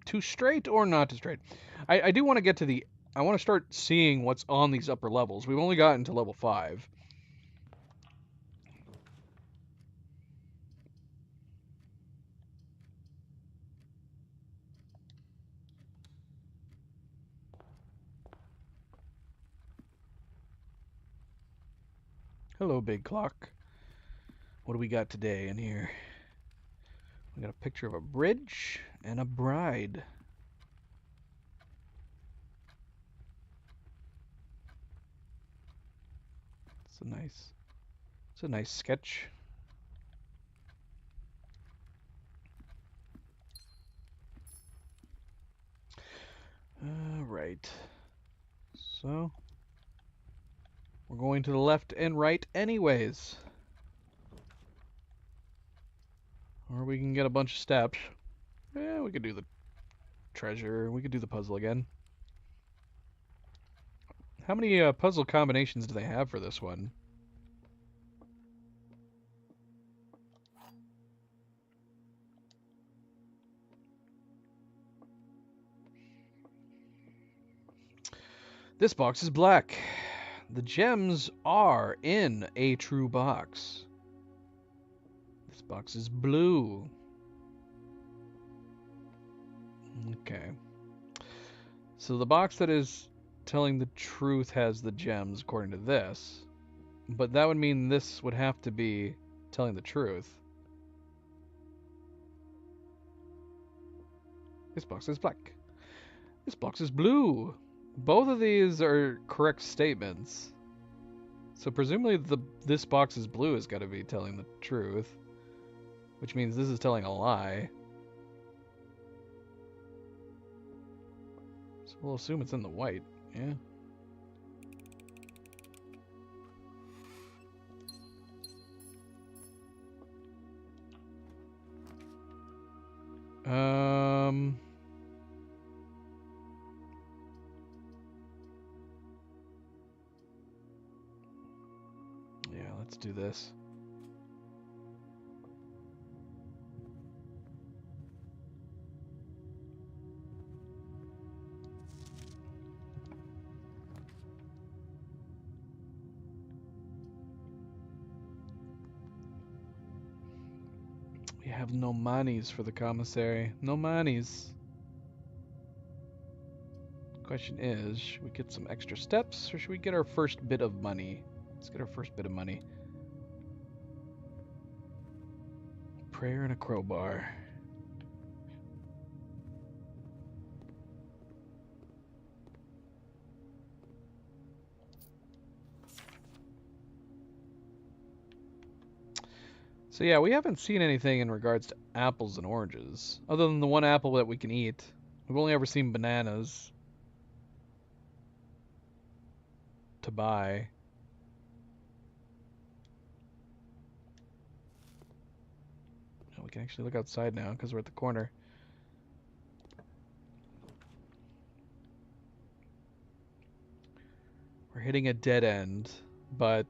Too straight or not too straight? I do want to get to the... I want to start seeing what's on these upper levels. We've only gotten to level 5. Hello, big clock. What do we got today in here? We got a picture of a bridge and a bride. It's a nice sketch. All right. So we're going to the left and right anyways. Or we can get a bunch of steps. Yeah, we could do the treasure. We could do the puzzle again. How many puzzle combinations do they have for this one? This box is black. The gems are in a true box. This box is blue. Okay. So the box that is telling the truth has the gems according to this. But that would mean this would have to be telling the truth. This box is black. This box is blue. Both of these are correct statements. So presumably this box is blue has got to be telling the truth. Which means this is telling a lie. So we'll assume it's in the white, yeah. Yeah, let's do this. We have no monies for the commissary. No monies. Question is, should we get some extra steps or should we get our first bit of money? Let's get our first bit of money. Prayer and a crowbar. So yeah, we haven't seen anything in regards to apples and oranges, other than the one apple that we can eat. We've only ever seen bananas to buy. Oh, we can actually look outside now because we're at the corner. We're hitting a dead end, but...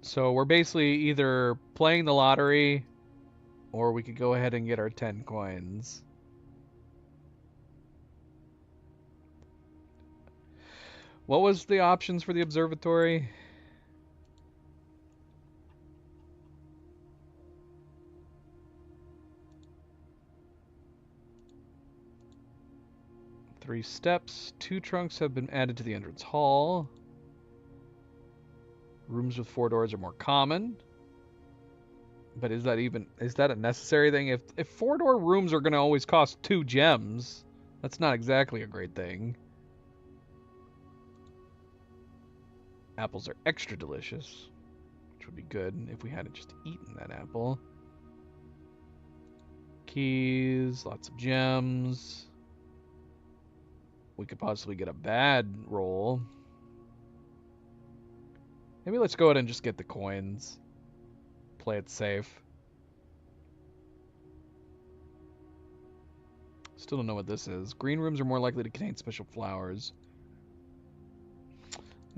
So we're basically either playing the lottery or we could go ahead and get our 10 coins. What was the options for the observatory? Three steps. 2 trunks have been added to the entrance hall. Rooms with 4 doors are more common. But is that a necessary thing? If 4-door rooms are going to always cost 2 gems, that's not exactly a great thing. Apples are extra delicious, which would be good if we hadn't just eaten that apple. Keys, lots of gems. We could possibly get a bad roll. Maybe let's go ahead and just get the coins. Play it safe. Still don't know what this is. Green rooms are more likely to contain special flowers.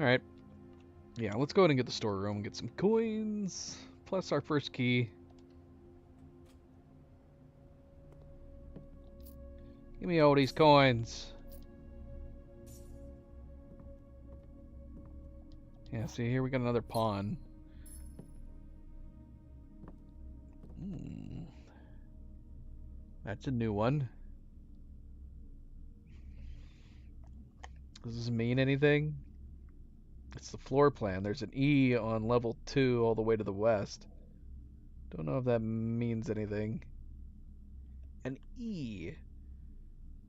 Alright. Yeah, let's go ahead and get the storeroom and get some coins. Plus our first key. Give me all these coins. Yeah, see, here we got another pawn. That's a new one. Does this mean anything? It's the floor plan. There's an E on level 2 all the way to the west. Don't know if that means anything. An E.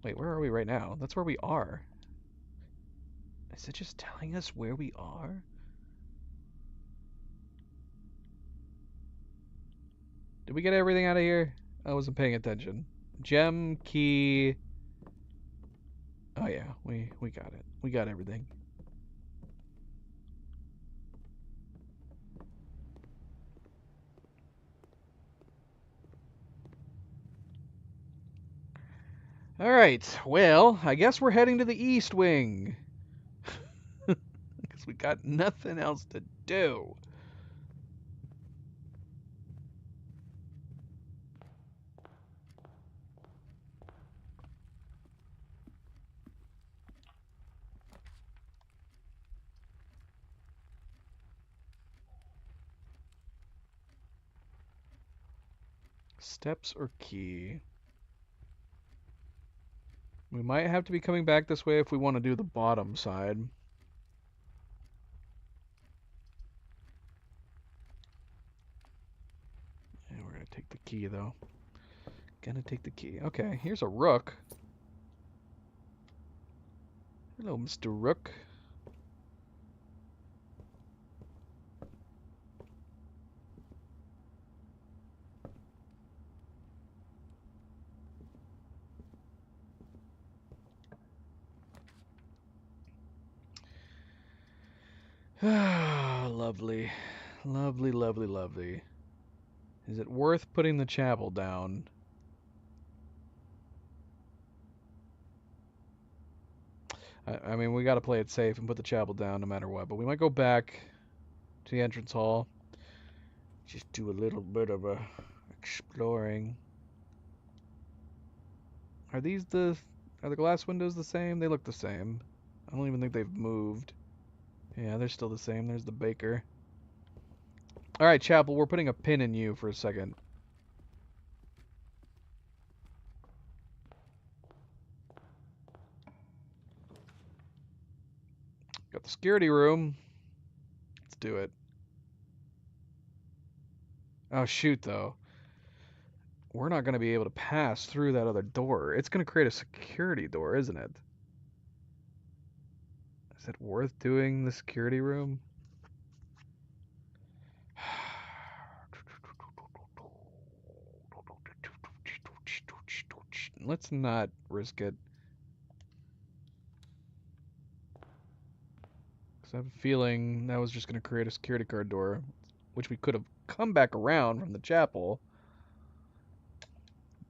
Wait, where are we right now? That's where we are. Is it just telling us where we are? Did we get everything out of here? I wasn't paying attention. Gem, key. Oh yeah, we got it. We got everything. Alright, well, I guess we're heading to the East Wing. Because we got nothing else to do. Steps or key? We might have to be coming back this way if we want to do the bottom side. And we're going to take the key, though. Gonna take the key. Okay, here's a rook. Hello, Mr. Rook. Ah, lovely. Lovely, lovely, lovely. Is it worth putting the chapel down? I mean, we gotta play it safe and put the chapel down no matter what, but we might go back to the entrance hall. Just do a little bit of exploring. Are the glass windows the same? They look the same. I don't even think they've moved. Yeah, they're still the same. There's the baker. Alright, chapel, we're putting a pin in you for a second. the security room. Let's do it. Oh, shoot, though. We're not going to be able to pass through that other door. It's going to create a security door, isn't it? Is it worth doing the security room? Let's not risk it. Because I have a feeling that was just going to create a security card door, which we could have come back around from the chapel.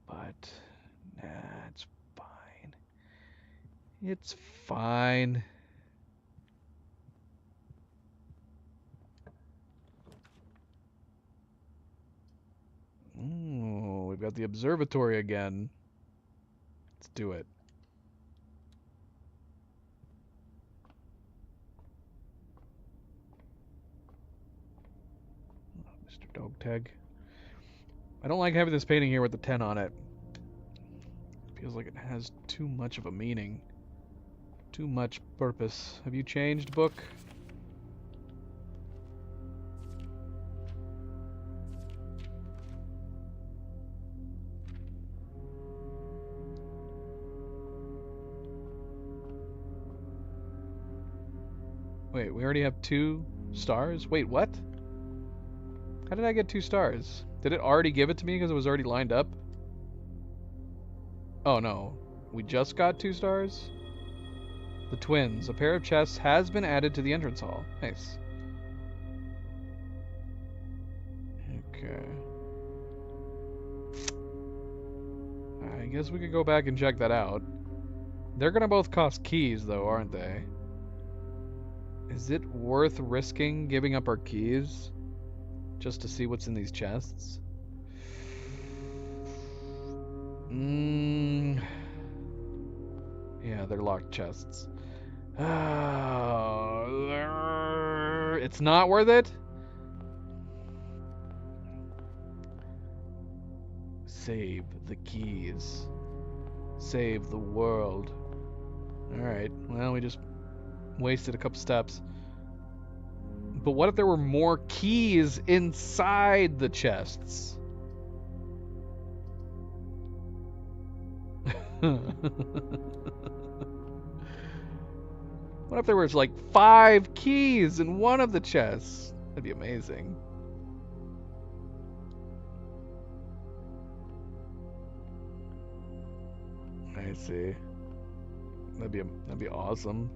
But, nah, it's fine. It's fine. Ooh, we've got the observatory again. Let's do it. Mr. Dogtag. I don't like having this painting here with the 10 on it. It feels like it has too much of a meaning. Too much purpose. Have you changed, book? Wait, we already have 2 stars? Wait, what? How did I get 2 stars? Did it already give it to me because it was already lined up? Oh no, we just got 2 stars? The twins. A pair of chests has been added to the entrance hall. Nice. Okay. I guess we could go back and check that out. They're gonna both cost keys though, aren't they? Is it worth risking giving up our keys just to see what's in these chests? Yeah, they're locked chests. It's not worth it? Save the keys. Save the world. Alright, well, we just wasted a couple steps. But what if there were more keys inside the chests? What if there was like 5 keys in one of the chests? That'd be amazing. I see. That'd be awesome.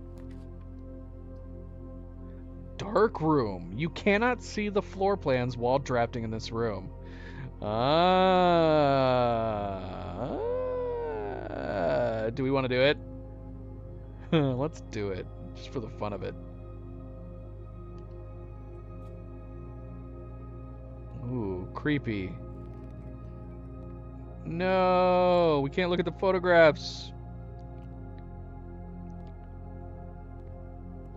Dark room. You cannot see the floor plans while drafting in this room. Do we want to do it? Let's do it, just for the fun of it. Ooh, creepy. No, we can't look at the photographs.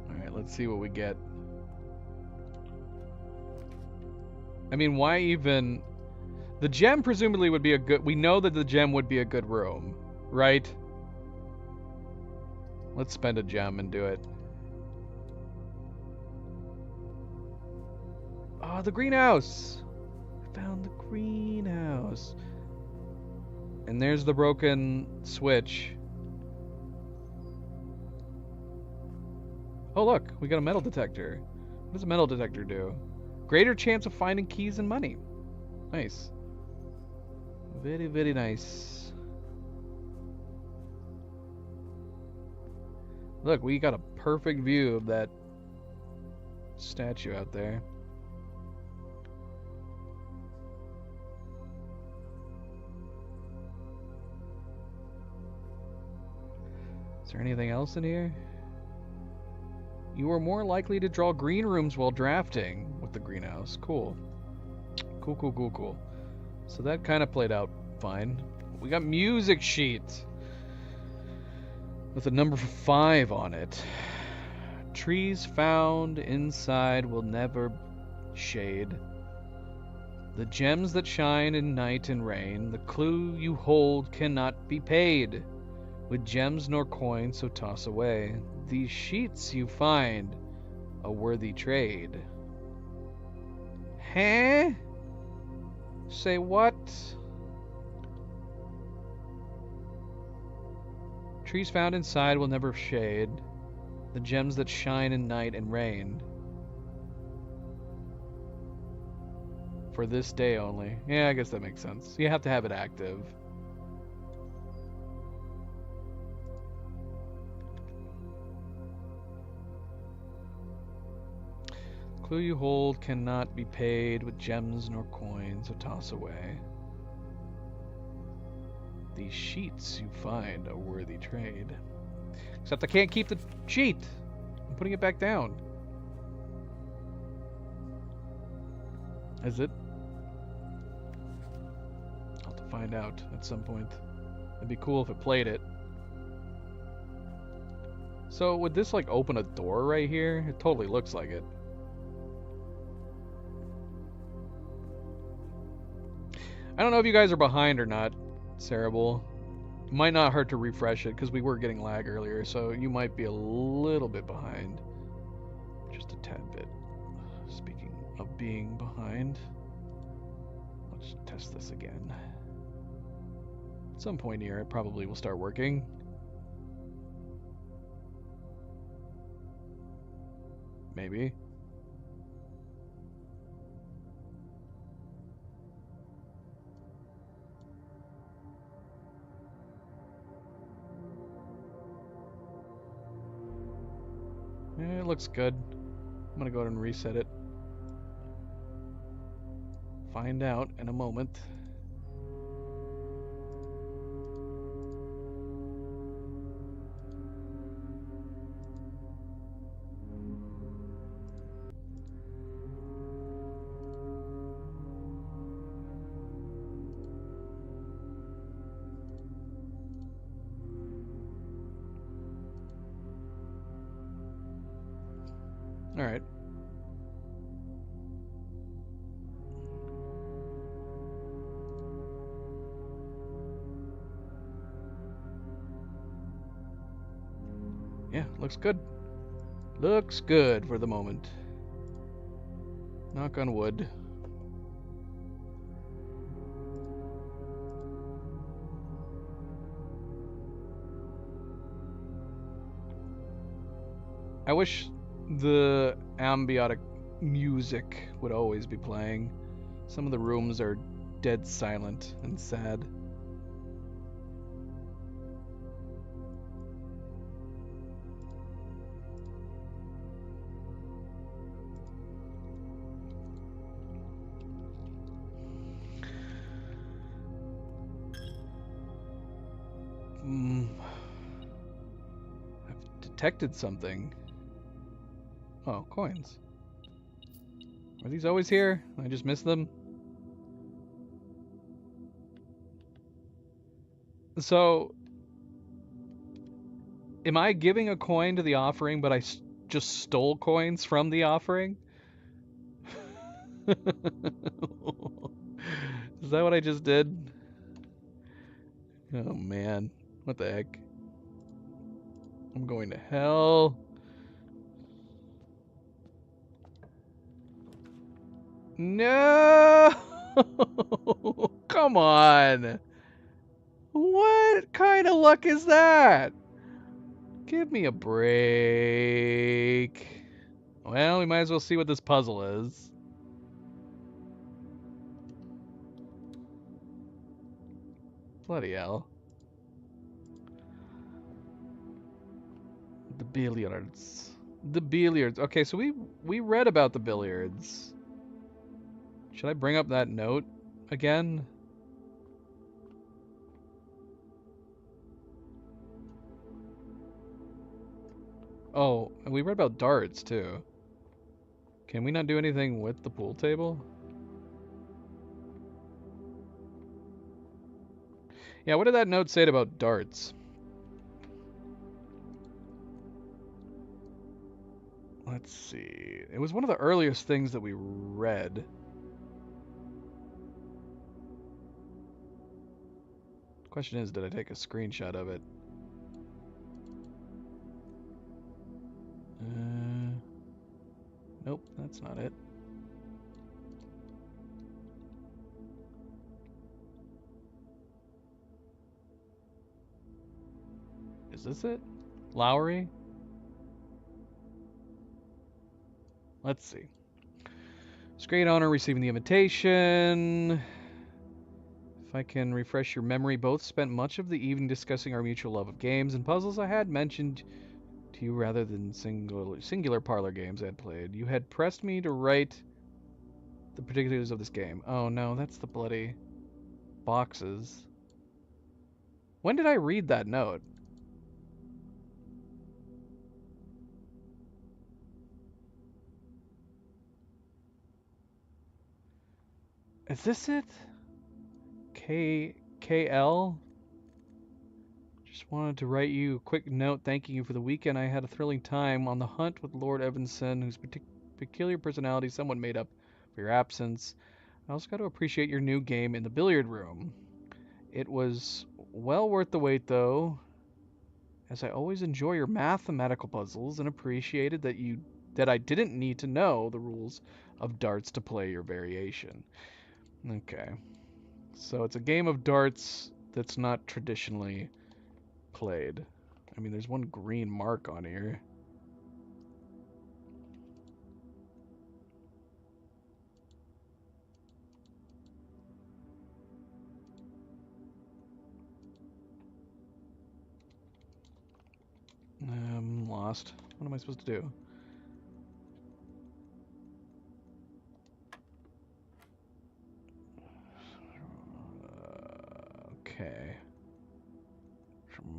Alright, let's see what we get. I mean, why even... The gem presumably would be a good... We know that the gem would be a good room, right? Let's spend a gem and do it. Oh, the greenhouse! I found the greenhouse. And there's the broken switch. Oh, look, we got a metal detector. What does a metal detector do? Greater chance of finding keys and money. Nice. Very, very nice. Look, we got a perfect view of that statue out there. Is there anything else in here? You are more likely to draw green rooms while drafting with the greenhouse. Cool. Cool, cool, cool, cool. So that kind of played out fine. We got music sheet with a number 5 on it. Trees found inside will never shade. The gems that shine in night and rain, the clue you hold cannot be paid. With gems nor coins, so toss away. These sheets you find a worthy trade. Huh? Say what? Trees found inside will never shade. The gems that shine in night and rain. For this day only. Yeah, I guess that makes sense. You have to have it active. Clue you hold cannot be paid with gems nor coins, so toss away. These sheets you find a worthy trade. Except I can't keep the sheet. I'm putting it back down. Is it? I'll have to find out at some point. It'd be cool if it played it. So would this like open a door right here? It totally looks like it. I don't know if you guys are behind or not, Cerebral. Might not hurt to refresh it because we were getting lag earlier, so you might be a little bit behind. Just a tad bit. Speaking of being behind, let's test this again. At some point here, it probably will start working. Maybe. It looks good. I'm gonna go ahead and reset it. Find out in a moment. All right. Yeah, looks good. Looks good for the moment. Knock on wood. I wish the ambient music would always be playing. Some of the rooms are dead silent and sad. I've detected something. Oh, coins. Are these always here? I just missed them? So, am I giving a coin to the offering, but I just stole coins from the offering? Is that what I just did? Oh man, what the heck? I'm going to hell. No! Come on! What kind of luck is that? Give me a break. Well, we might as well see what this puzzle is. Bloody hell. The billiards. The billiards. Okay, so we read about the billiards. Should I bring up that note again? Oh, and we read about darts too. Can we not do anything with the pool table? Yeah, what did that note say about darts? Let's see. It was one of the earliest things that we read. Question is, did I take a screenshot of it? That's not it. Is this it? Lowry? Let's see. It's great honor receiving the invitation. If I can refresh your memory, both spent much of the evening discussing our mutual love of games and puzzles. I had mentioned to you rather than singular parlor games I had played. You had pressed me to write the particulars of this game. Oh no, that's the bloody boxes. When did I read that note? Is this it? KL? Just wanted to write you a quick note thanking you for the weekend. I had a thrilling time on the hunt with Lord Evanson, whose peculiar personality somewhat made up for your absence. I also got to appreciate your new game in the billiard room. It was well worth the wait, though, as I always enjoy your mathematical puzzles and appreciated that I didn't need to know the rules of darts to play your variation. Okay. So it's a game of darts that's not traditionally played. I mean, there's one green mark on here. I'm lost. What am I supposed to do? Okay.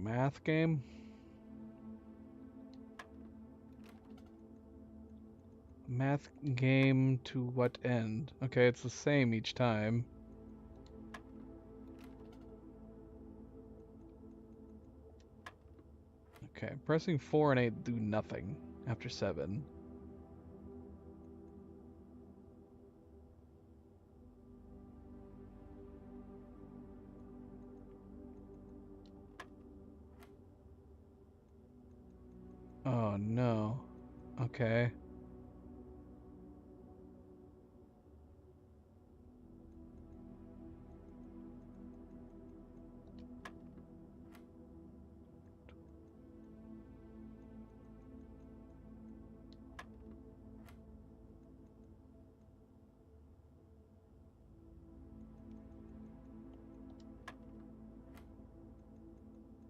Math game? Math game to what end? Okay, it's the same each time. Okay, pressing 4 and 8 do nothing after 7. Oh no. Okay.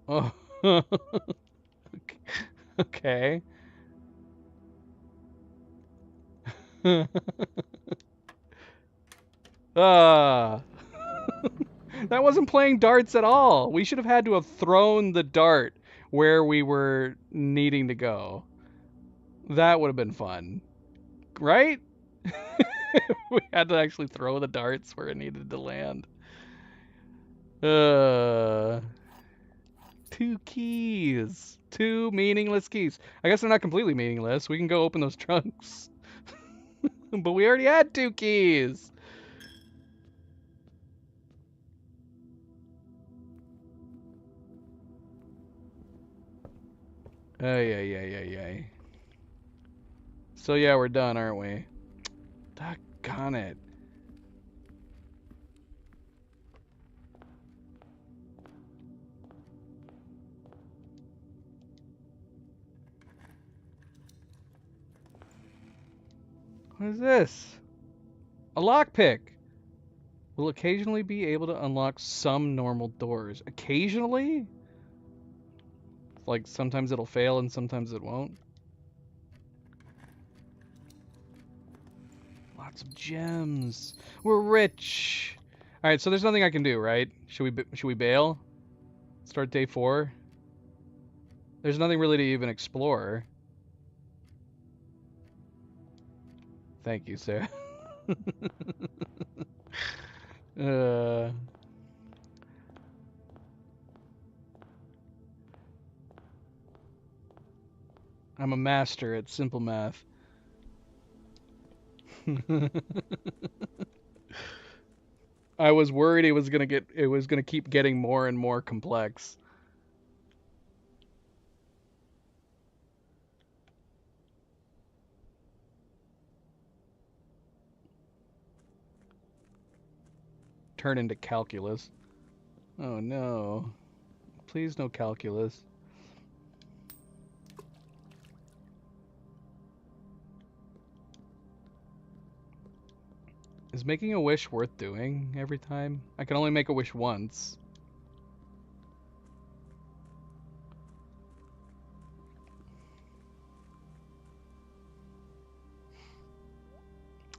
Oh. Okay. Ah. That wasn't playing darts at all. We should have had to have thrown the dart where we were needing to go. That would have been fun. Right? We had to actually throw the darts where it needed to land. Uh, 2 keys. 2 meaningless keys. I guess they're not completely meaningless. We can go open those trunks. But we already had 2 keys. Ay, ay, ay, ay, ay. So yeah, we're done, aren't we? Doggone it. What is this? A lockpick. Will occasionally be able to unlock some normal doors. Occasionally? Like sometimes it'll fail and sometimes it won't. Lots of gems. We're rich. All right, so there's nothing I can do, right? Should we bail? Start day 4. There's nothing really to even explore. Thank you, Sarah. uh, I'm a master at simple math. I was worried it was gonna keep getting more and more complex. turn into calculus. Oh no. Please no calculus. Is making a wish worth doing every time? I can only make a wish once.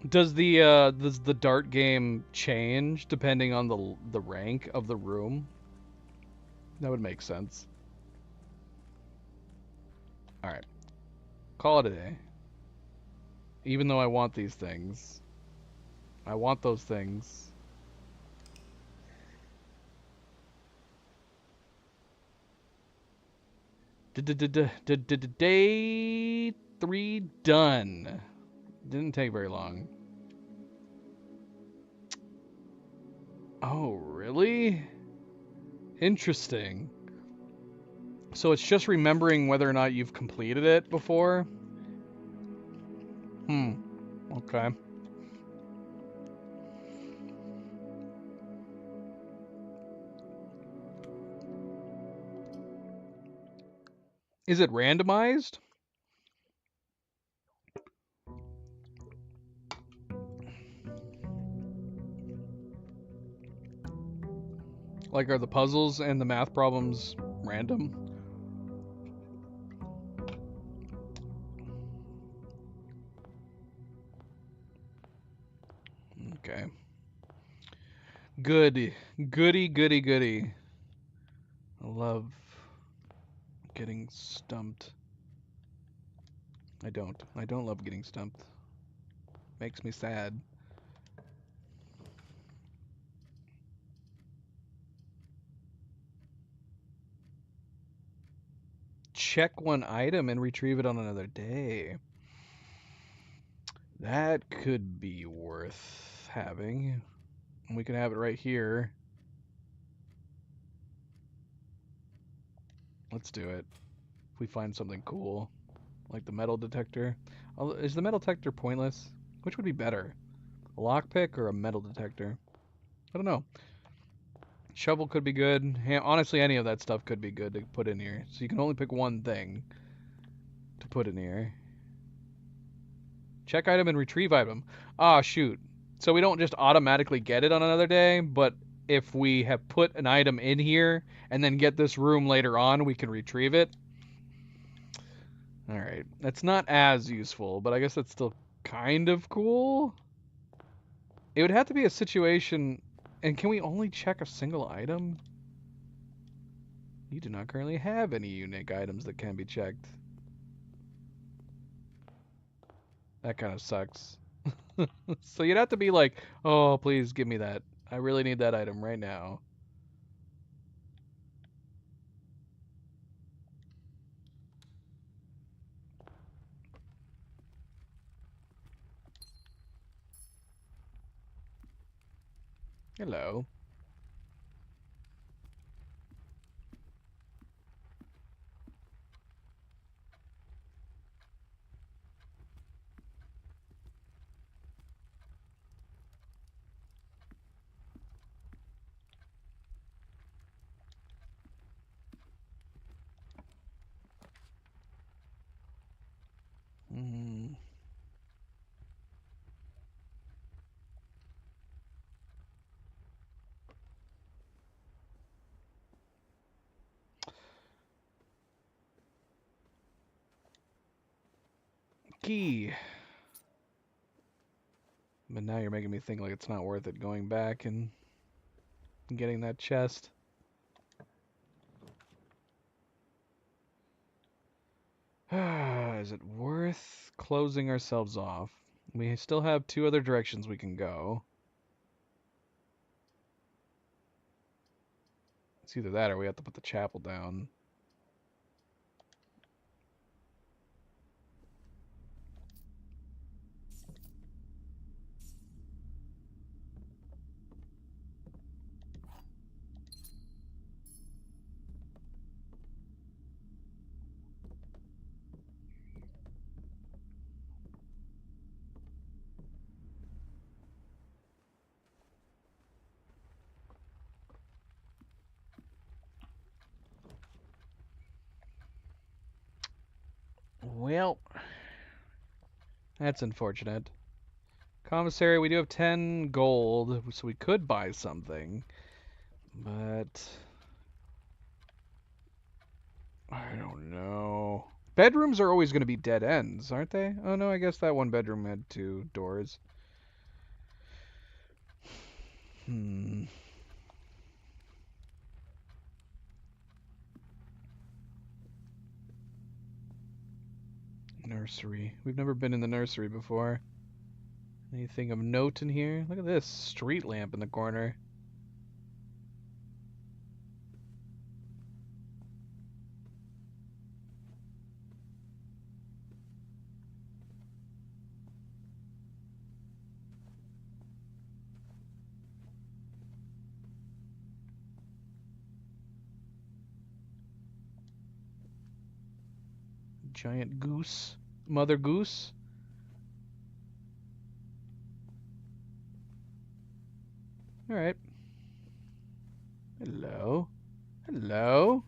Does the dart game change depending on the rank of the room? That would make sense. All right. Call it a day. Even though I want these things. I want those things. Day 3 done. Didn't take very long. Oh, really? Interesting. So it's just remembering whether or not you've completed it before? Okay. Is it randomized? Like, are the puzzles and the math problems random? Okay. Good. Goody, goody, goody. I love getting stumped. I don't. I don't love getting stumped. Makes me sad. Check one item and retrieve it on another day. That could be worth having. We can have it right here. Let's do it. If we find something cool, like the metal detector. Is the metal detector pointless? Which would be better? A lockpick or a metal detector? I don't know. Shovel could be good. Honestly, any of that stuff could be good to put in here. So you can only pick one thing to put in here. Check item and retrieve item. Ah, shoot. So we don't just automatically get it on another day, but if we have put an item in here and then get this room later on, we can retrieve it. Alright. That's not as useful, but I guess that's still kind of cool. It would have to be a situation... And can we only check a single item? You do not currently have any unique items that can be checked. That kind of sucks. So you'd have to be like, oh, please give me that. I really need that item right now. Hello. Mm. Key. But now you're making me think like it's not worth it going back and getting that chest. Is it worth closing ourselves off? We still have 2 other directions we can go. It's either that or we have to put the chapel down. That's unfortunate. Commissary, we do have 10 gold, so we could buy something. But I don't know. Bedrooms are always going to be dead ends, aren't they? Oh no, I guess that one bedroom had 2 doors. Nursery. We've never been in the nursery before. Anything of note in here? Look at this street lamp in the corner. Giant goose. Mother goose. Alright. Hello. Hello.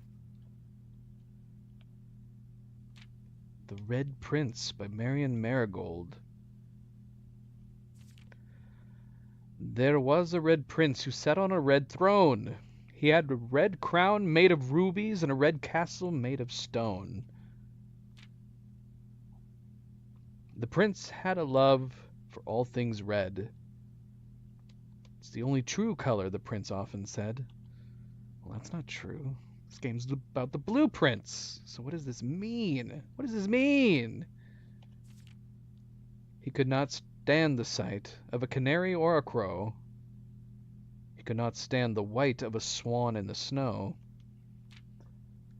The Red Prince by Marion Marigold. There was a red prince who sat on a red throne. He had a red crown made of rubies and a red castle made of stone. The prince had a love for all things red. It's the only true color, the prince often said. Well, that's not true. This game's about the blueprints. So what does this mean? What does this mean? He could not stand the sight of a canary or a crow. He could not stand the white of a swan in the snow.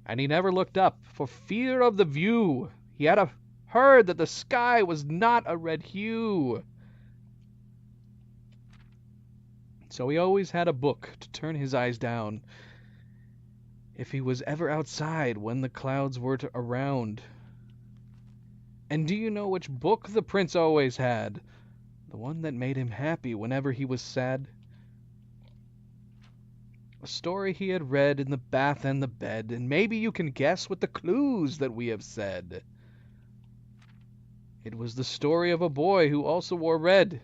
And he never looked up for fear of the view. He had heard that the sky was not a red hue. So he always had a book to turn his eyes down if he was ever outside when the clouds were around. And do you know which book the prince always had? The one that made him happy whenever he was sad. A story he had read in the bath and the bed, and maybe you can guess with the clues that we have said. It was the story of a boy who also wore red,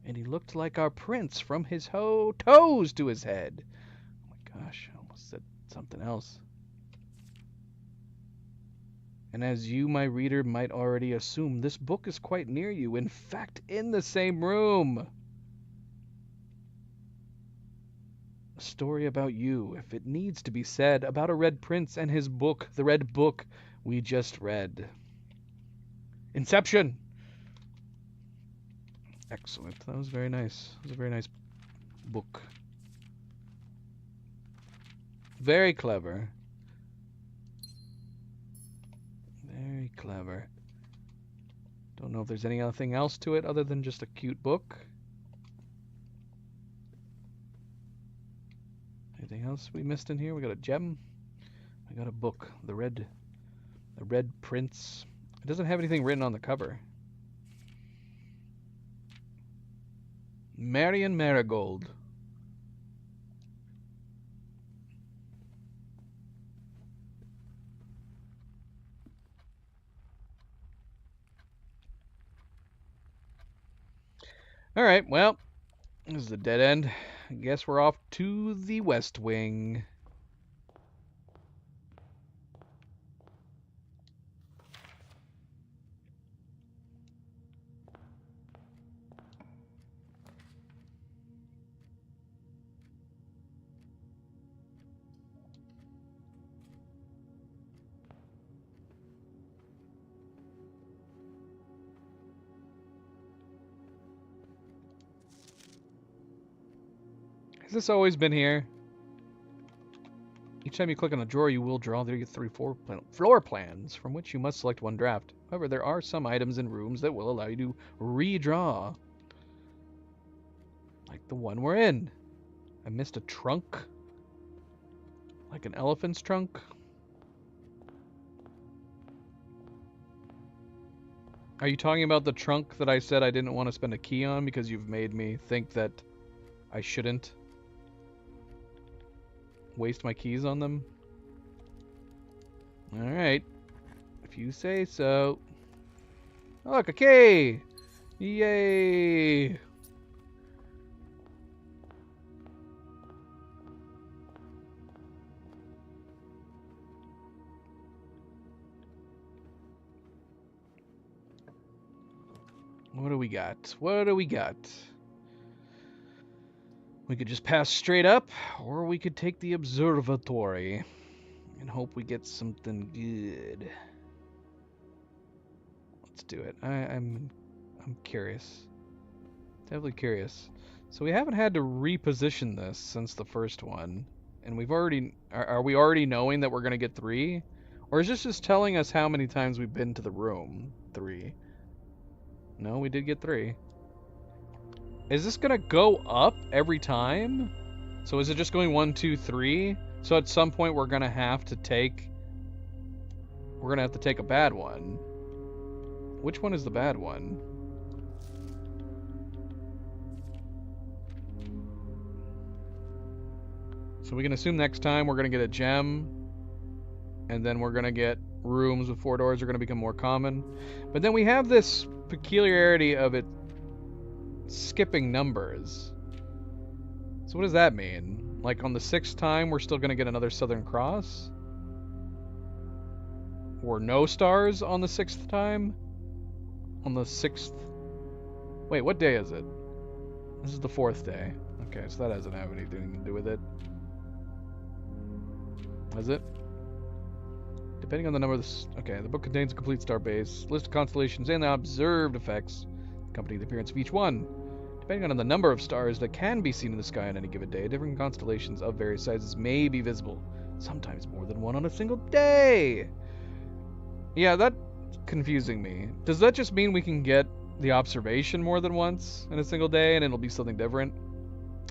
and he looked like our prince from his toes to his head. Oh my gosh, I almost said something else. And as you, my reader, might already assume, this book is quite near you, in fact, in the same room. A story about you, if it needs to be said, about a red prince and his book, the red book we just read. Inception! Excellent. That was very nice. It was a very nice book. Very clever. Very clever. Don't know if there's anything else to it other than just a cute book. Anything else we missed in here? We got a gem. I got a book. The Red Prince. It doesn't have anything written on the cover. Marion Marigold. Alright, well, this is a dead end. I guess we're off to the West Wing. Has this always been here? Each time you click on a drawer, you will draw the 3 floor plans, from which you must select one draft. However, there are some items in rooms that will allow you to redraw. Like the one we're in. I missed a trunk. Like an elephant's trunk. Are you talking about the trunk that I said I didn't want to spend a key on because you've made me think that I shouldn't waste my keys on them? Alright. If you say so. Look, a key! Yay! What do we got? What do we got? We could just pass straight up, or we could take the observatory and hope we get something good. Let's do it. I'm curious. Definitely curious. So we haven't had to reposition this since the first one, and we've already are we already knowing that we're gonna get 3, or is this just telling us how many times we've been to the room? 3. No, we did get 3. Is this gonna go up every time? So is it just going 1, 2, 3? So at some point we're gonna have to take a bad one. Which one is the bad one? So we can assume next time we're gonna get a gem, and then we're gonna get rooms with 4 doors are gonna become more common. But then we have this peculiarity of it skipping numbers. So what does that mean? Like on the 6th time we're still gonna get another Southern Cross? Or no stars on the 6th time? On the 6th... Wait, what day is it? This is the 4th day. Okay, so that doesn't have anything to do with it. Is it? Depending on the number of the... Okay, the book contains a complete star base, list of constellations, and the observed effects, accompanying the appearance of each one. Depending on the number of stars that can be seen in the sky on any given day, different constellations of various sizes may be visible. Sometimes more than one on a single day! Yeah, that's confusing me. Does that just mean we can get the observation more than once in a single day and it'll be something different?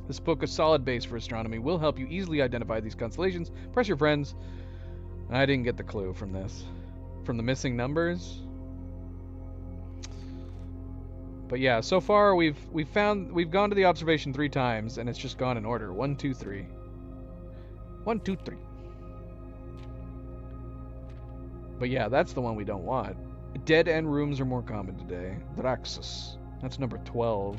This book, a solid base for astronomy, will help you easily identify these constellations. Press your friends. I didn't get the clue from this. From the missing numbers. But yeah, so far we've gone to the observation 3 times and it's just gone in order. 1, 2, 3. 1, 2, 3. But yeah, that's the one we don't want. Dead end rooms are more common today. Draxus. That's number 12.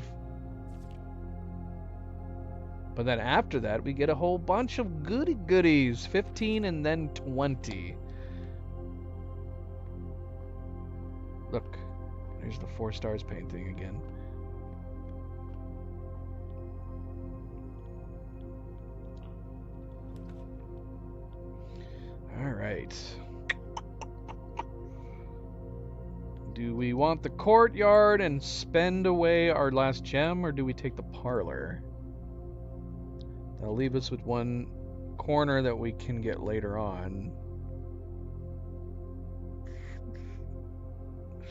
But then after that, we get a whole bunch of goodies. 15 and then 20. Look, there's the 4 stars painting again. Alright. Do we want the courtyard and spend away our last gem, or do we take the parlor? That'll leave us with one corner that we can get later on.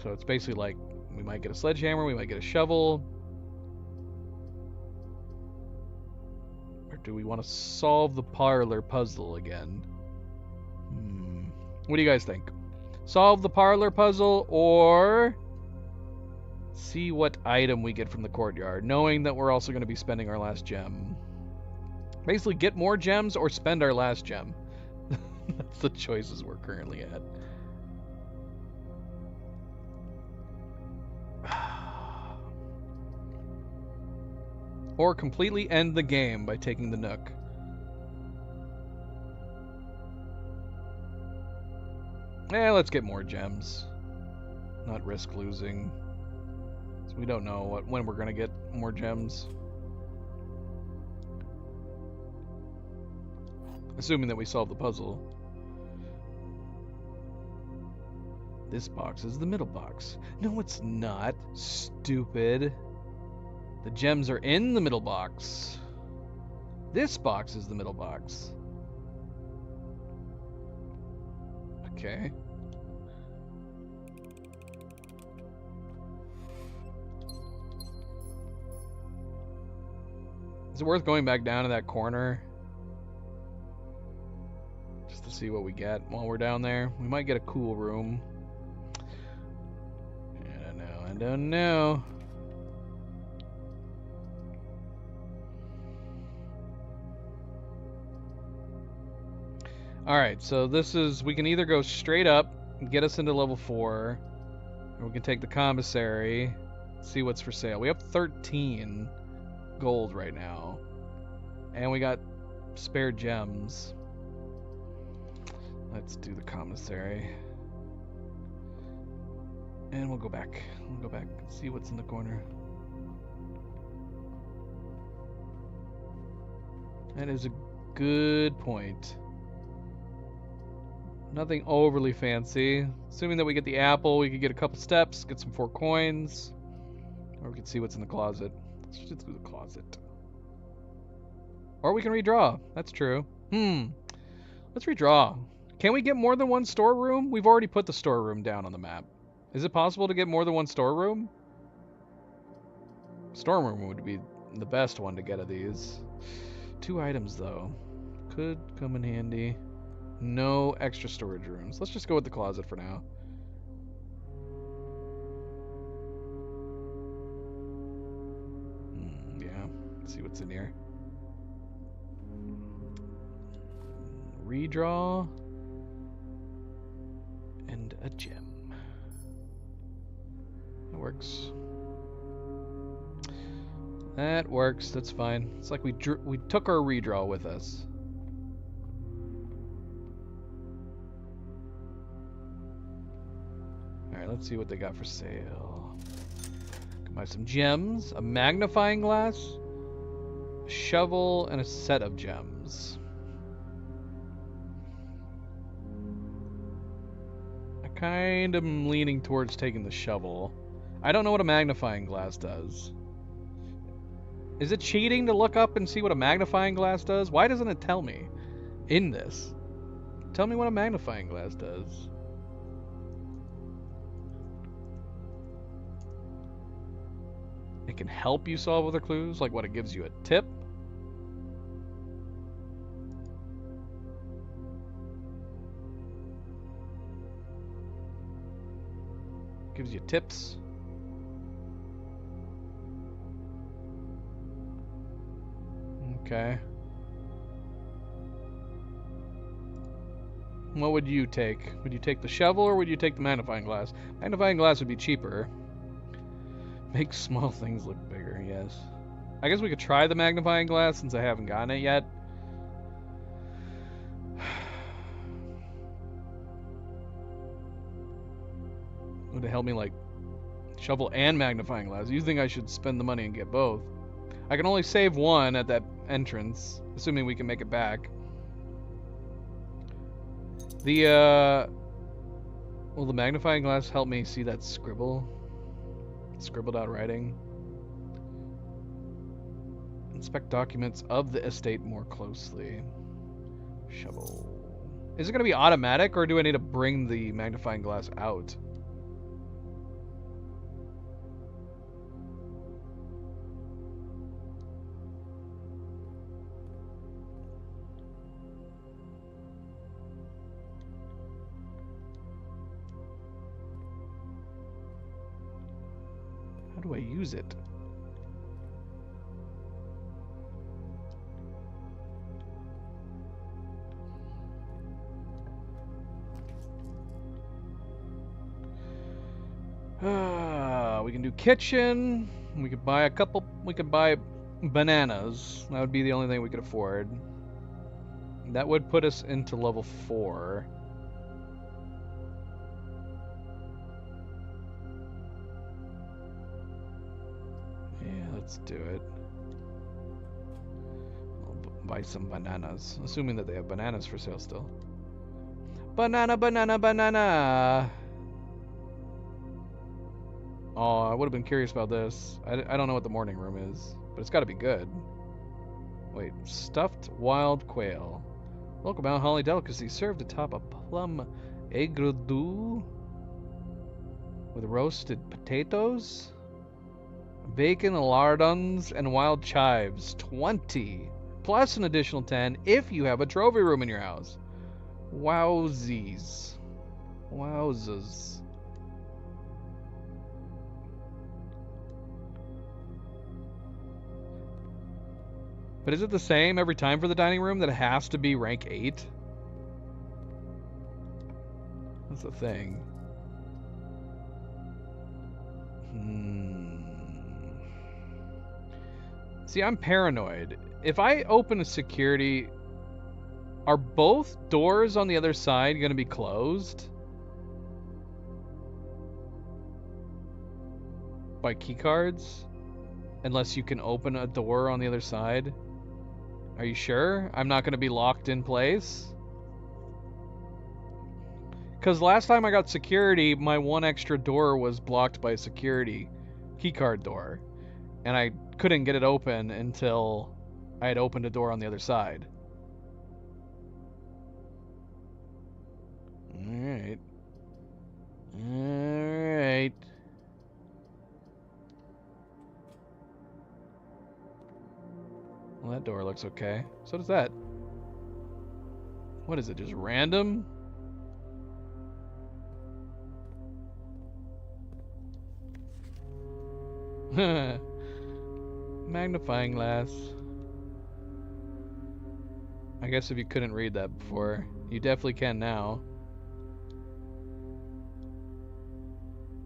So it's basically like we might get a sledgehammer, we might get a shovel. Or do we want to solve the parlor puzzle again? What do you guys think? Solve the parlor puzzle or see what item we get from the courtyard, knowing that we're also going to be spending our last gem. Basically, get more gems or spend our last gem. That's the choices we're currently at. Or completely end the game by taking the Nook. Let's get more gems. Not risk losing. So we don't know when we're gonna get more gems. Assuming that we solve the puzzle. This box is the middle box. No, it's not. Stupid. The gems are in the middle box. This box is the middle box. Okay. Is it worth going back down to that corner? Just to see what we get while we're down there. We might get a cool room. I don't know. Alright, so this is, we can either go straight up and get us into level 4, Or we can take the commissary, see what's for sale. We have 13 gold right now. And we got spare gems. Let's do the commissary. And we'll go back. We'll go back and see what's in the corner. That is a good point. Nothing overly fancy. Assuming that we get the apple, we could get a couple steps, get some 4 coins. Or we can see what's in the closet. Let's just do the closet. Or we can redraw. That's true. Let's redraw. Can we get more than one storeroom? We've already put the storeroom down on the map. Is it possible to get more than one storeroom? Storeroom would be the best one to get of these. 2 items, though. Could come in handy. No extra storage rooms. Let's just go with the closet for now. Yeah, let's see what's in here. Redraw. And a gem. That works. That works. That's fine. It's like we took our redraw with us. Alright, let's see what they got for sale. Can buy some gems, a magnifying glass, a shovel, and a set of gems. I kind of am leaning towards taking the shovel. I don't know what a magnifying glass does. Is it cheating to look up and see what a magnifying glass does? Why doesn't it tell me in this? Tell me what a magnifying glass does. It can help you solve other clues, like what, it gives you a tip? Gives you tips. Okay. What would you take? Would you take the shovel or would you take the magnifying glass? Magnifying glass would be cheaper. Makes small things look bigger, yes. I guess we could try the magnifying glass since I haven't gotten it yet. Would it help me, like, shovel and magnifying glass? You think I should spend the money and get both? I can only save one at that entrance, assuming we can make it back. Will the magnifying glass help me see that scribbled out writing? Inspect documents of the estate more closely. Shovel. Is it going to be automatic, or do I need to bring the magnifying glass out? How do I use it? We can do kitchen. We could buy we could buy bananas. That would be the only thing we could afford. That would put us into level 4. Let's do it. I'll buy some bananas, assuming that they have bananas for sale still. Banana, banana, banana. Oh, I would have been curious about this. I don't know what the morning room is, but it's got to be good. Wait, stuffed wild quail. Local Mount Holly delicacy served atop a plum aigre-doux with roasted potatoes, bacon, lardons, and wild chives. 20 plus an additional 10 if you have a trophy room in your house. Wowsies. Wowzers. But is it the same every time for the dining room that it has to be rank 8? That's the thing. See, I'm paranoid. If I open a security, are both doors on the other side going to be closed? By keycards? Unless you can open a door on the other side? Are you sure? I'm not going to be locked in place? Because last time I got security, my one extra door was blocked by a security keycard door. And I couldn't get it open until I had opened a door on the other side. Alright. Alright. Well, that door looks okay. So does that. What is it, just random? Magnifying glass. I guess if you couldn't read that before, you definitely can now.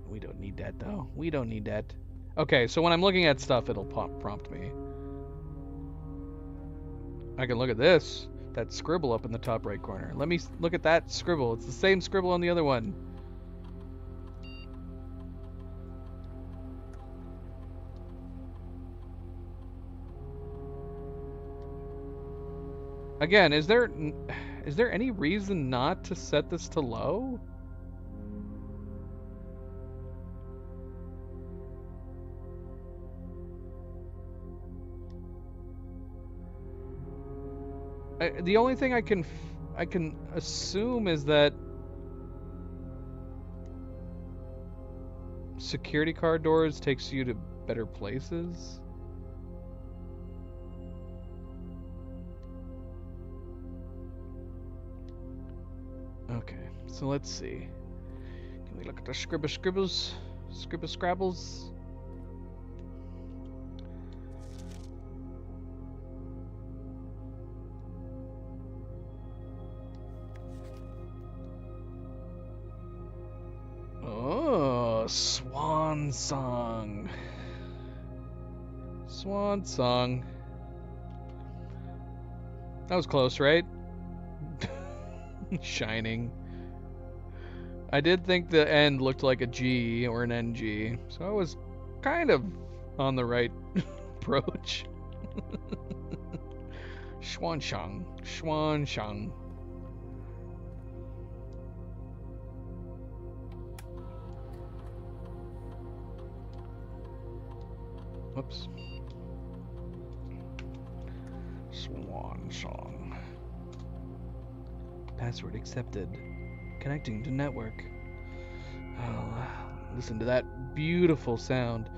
We don't need that though. We don't need that. Okay, so when I'm looking at stuff, it'll prompt me. I can look at this. That scribble up in the top right corner. Let me look at that scribble. It's the same scribble on the other one. Again, is there any reason not to set this to low? The only thing I can assume is that security card doors takes you to better places. Okay, so let's see. Can we look at the scribbles? Scrabbles? Oh, Swan Song. Swan Song. That was close, right? Shining. I did think the end looked like a G or an NG, so I was kind of on the right approach. Schwanshang. Schwanshang. Whoops. Swan Song. Password accepted. Connecting to network. Oh, listen to that beautiful sound.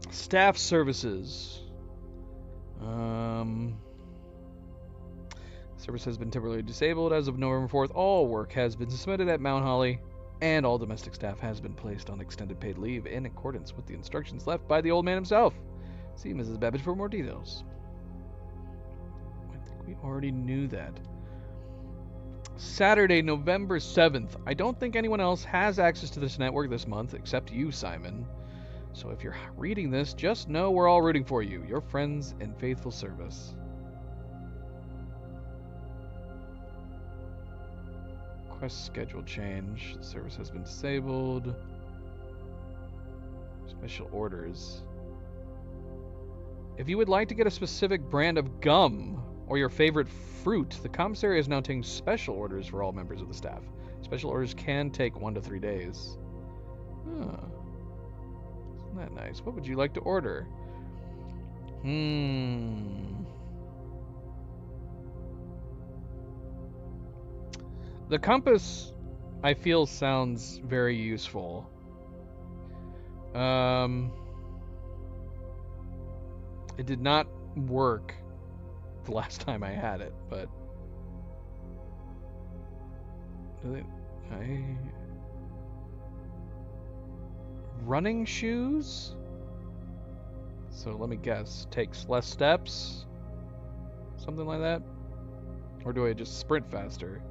Staff services. Service has been temporarily disabled as of November 4th. All work has been suspended at Mount Holly, and all domestic staff has been placed on extended paid leave in accordance with the instructions left by the old man himself. See Mrs. Babbage for more details. I think we already knew that. Saturday, November 7th. I don't think anyone else has access to this network this month except you, Simon. So if you're reading this, just know we're all rooting for you, your friends and faithful service. Quest schedule change. The service has been disabled. Special orders. If you would like to get a specific brand of gum or your favorite fruit, the commissary is now taking special orders for all members of the staff. Special orders can take 1 to 3 days. Huh. Isn't that nice? What would you like to order? The compass, I feel, sounds very useful. It did not work the last time I had it, but running shoes? So let me guess, takes less steps? Something like that? Or do I just sprint faster?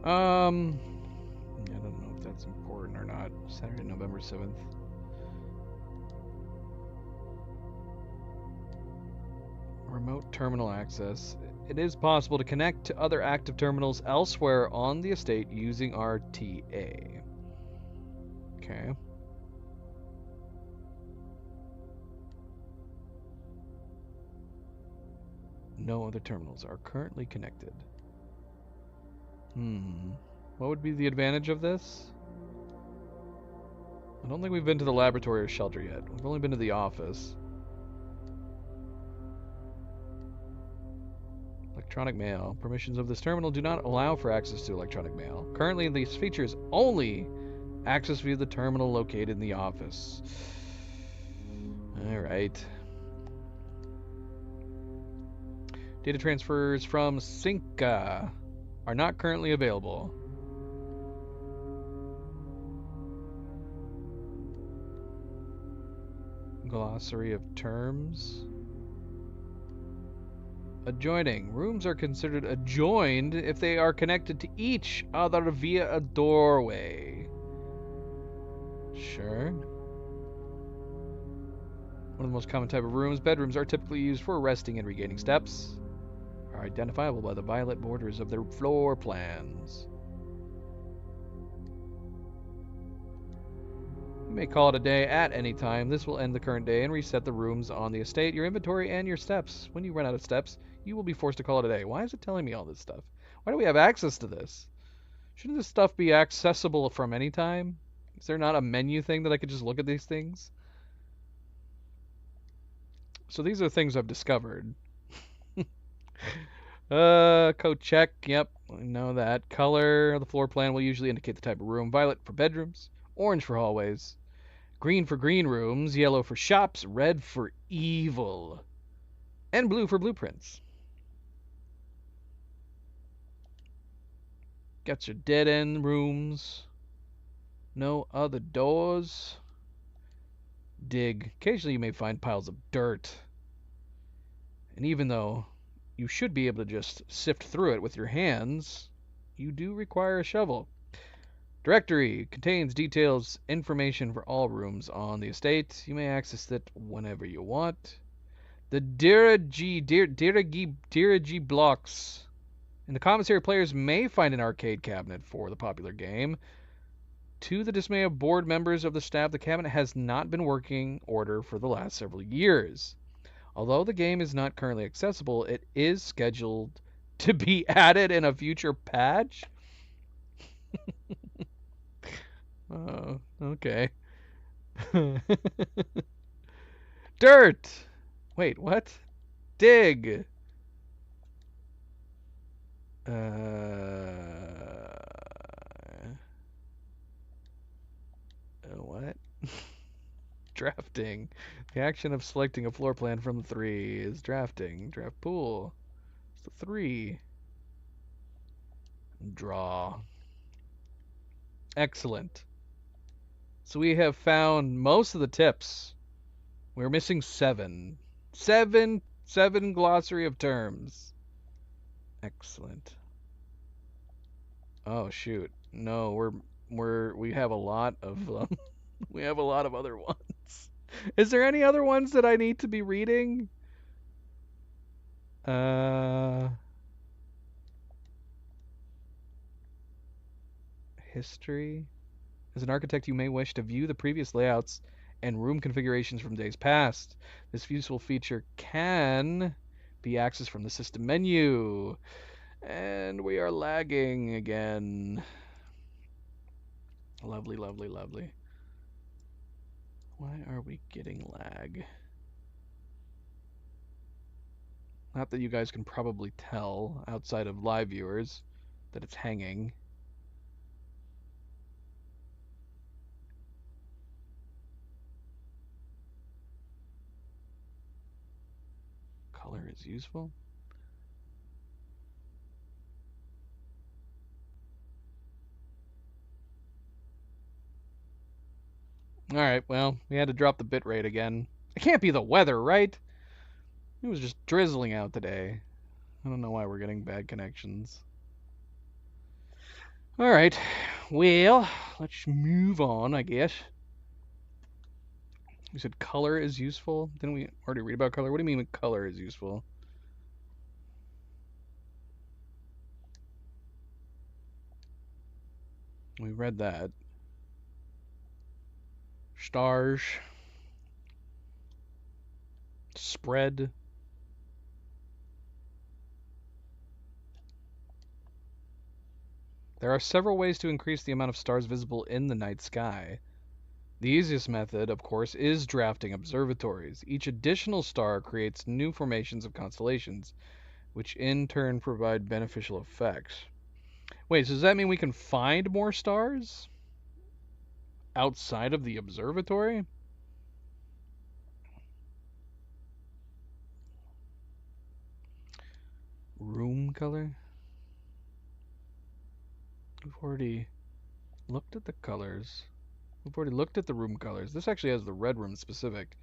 I don't know if that's important or not. Saturday, November 7th. Remote terminal access. It is possible to connect to other active terminals elsewhere on the estate using RTA. Okay. No other terminals are currently connected. What would be the advantage of this? I don't think we've been to the laboratory or shelter yet. We've only been to the office. Electronic mail. Permissions of this terminal do not allow for access to electronic mail. Currently, these features only access via the terminal located in the office. Alright. Data transfers from Synca are not currently available. Glossary of terms. Adjoining. Rooms are considered adjoined if they are connected to each other via a doorway. Sure. One of the most common type of rooms, bedrooms, are typically used for resting and regaining steps. Are identifiable by the violet borders of their floor plans. You may call it a day at any time. This will end the current day and reset the rooms on the estate, your inventory, and your steps. When you run out of steps, you will be forced to call it a day. Why is it telling me all this stuff? Why do we have access to this? Shouldn't this stuff be accessible from any time? Is there not a menu thing that I could just look at these things? So these are things I've discovered. Code check. Yep, I know that. Color. The floor plan will usually indicate the type of room. Violet for bedrooms. Orange for hallways. Green for green rooms. Yellow for shops. Red for evil. And blue for blueprints. Got your dead end rooms. No other doors. Dig. Occasionally you may find piles of dirt. And even though you should be able to just sift through it with your hands, you do require a shovel. Directory contains details, information for all rooms on the estate. You may access it whenever you want. The Dirigi blocks. In the commissary, players may find an arcade cabinet for the popular game. To the dismay of board members of the staff, the cabinet has not been working order for the last several years. Although the game is not currently accessible, it is scheduled to be added in a future patch. Oh, okay. Dirt! Wait, what? Dig! What? Drafting. The action of selecting a floor plan from the 3 is drafting. Draft pool. It's the 3. Draw. Excellent. So we have found most of the tips. We're missing 7. 7 glossary of terms. Excellent. Oh shoot. No, we have a lot of them. We have a lot of other ones. Is there any other ones that I need to be reading? History. As an architect, you may wish to view the previous layouts and room configurations from days past. This useful feature can be accessed from the system menu. And we are lagging again. Lovely, lovely, lovely. Why are we getting lag? Not that you guys can probably tell outside of live viewers that it's hanging. Color is useful. Alright, well, we had to drop the bitrate again. It can't be the weather, right? It was just drizzling out today. I don't know why we're getting bad connections. All right. Well, let's move on, I guess. You said color is useful. Didn't we already read about color? What do you mean with color is useful? We read that. Stars. Spread. There are several ways to increase the amount of stars visible in the night sky. The easiest method, of course, is drafting observatories. Each additional star creates new formations of constellations, which in turn provide beneficial effects. Wait, so does that mean we can find more stars outside of the observatory? Room color? We've already looked at the colors. We've already looked at the room colors. This actually has the red room specific.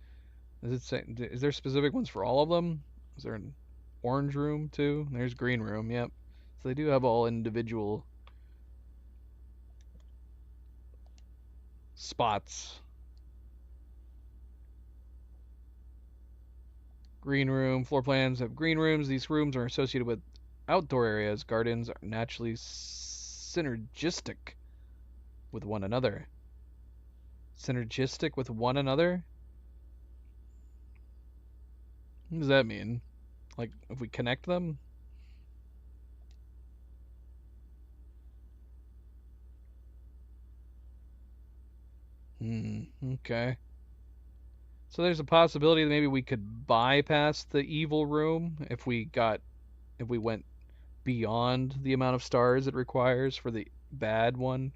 Does it say, is there specific ones for all of them? Is there an orange room too? There's green room, yep. So they do have all individual spots. Green room, floor plans have green rooms. These rooms are associated with outdoor areas. Gardens are naturally synergistic with one another. Synergistic with one another? What does that mean? Like, if we connect them? Okay. So there's a possibility that maybe we could bypass the evil room if we went beyond the amount of stars it requires for the bad one.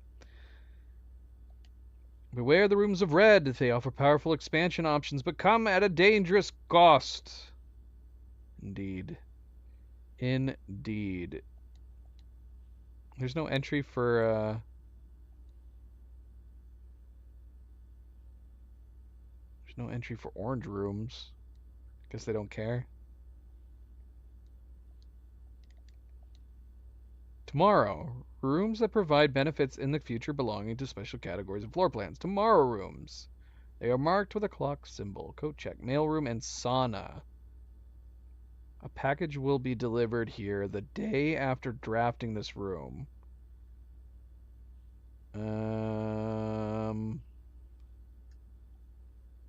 Beware the rooms of red. They offer powerful expansion options, but come at a dangerous cost. Indeed. Indeed. There's no entry for, there's no entry for orange rooms. Guess they don't care. Tomorrow. Rooms that provide benefits in the future belonging to special categories of floor plans. Tomorrow rooms. They are marked with a clock symbol. Coat check. Mailroom and sauna. A package will be delivered here the day after drafting this room.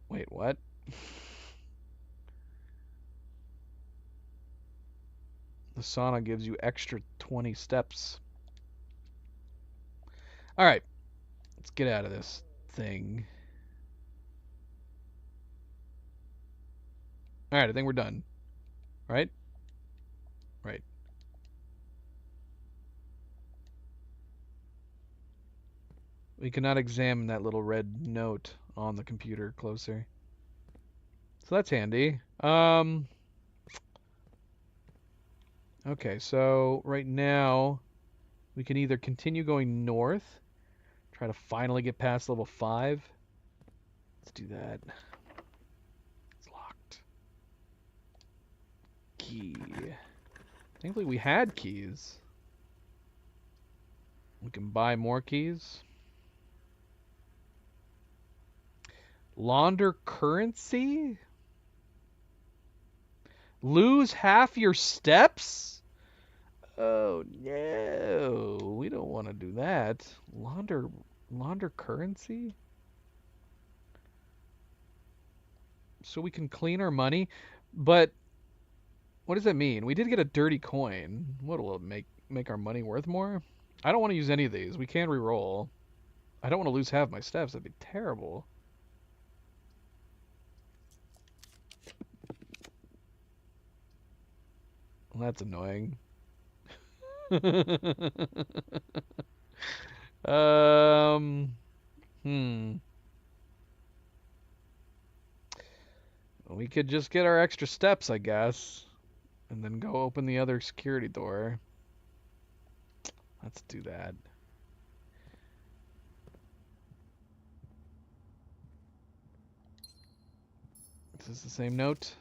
Wait, what? The sauna gives you extra 20 steps. Alright. Let's get out of this thing. Alright, I think we're done. Right? Right. We cannot examine that little red note on the computer closer. So that's handy. Okay, so right now we can either continue going north, try to finally get past level 5. Let's do that. It's locked. Key. Thankfully we had keys. We can buy more keys. Launder currency? Lose half your steps? Oh no, we don't want to do that. Launder currency? So we can clean our money, but what does that mean? We did get a dirty coin. What will it make our money worth more? I don't want to use any of these. We can re-roll. I don't want to lose half my steps. That'd be terrible. Well, that's annoying. We could just get our extra steps, I guess, and then go open the other security door. Let's do that. Is this the same note?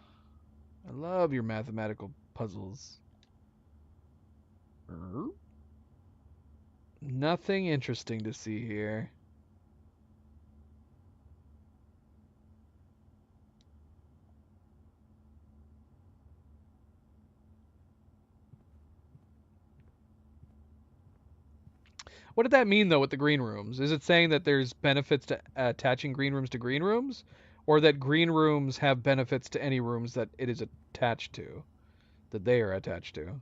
I love your mathematical puzzles. Nothing interesting to see here. What did that mean, though, with the green rooms? Is it saying that there's benefits to attaching green rooms to green rooms? Or that green rooms have benefits to any rooms that it is attached to? That they are attached to?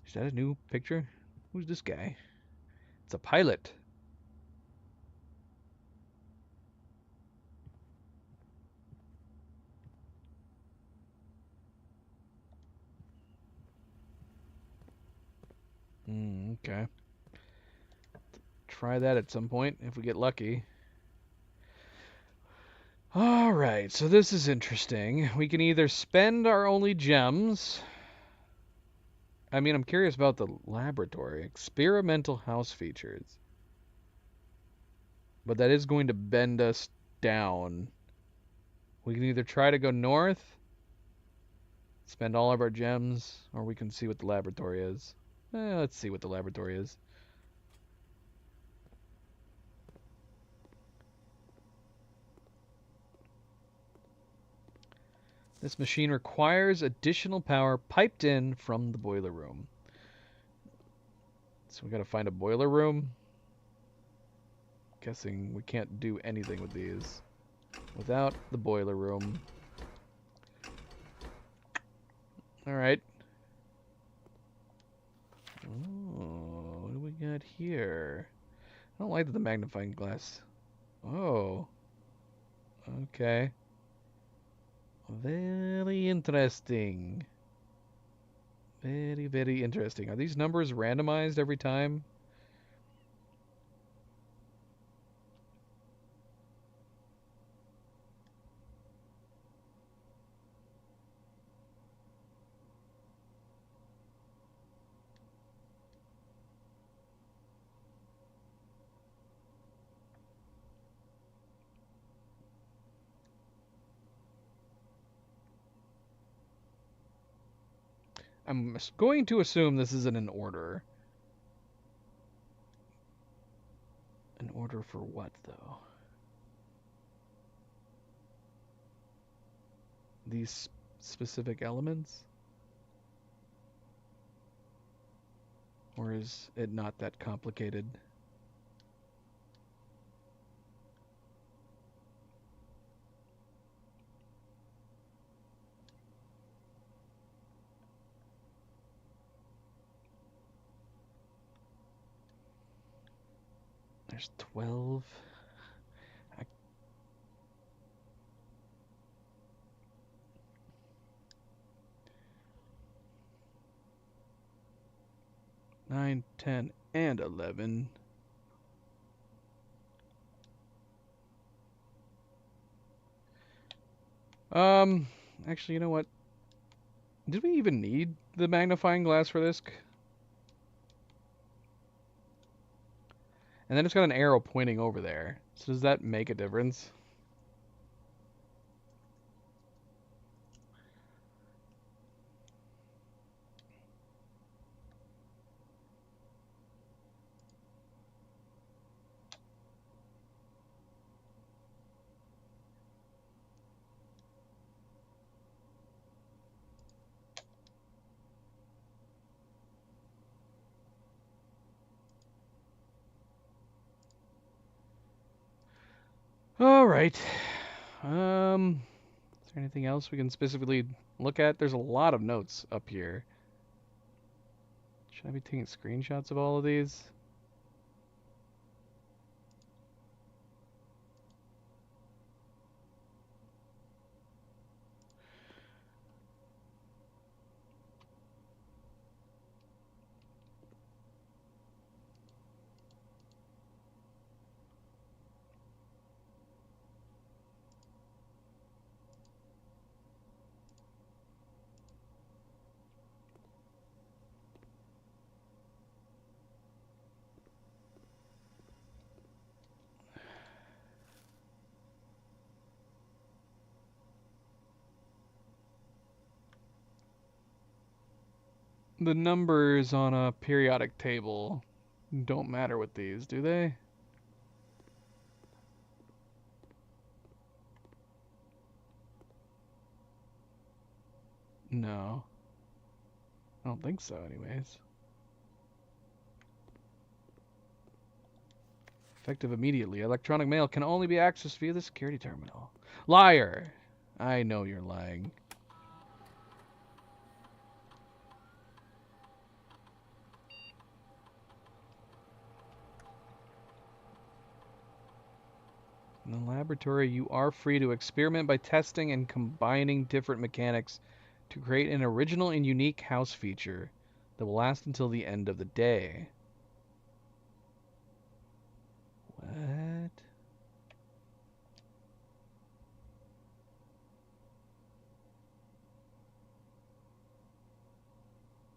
Is that a new picture? Who's this guy? It's a pilot. Okay. Try that at some point if we get lucky. Alright, so this is interesting. We can either spend our only gems. I mean, I'm curious about the laboratory. Experimental house features. But that is going to bend us down. We can either try to go north, spend all of our gems, or we can see what the laboratory is. Let's see what the laboratory is. This machine requires additional power piped in from the boiler room. So we gotta find a boiler room. Guessing we can't do anything with these without the boiler room. Alright. Oh, what do we got here? I don't like the magnifying glass. Oh. Okay. Very interesting. Very, very interesting. Are these numbers randomized every time? I'm going to assume this isn't an order. An order for what, though? These specific elements? Or is it not that complicated? There's 12. 9, 10, and 11. Actually, you know what? Did we even need the magnifying glass for this? And then it's got an arrow pointing over there. So does that make a difference? All right. Is there anything else we can specifically look at? There's a lot of notes up here. Should I be taking screenshots of all of these? The numbers on a periodic table don't matter with these, do they? No. I don't think so, anyways. Effective immediately. Electronic mail can only be accessed via the security terminal. Liar! I know you're lying. In the laboratory, you are free to experiment by testing and combining different mechanics to create an original and unique house feature that will last until the end of the day. What?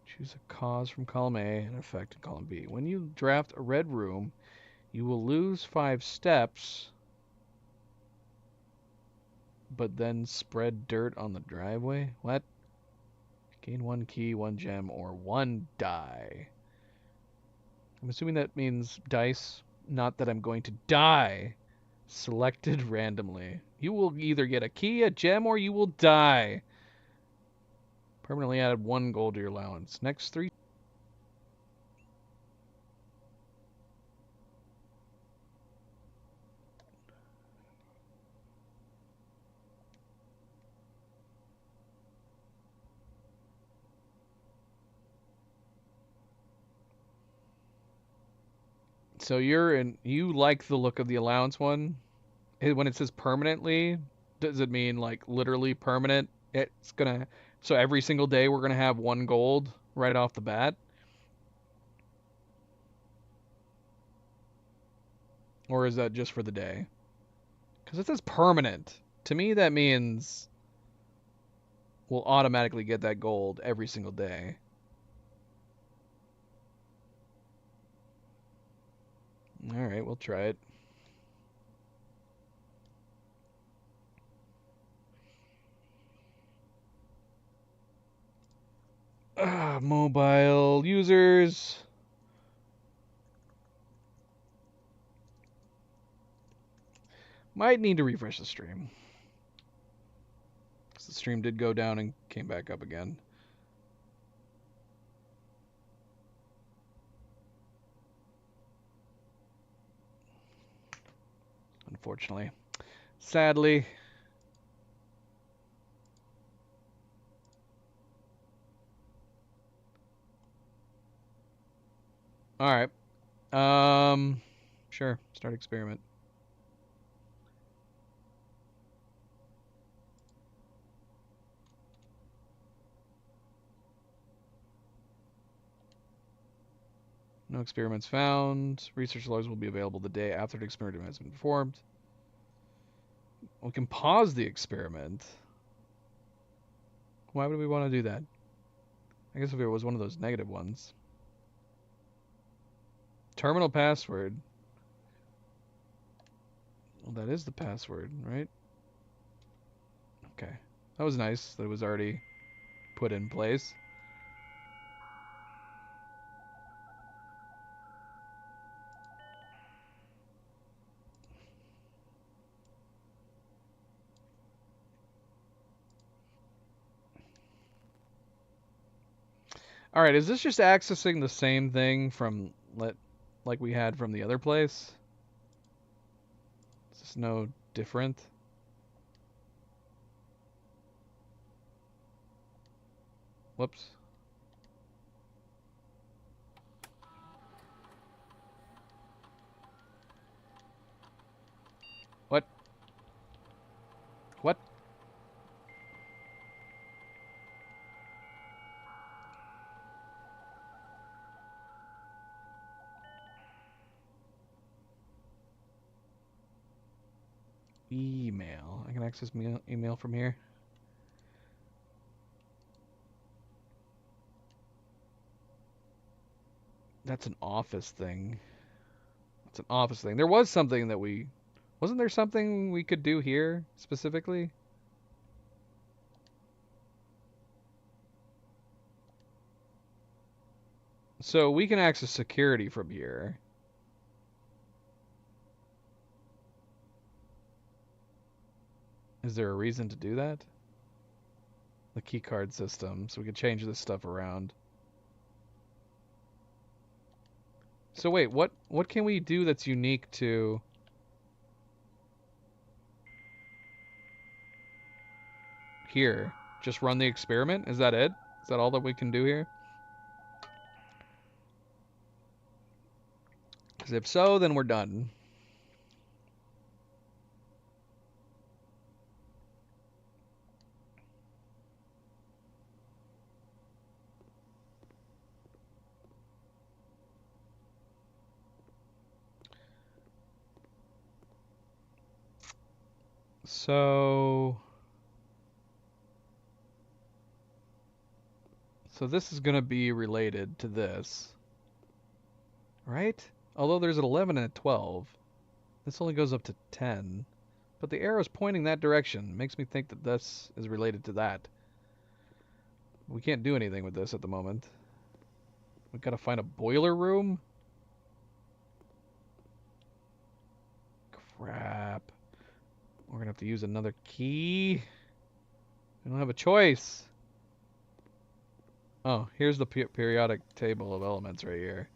Choose a cause from column A and effect in column B. When you draft a red room, you will lose 5 steps, but then spread dirt on the driveway? What? Gain 1 key, 1 gem, or 1 die. I'm assuming that means dice, not that I'm going to die. Selected randomly. You will either get a key, a gem, or you will die. Permanently added 1 gold to your allowance. Next 3. So you like the look of the allowance one? When it says permanently, does it mean like literally permanent? So every single day we're gonna have 1 gold right off the bat? Or is that just for the day? Because it says permanent. To me, that means we'll automatically get that gold every single day. Alright, we'll try it. Mobile users. Might need to refresh the stream. Because the stream did go down and came back up again. Unfortunately. Sadly. Alright. Sure. Start experiment. No experiments found. Research logs will be available the day after the experiment has been performed. We can pause the experiment. Why would we want to do that? I guess if it was one of those negative ones. Terminal password. Well, that is the password, right? Okay. That was nice that it was already put in place. All right, is this just accessing the same thing from like we had from the other place? Is this no different? Whoops. What? What? Email. I can access email from here. That's an office thing. It's an office thing. There was something that wasn't there something we could do here specifically? So we can access security from here. Is there a reason to do that? The key card system, so we can change this stuff around. So wait, what can we do that's unique to... Here? Just run the experiment? Is that it? Is that all that we can do here? Because if so, then we're done. So this is going to be related to this, right? Although there's an 11 and a 12. This only goes up to 10. But the arrow's pointing that direction. Makes me think that this is related to that. We can't do anything with this at the moment. We've got to find a boiler room? Crap. We're going to have to use another key. We don't have a choice. Oh, here's the periodic table of elements right here.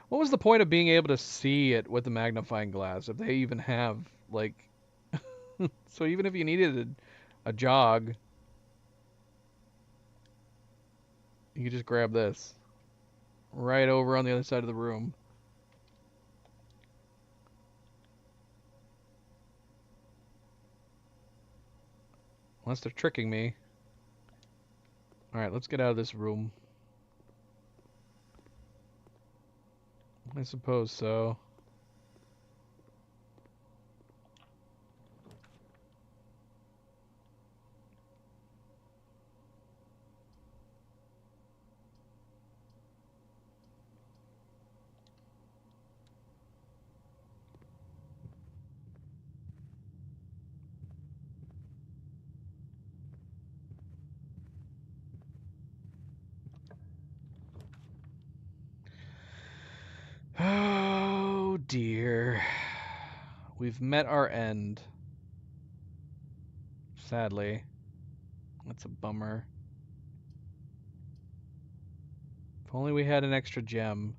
What was the point of being able to see it with the magnifying glass if they even have, like... So even if you needed a jog, you could just grab this. Right over on the other side of the room. Unless they're tricking me. Alright, let's get out of this room. I suppose so. Oh dear. We've met our end. Sadly. That's a bummer. If only we had an extra gem.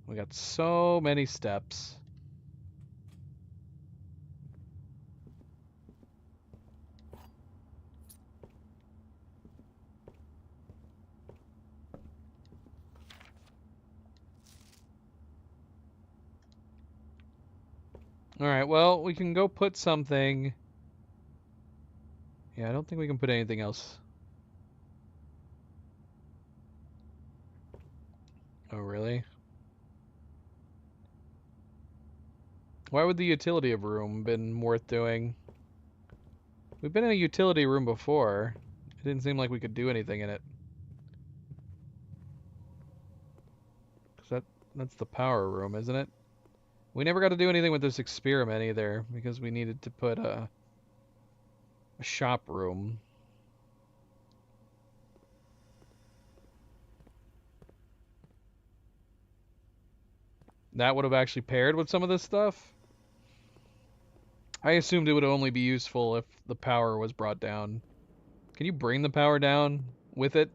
We got so many steps. Alright, well, we can go put something... Yeah, I don't think we can put anything else. Oh, really? Why would the utility room been worth doing? We've been in a utility room before. It didn't seem like we could do anything in it. 'Cause that's the power room, isn't it? We never got to do anything with this experiment either, because we needed to put a shop room. That would have actually paired with some of this stuff. I assumed it would only be useful if the power was brought down. Can you bring the power down with it?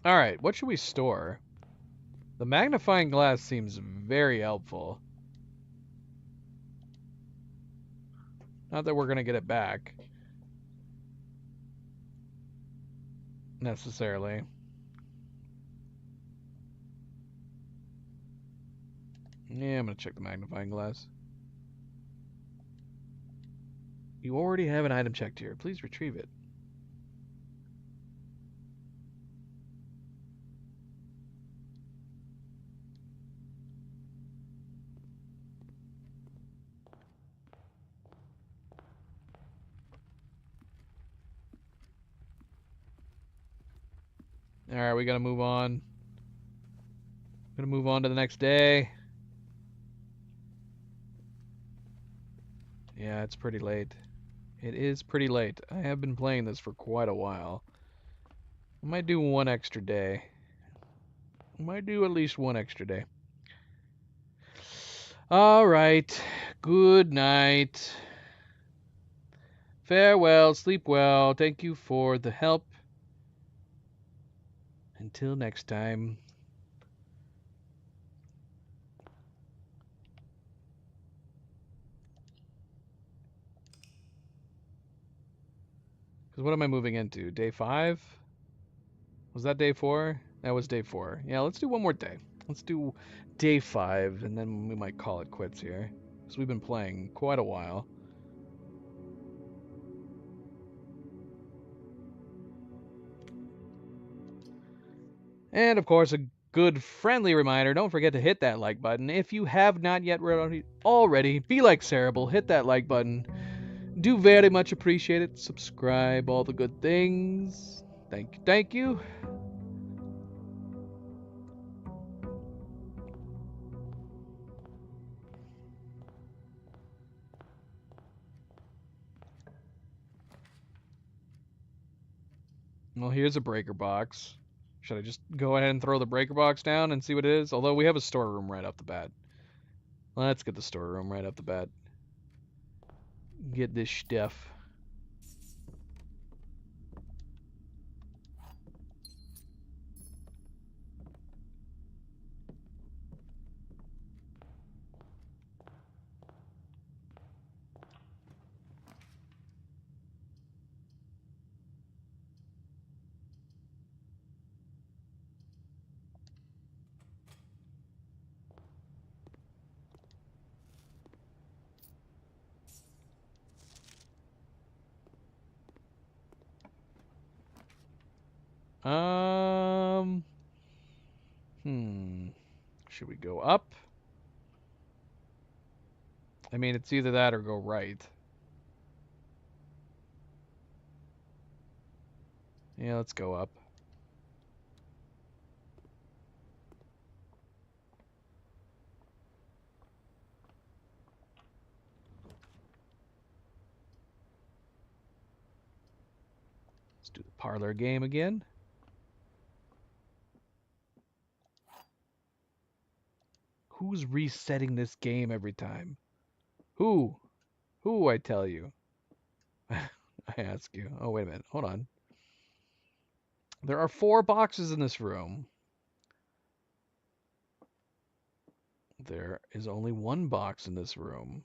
Alright, what should we store? The magnifying glass seems very helpful. Not that we're going to get it back. Necessarily. Yeah, I'm going to check the magnifying glass. You already have an item checked here. Please retrieve it. Alright, we gotta move on. Gonna move on to the next day. Yeah, it's pretty late. It is pretty late. I have been playing this for quite a while. I might do one extra day. I might do at least one extra day. Alright. Good night. Farewell. Sleep well. Thank you for the help. Until next time. Because what am I moving into? Day 5? Was that day 4? That was day 4. Yeah, let's do one more day. Let's do day 5, and then we might call it quits here. Because we've been playing quite a while. And of course, a good friendly reminder, don't forget to hit that like button. If you have not yet already, be like Cerebral, hit that like button. Do very much appreciate it. Subscribe, all the good things. Thank you, thank you. Well, here's a breaker box. Should I just go ahead and throw the breaker box down and see what it is? Although we have a storeroom right off the bat. Let's get the storeroom right off the bat. Get this stuff. Um, Should we go up? I mean, it's either that or go right. Yeah, let's go up. Let's do the parlor game again. Who's resetting this game every time? Who? Who, I tell you? I ask you. Oh, wait a minute. Hold on. There are 4 boxes in this room. There is only 1 box in this room.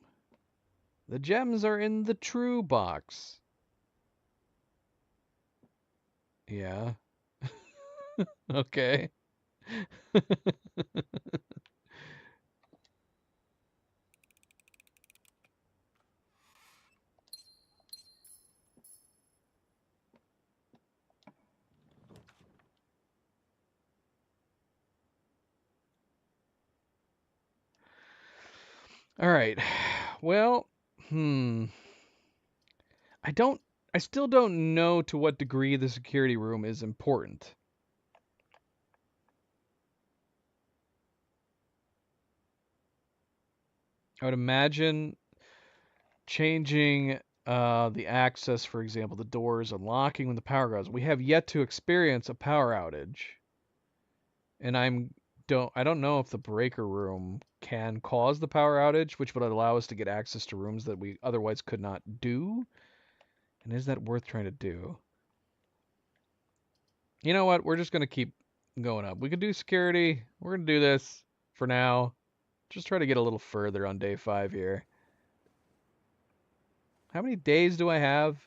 The gems are in the true box. Yeah. Okay. All right. Well, I still don't know to what degree the security room is important. I would imagine changing the access, for example, the doors unlocking when the power goes. We have yet to experience a power outage, and I don't know if the breaker room can cause the power outage, which would allow us to get access to rooms that we otherwise could not do. And is that worth trying to do? You know what? We're just gonna keep going up. We could do security. We're gonna do this for now. Just try to get a little further on day 5 here. How many days do I have?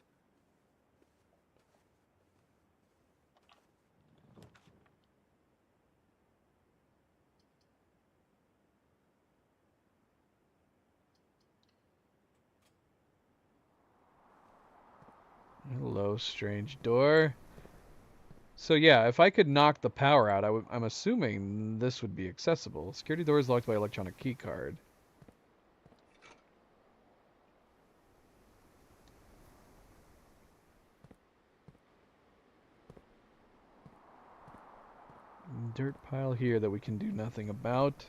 Hello, strange door. So yeah, if I could knock the power out, I'm assuming this would be accessible. Security door is locked by electronic key card. dirt pile here that we can do nothing about.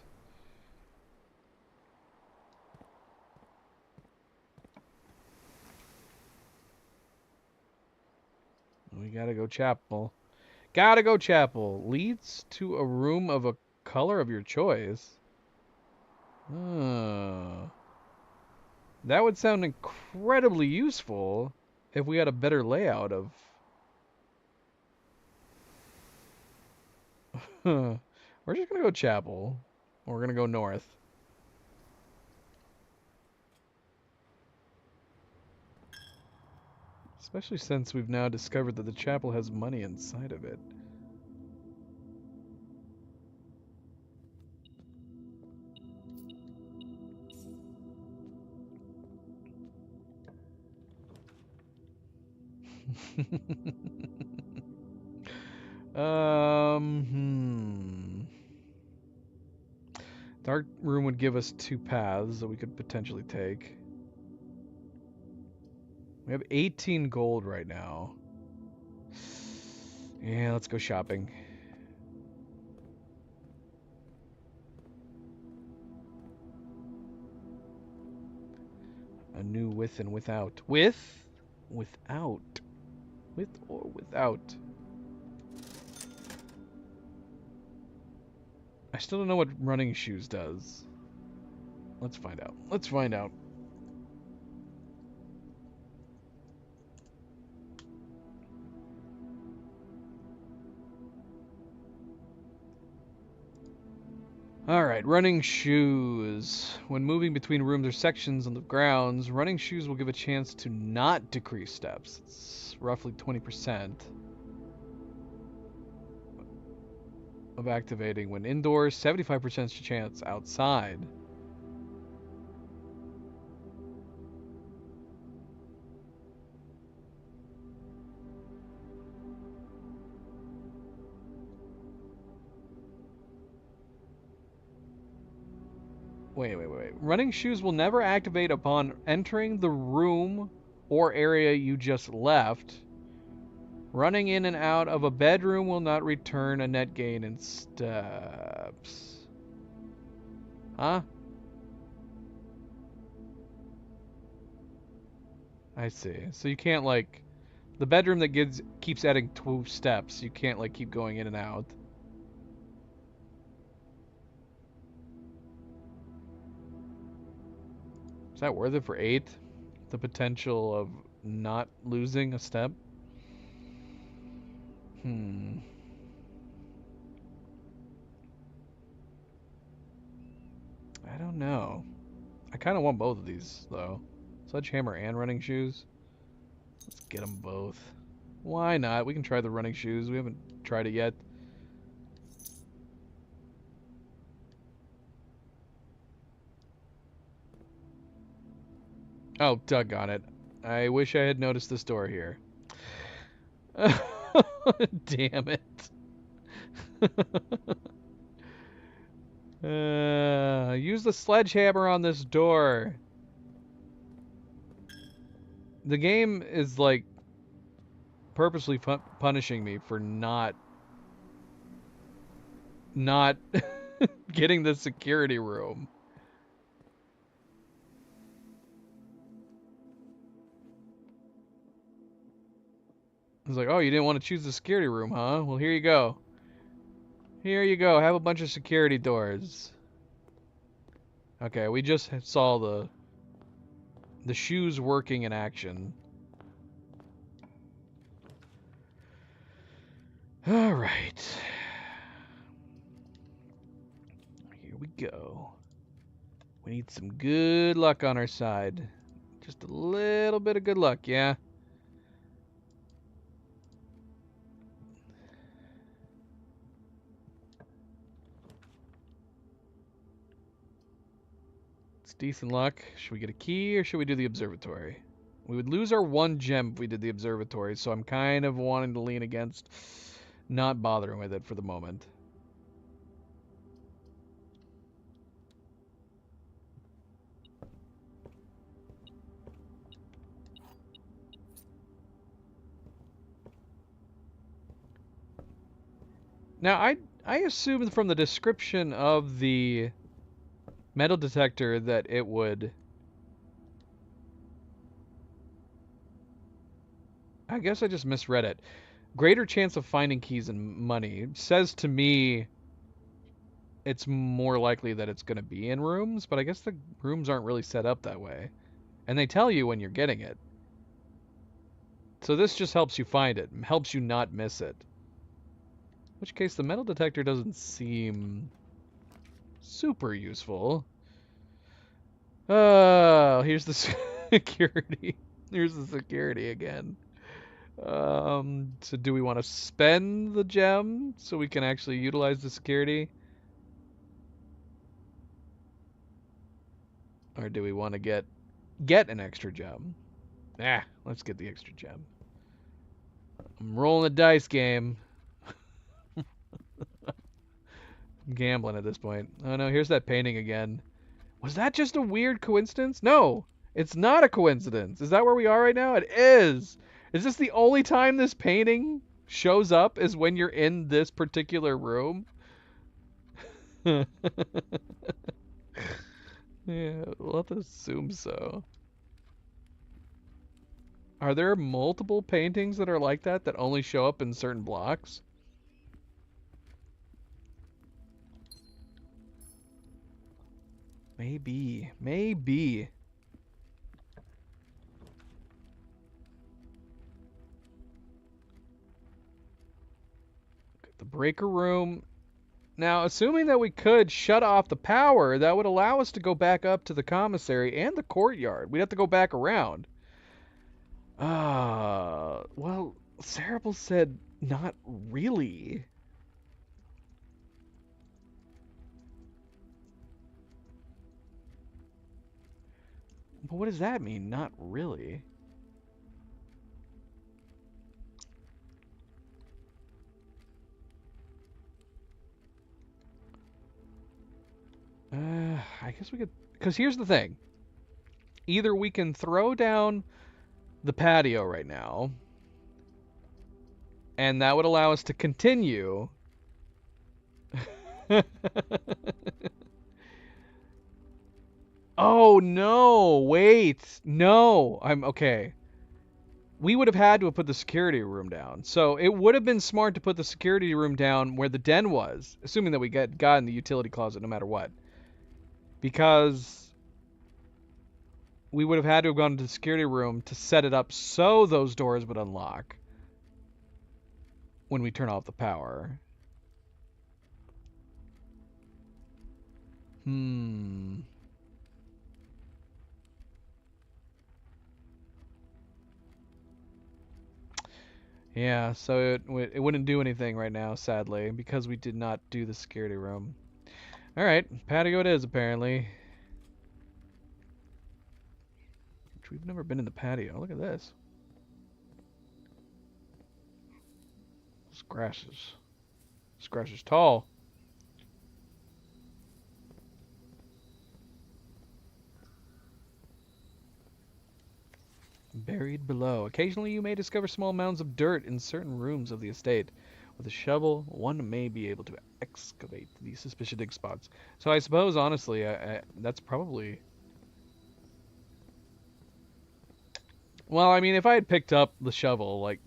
We gotta go chapel. Gotta go chapel. Leads to a room of a color of your choice. That would sound incredibly useful if we had a better layout of... We're just gonna go chapel. We're gonna go north. Especially since we've now discovered that the chapel has money inside of it. Dark room would give us 2 paths that we could potentially take. We have 18 gold right now. Yeah, let's go shopping. A new with and without. With? Without. With or without. I still don't know what running shoes does. Let's find out. Let's find out. Alright, running shoes. When moving between rooms or sections on the grounds, running shoes will give a chance to not decrease steps. It's roughly 20% of activating when indoors, 75% chance outside. Wait. Running shoes will never activate upon entering the room or area you just left. Running in and out of a bedroom will not return a net gain in steps. Huh? I see. So you can't, like... The bedroom that keeps adding 2 steps, you can't, like, keep going in and out. Is that worth it for 8? The potential of not losing a step? I don't know. I kind of want both of these, though. Sledgehammer and running shoes. Let's get them both. Why not? We can try the running shoes. We haven't tried it yet. Oh, doggone it. I wish I had noticed this door here. Damn it. Use the sledgehammer on this door. The game is, like, purposely punishing me for not getting the security room. It's like, oh, you didn't want to choose the security room, huh? Well, here you go. Here you go. Have a bunch of security doors. Okay, we just saw the shoes working in action. All right. Here we go. We need some good luck on our side. Just a little bit of good luck, yeah? It's decent luck. Should we get a key or should we do the observatory? We would lose our 1 gem if we did the observatory, so I'm kind of wanting to lean against not bothering with it for the moment. Now, I assumed from the description of the metal detector that it would... I guess I just misread it. Greater chance of finding keys and money. Says to me it's more likely that it's going to be in rooms, but I guess the rooms aren't really set up that way. And they tell you when you're getting it. So this just helps you find it, helps you not miss it. In which case the metal detector doesn't seem super useful. Here's the security. Here's the security again. So do we want to spend the gem so we can actually utilize the security? Or do we want to get an extra gem? Let's get the extra gem. I'm rolling the dice game. I'm gambling at this point. Oh no, here's that painting again. Was that just a weird coincidence? No, it's not a coincidence. Is that where we are right now? It is. Is this the only time this painting shows up is when you're in this particular room? Yeah, we'll have to assume so. Are there multiple paintings that are like that only show up in certain blocks? Maybe. Maybe. The breaker room. Now, assuming that we could shut off the power, that would allow us to go back up to the commissary and the courtyard. We'd have to go back around. Well, Cerebral said not really. But what does that mean, not really? I guess we could... Because here's the thing. Either we can throw down the patio right now, and that would allow us to continue. Oh, no. Wait. No. I'm okay. We would have had to have put the security room down. So it would have been smart to put the security room down where the den was, assuming that we got in the utility closet no matter what. Because we would have had to have gone to the security room to set it up so those doors would unlock when we turn off the power. Yeah, so it wouldn't do anything right now, sadly, because we did not do the security room. Alright, patio it is, apparently. Which we've never been in the patio. Look at this. This grass is tall. Buried below. Occasionally you may discover small mounds of dirt in certain rooms of the estate. With a shovel, one may be able to excavate these suspicious dig spots. So I suppose, honestly, that's probably... Well, I mean, if I had picked up the shovel, like...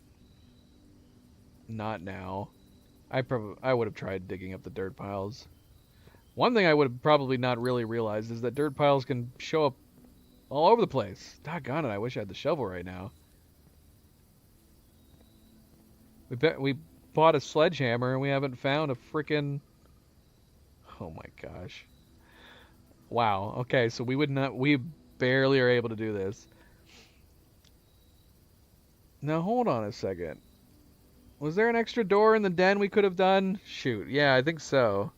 Not now. I would have tried digging up the dirt piles. One thing I would have probably not really realized is that dirt piles can show up all over the place. Doggone it, I wish I had the shovel right now. We bought a sledgehammer and we haven't found a frickin'... Oh my gosh. Wow, okay, so we barely are able to do this. Now hold on a second. Was there an extra door in the den we could have done? Shoot, yeah, I think so.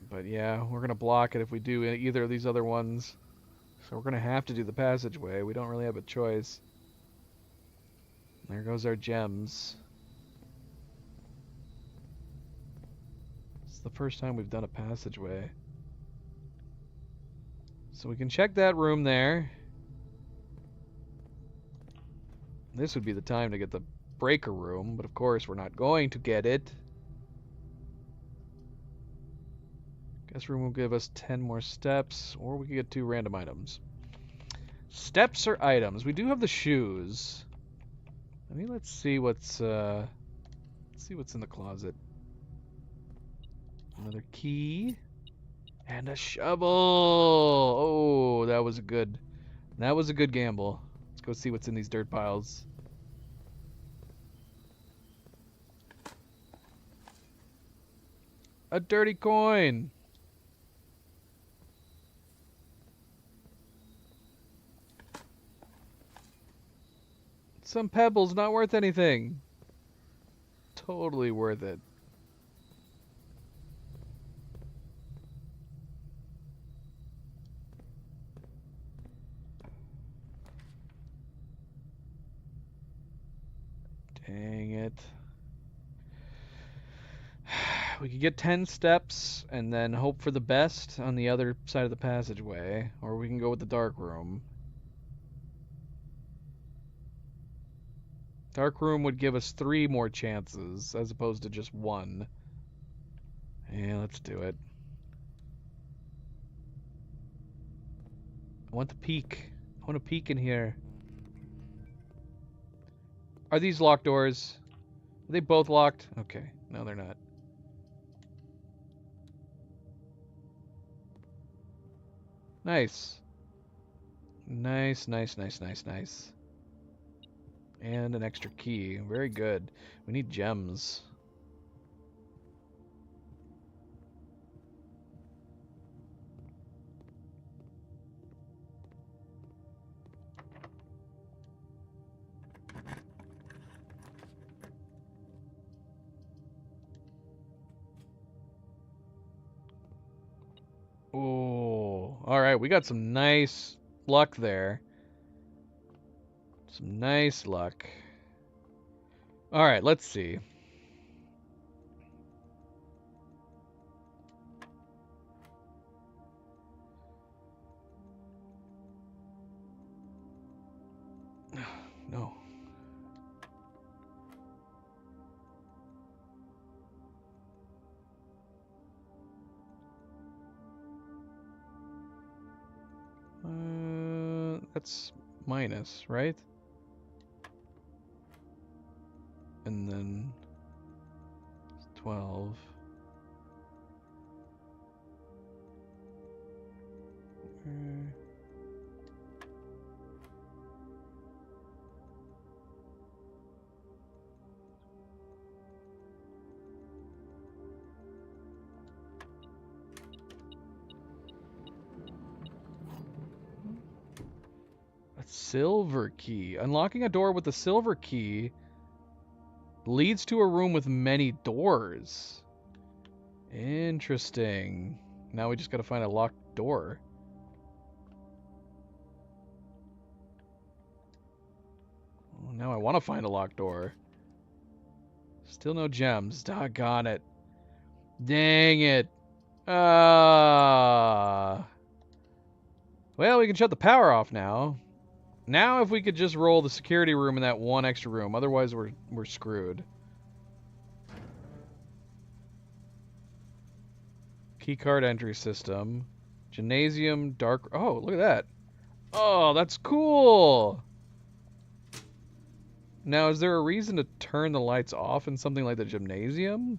But yeah, we're going to block it if we do either of these other ones. So we're going to have to do the passageway. We don't really have a choice. There goes our gems. It's the first time we've done a passageway. So we can check that room there. This would be the time to get the breaker room, but of course we're not going to get it. Guest room will give us 10 more steps, or we could get 2 random items. Steps or items? We do have the shoes. I mean, let's see what's in the closet. Another key and a shovel. Oh, that was a good gamble. Let's go see what's in these dirt piles. A dirty coin. Some pebbles, not worth anything. Totally worth it. Dang it. We could get 10 steps and then hope for the best on the other side of the passageway, or we can go with the dark room. Dark room would give us 3 more chances as opposed to just 1. Yeah, let's do it. I want the peek. I want a peek in here. Are these locked doors? Are they both locked? Okay. No, they're not. Nice. Nice, nice, nice, nice, nice. And an extra key. Very good. We need gems. Oh, all right. We got some nice luck there. Some nice luck. All right, let's see. No. That's minus, right? And then 12. A silver key. Unlocking a door with a silver key leads to a room with many doors. Interesting. Now we just gotta find a locked door. Well, now I want to find a locked door. Still no gems. Doggone it. Dang it. Well, we can shut the power off now. Now if we could just roll the security room in that 1 extra room. Otherwise we're screwed. Keycard entry system. Gymnasium, dark... Oh, look at that. Oh, that's cool! Now, is there a reason to turn the lights off in something like the gymnasium?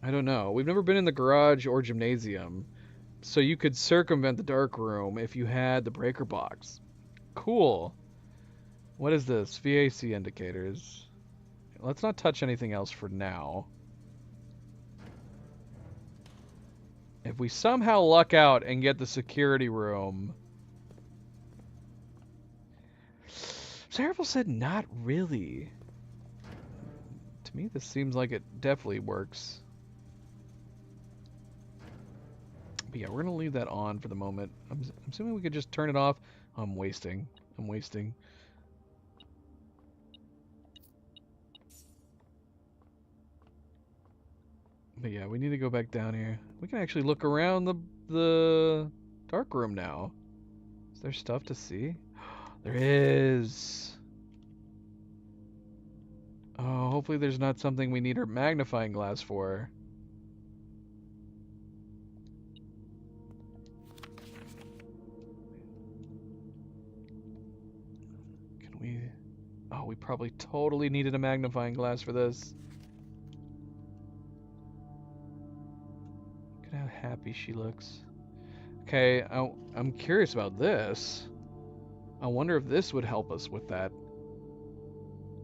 I don't know. We've never been in the garage or gymnasium. So you could circumvent the dark room if you had the breaker box. Cool. What is this? VAC indicators. Let's not touch anything else for now. If we somehow luck out and get the security room... Cerebral said not really. To me, this seems like it definitely works. But yeah, we're going to leave that on for the moment. I'm assuming we could just turn it off. Oh, I'm wasting. But yeah, we need to go back down here. We can actually look around the dark room now. Is there stuff to see? There is. Oh, hopefully there's not something we need her magnifying glass for. Can we... Oh, we probably totally needed a magnifying glass for this. Look at how happy she looks. Okay, I'm curious about this. I wonder if this would help us with that.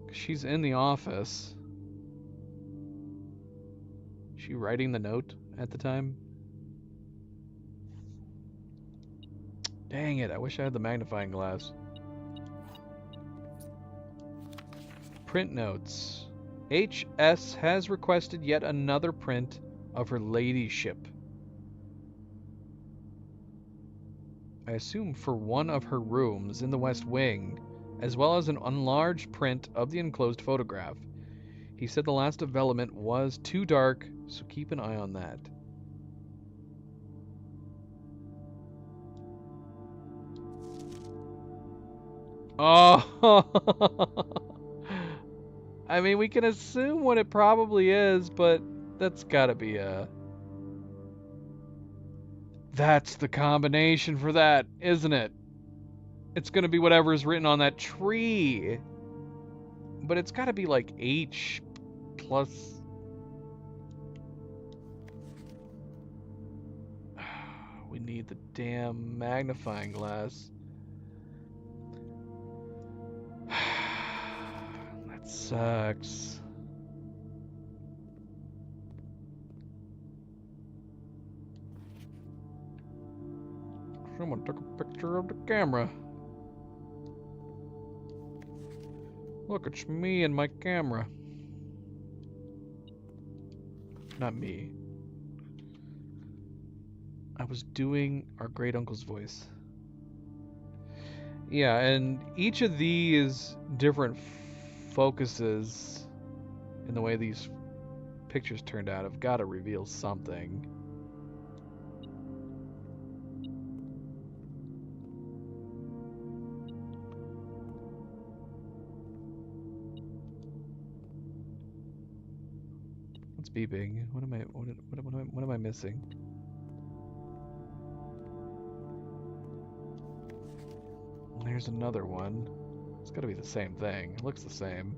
'Cause she's in the office. Is she writing the note at the time? Dang it, I wish I had the magnifying glass. Print notes. HS has requested yet another print of her ladyship. I assume for one of her rooms in the West Wing, as well as an enlarged print of the enclosed photograph. He said the last development was too dark, so keep an eye on that. Oh! I mean, we can assume what it probably is, but that's gotta be a... That's the combination for that, isn't it? It's gonna be whatever is written on that tree. But it's gotta be like H plus... We need the damn magnifying glass. That sucks. Someone took a picture of the camera. Look, it's me and my camera. Not me. I was doing our great uncle's voice. Yeah, and each of these different focuses in the way these pictures turned out have got to reveal something. What's beeping? What am I missing? There's another one. It's got to be the same thing. It looks the same.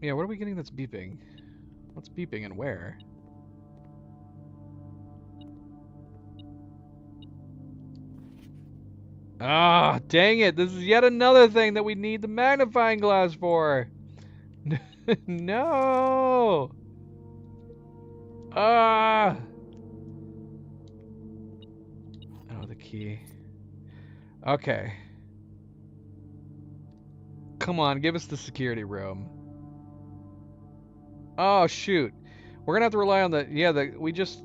Yeah, what are we getting that's beeping? What's beeping and where? Ah, dang it. This is yet another thing that we need the magnifying glass for. No. Ah. Oh, the key. Okay. Come on, give us the security room. Oh, shoot. We're gonna have to rely on the... Yeah, we just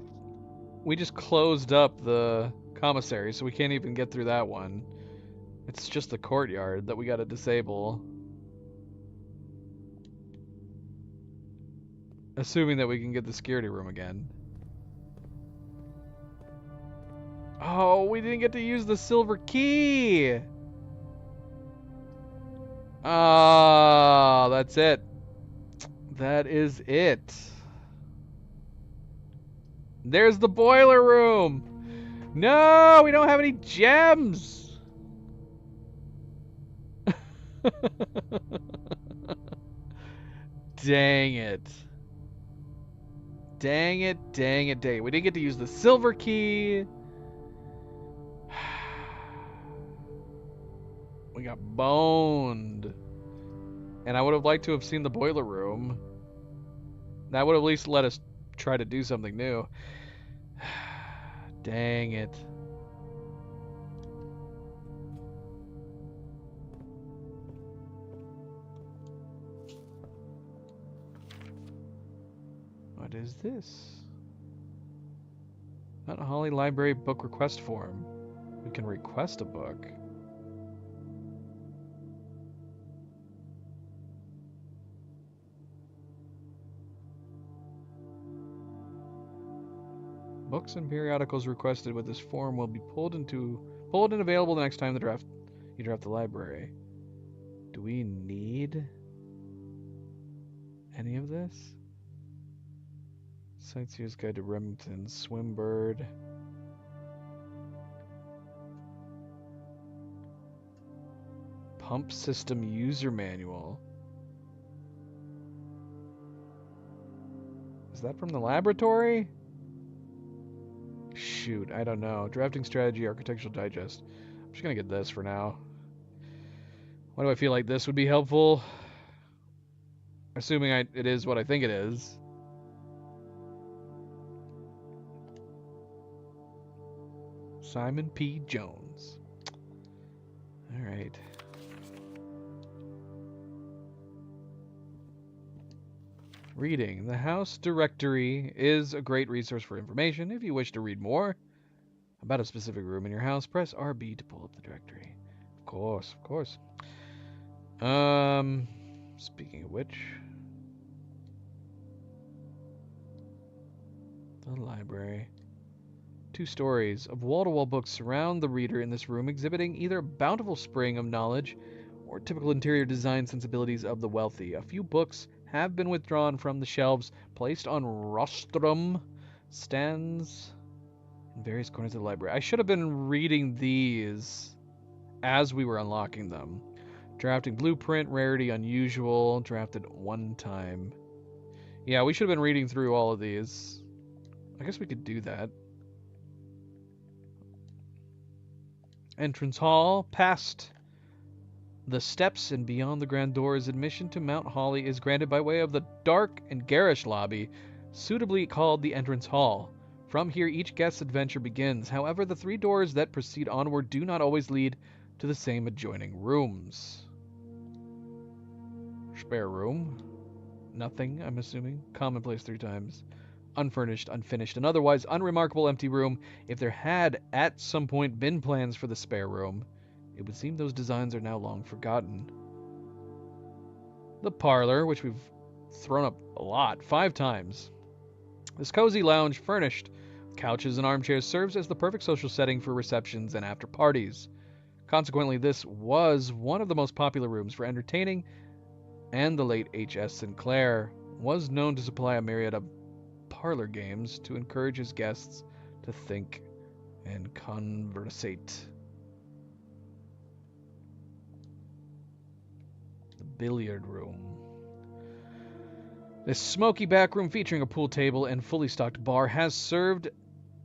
closed up the commissary, so we can't even get through that one. It's just the courtyard that we gotta disable. Assuming that we can get the security room again. Oh, we didn't get to use the silver key! Ah, that's it. That is it. There's the boiler room! No, we don't have any gems! Dang it. Dang it, dang it, dang it. We didn't get to use the silver key. We got boned. And I would have liked to have seen the boiler room. That would have at least let us try to do something new. Dang it. What is this? Mount Holly Library book request form. We can request a book. Books and periodicals requested with this form will be pulled and available the next time you draft the library. Do we need any of this? Sightseer's Guide to Remington, Swimbird. Pump System User Manual. Is that from the laboratory? Shoot, I don't know. Drafting Strategy, Architectural Digest. I'm just gonna get this for now. Why do I feel like this would be helpful? Assuming it is what I think it is. Simon P. Jones. Alright. Reading. The House Directory is a great resource for information. If you wish to read more about a specific room in your house, press RB to pull up the directory. Of course, of course. Speaking of which, the library. 2 stories of wall-to-wall books surround the reader in this room, exhibiting either a bountiful spring of knowledge or typical interior design sensibilities of the wealthy. A few books have been withdrawn from the shelves, placed on rostrum stands in various corners of the library. I should have been reading these as we were unlocking them. Drafting blueprint, rarity unusual, drafted 1 time. Yeah, we should have been reading through all of these. I guess we could do that. Entrance hall, past the steps and beyond the grand doors, admission to Mount Holly is granted by way of the dark and garish lobby, suitably called the entrance hall. From here, each guest's adventure begins. However, the 3 doors that proceed onward do not always lead to the same adjoining rooms. Spare room. Nothing, I'm assuming. Commonplace 3 times. Unfurnished, unfinished, and otherwise unremarkable empty room. If there had at some point been plans for the spare room, it would seem those designs are now long forgotten. The parlor, which we've thrown up a lot, 5 times. This cozy lounge, furnished with couches and armchairs, serves as the perfect social setting for receptions and after parties. Consequently, this was one of the most popular rooms for entertaining, and the late H.S. Sinclair was known to supply a myriad of parlor games to encourage his guests to think and conversate. The billiard room. This smoky back room featuring a pool table and fully stocked bar has served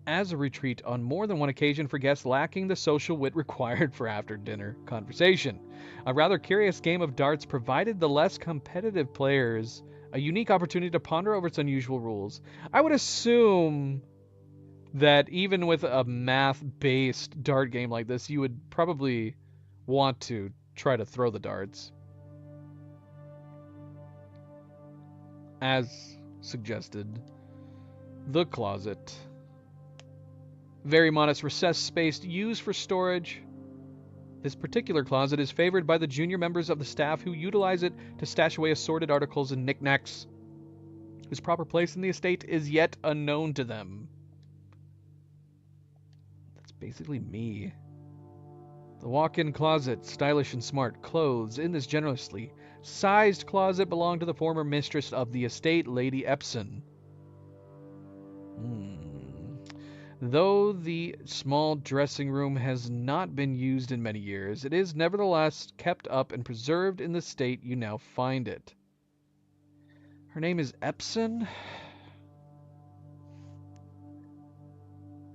as a retreat on more than one occasion for guests lacking the social wit required for after-dinner conversation. A rather curious game of darts provided the less competitive players a unique opportunity to ponder over its unusual rules. I would assume that even with a math-based dart game like this, you would probably want to try to throw the darts. As suggested. The closet. Very modest recessed space used for storage. This particular closet is favored by the junior members of the staff who utilize it to stash away assorted articles and knickknacks, whose proper place in the estate is yet unknown to them. That's basically me. The walk-in closet, stylish and smart. Clothes in this generously sized closet belong to the former mistress of the estate, Lady Epson. Though the small dressing room has not been used in many years, it is nevertheless kept up and preserved in the state you now find it. Her name is Epson?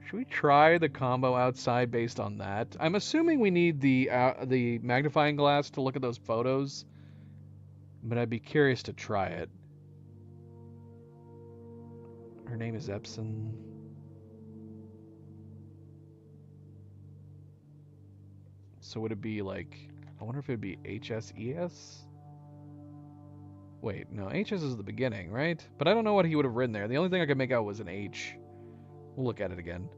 Should we try the combo outside based on that? I'm assuming we need the magnifying glass to look at those photos, but I'd be curious to try it. Her name is Epson. So would it be like, I wonder if it would be HSES? Wait, no, HS is the beginning, right? But I don't know what he would have written there. The only thing I could make out was an H. We'll look at it again.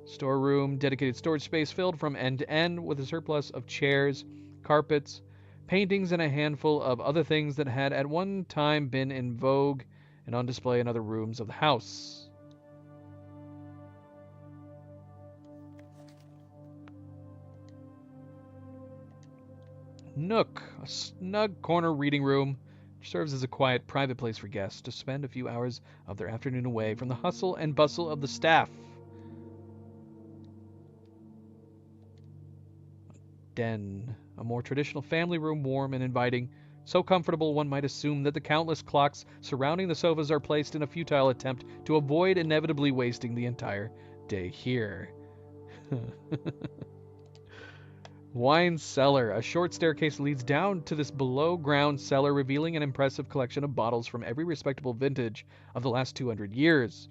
Storeroom, dedicated storage space filled from end to end with a surplus of chairs, carpets, paintings, and a handful of other things that had at one time been in vogue and on display in other rooms of the house. nook, a snug corner reading room, which serves as a quiet, private place for guests to spend a few hours of their afternoon away from the hustle and bustle of the staff. Den, a more traditional family room, warm and inviting, so comfortable one might assume that the countless clocks surrounding the sofas are placed in a futile attempt to avoid inevitably wasting the entire day here. Wine cellar. A short staircase leads down to this below-ground cellar, revealing an impressive collection of bottles from every respectable vintage of the last 200 years.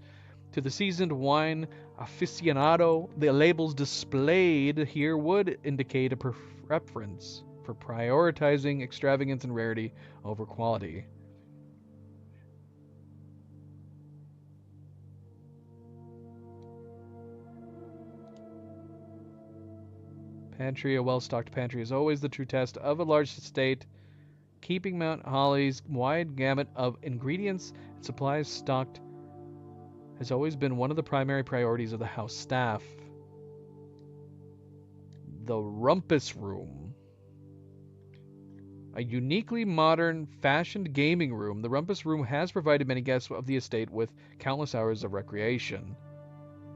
To the seasoned wine aficionado, the labels displayed here would indicate a preference for prioritizing extravagance and rarity over quality. Pantry. A well-stocked pantry is always the true test of a large estate. Keeping Mount Holly's wide gamut of ingredients and supplies stocked has always been one of the primary priorities of the house staff. The Rumpus Room. A uniquely modern, fashioned gaming room, the Rumpus Room has provided many guests of the estate with countless hours of recreation.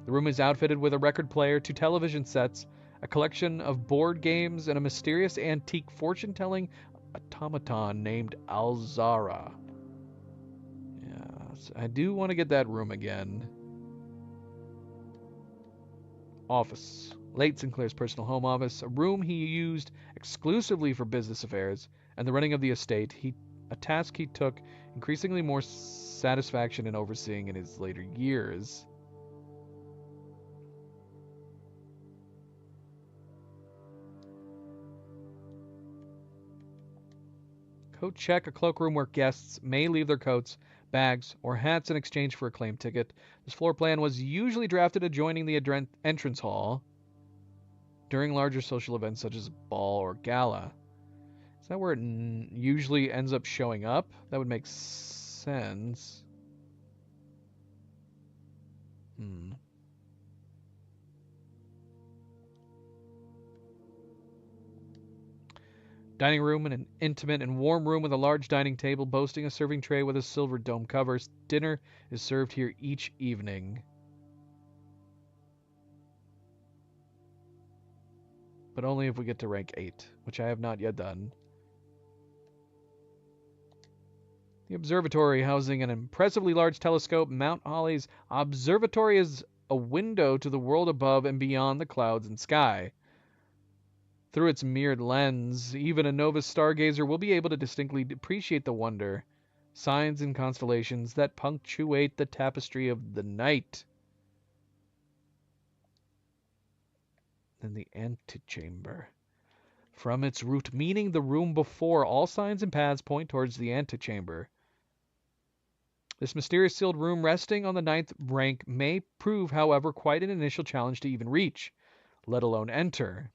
The room is outfitted with a record player, 2 television sets, a collection of board games, and a mysterious antique fortune-telling automaton named Alzara. Yes, I do want to get that room again. Office. Late Sinclair's personal home office, a room he used exclusively for business affairs and the running of the estate, a task he took increasingly more satisfaction in overseeing in his later years. Coat check, a cloakroom where guests may leave their coats, bags, or hats in exchange for a claim ticket. This floor plan was usually drafted adjoining the entrance hall during larger social events such as a ball or gala. Is that where it usually ends up showing up? That would make sense. Dining room, an intimate and warm room with a large dining table boasting a serving tray with a silver dome cover. Dinner is served here each evening. But only if we get to rank 8, which I have not yet done. The observatory, housing an impressively large telescope. Mount Holly's observatory is a window to the world above and beyond the clouds and sky. Through its mirrored lens, even a novice stargazer will be able to distinctly appreciate the wonder, signs and constellations that punctuate the tapestry of the night. Then the antechamber. From its root meaning the room before, all signs and paths point towards the antechamber. This mysterious sealed room resting on the 9th rank may prove, however, quite an initial challenge to even reach, let alone enter.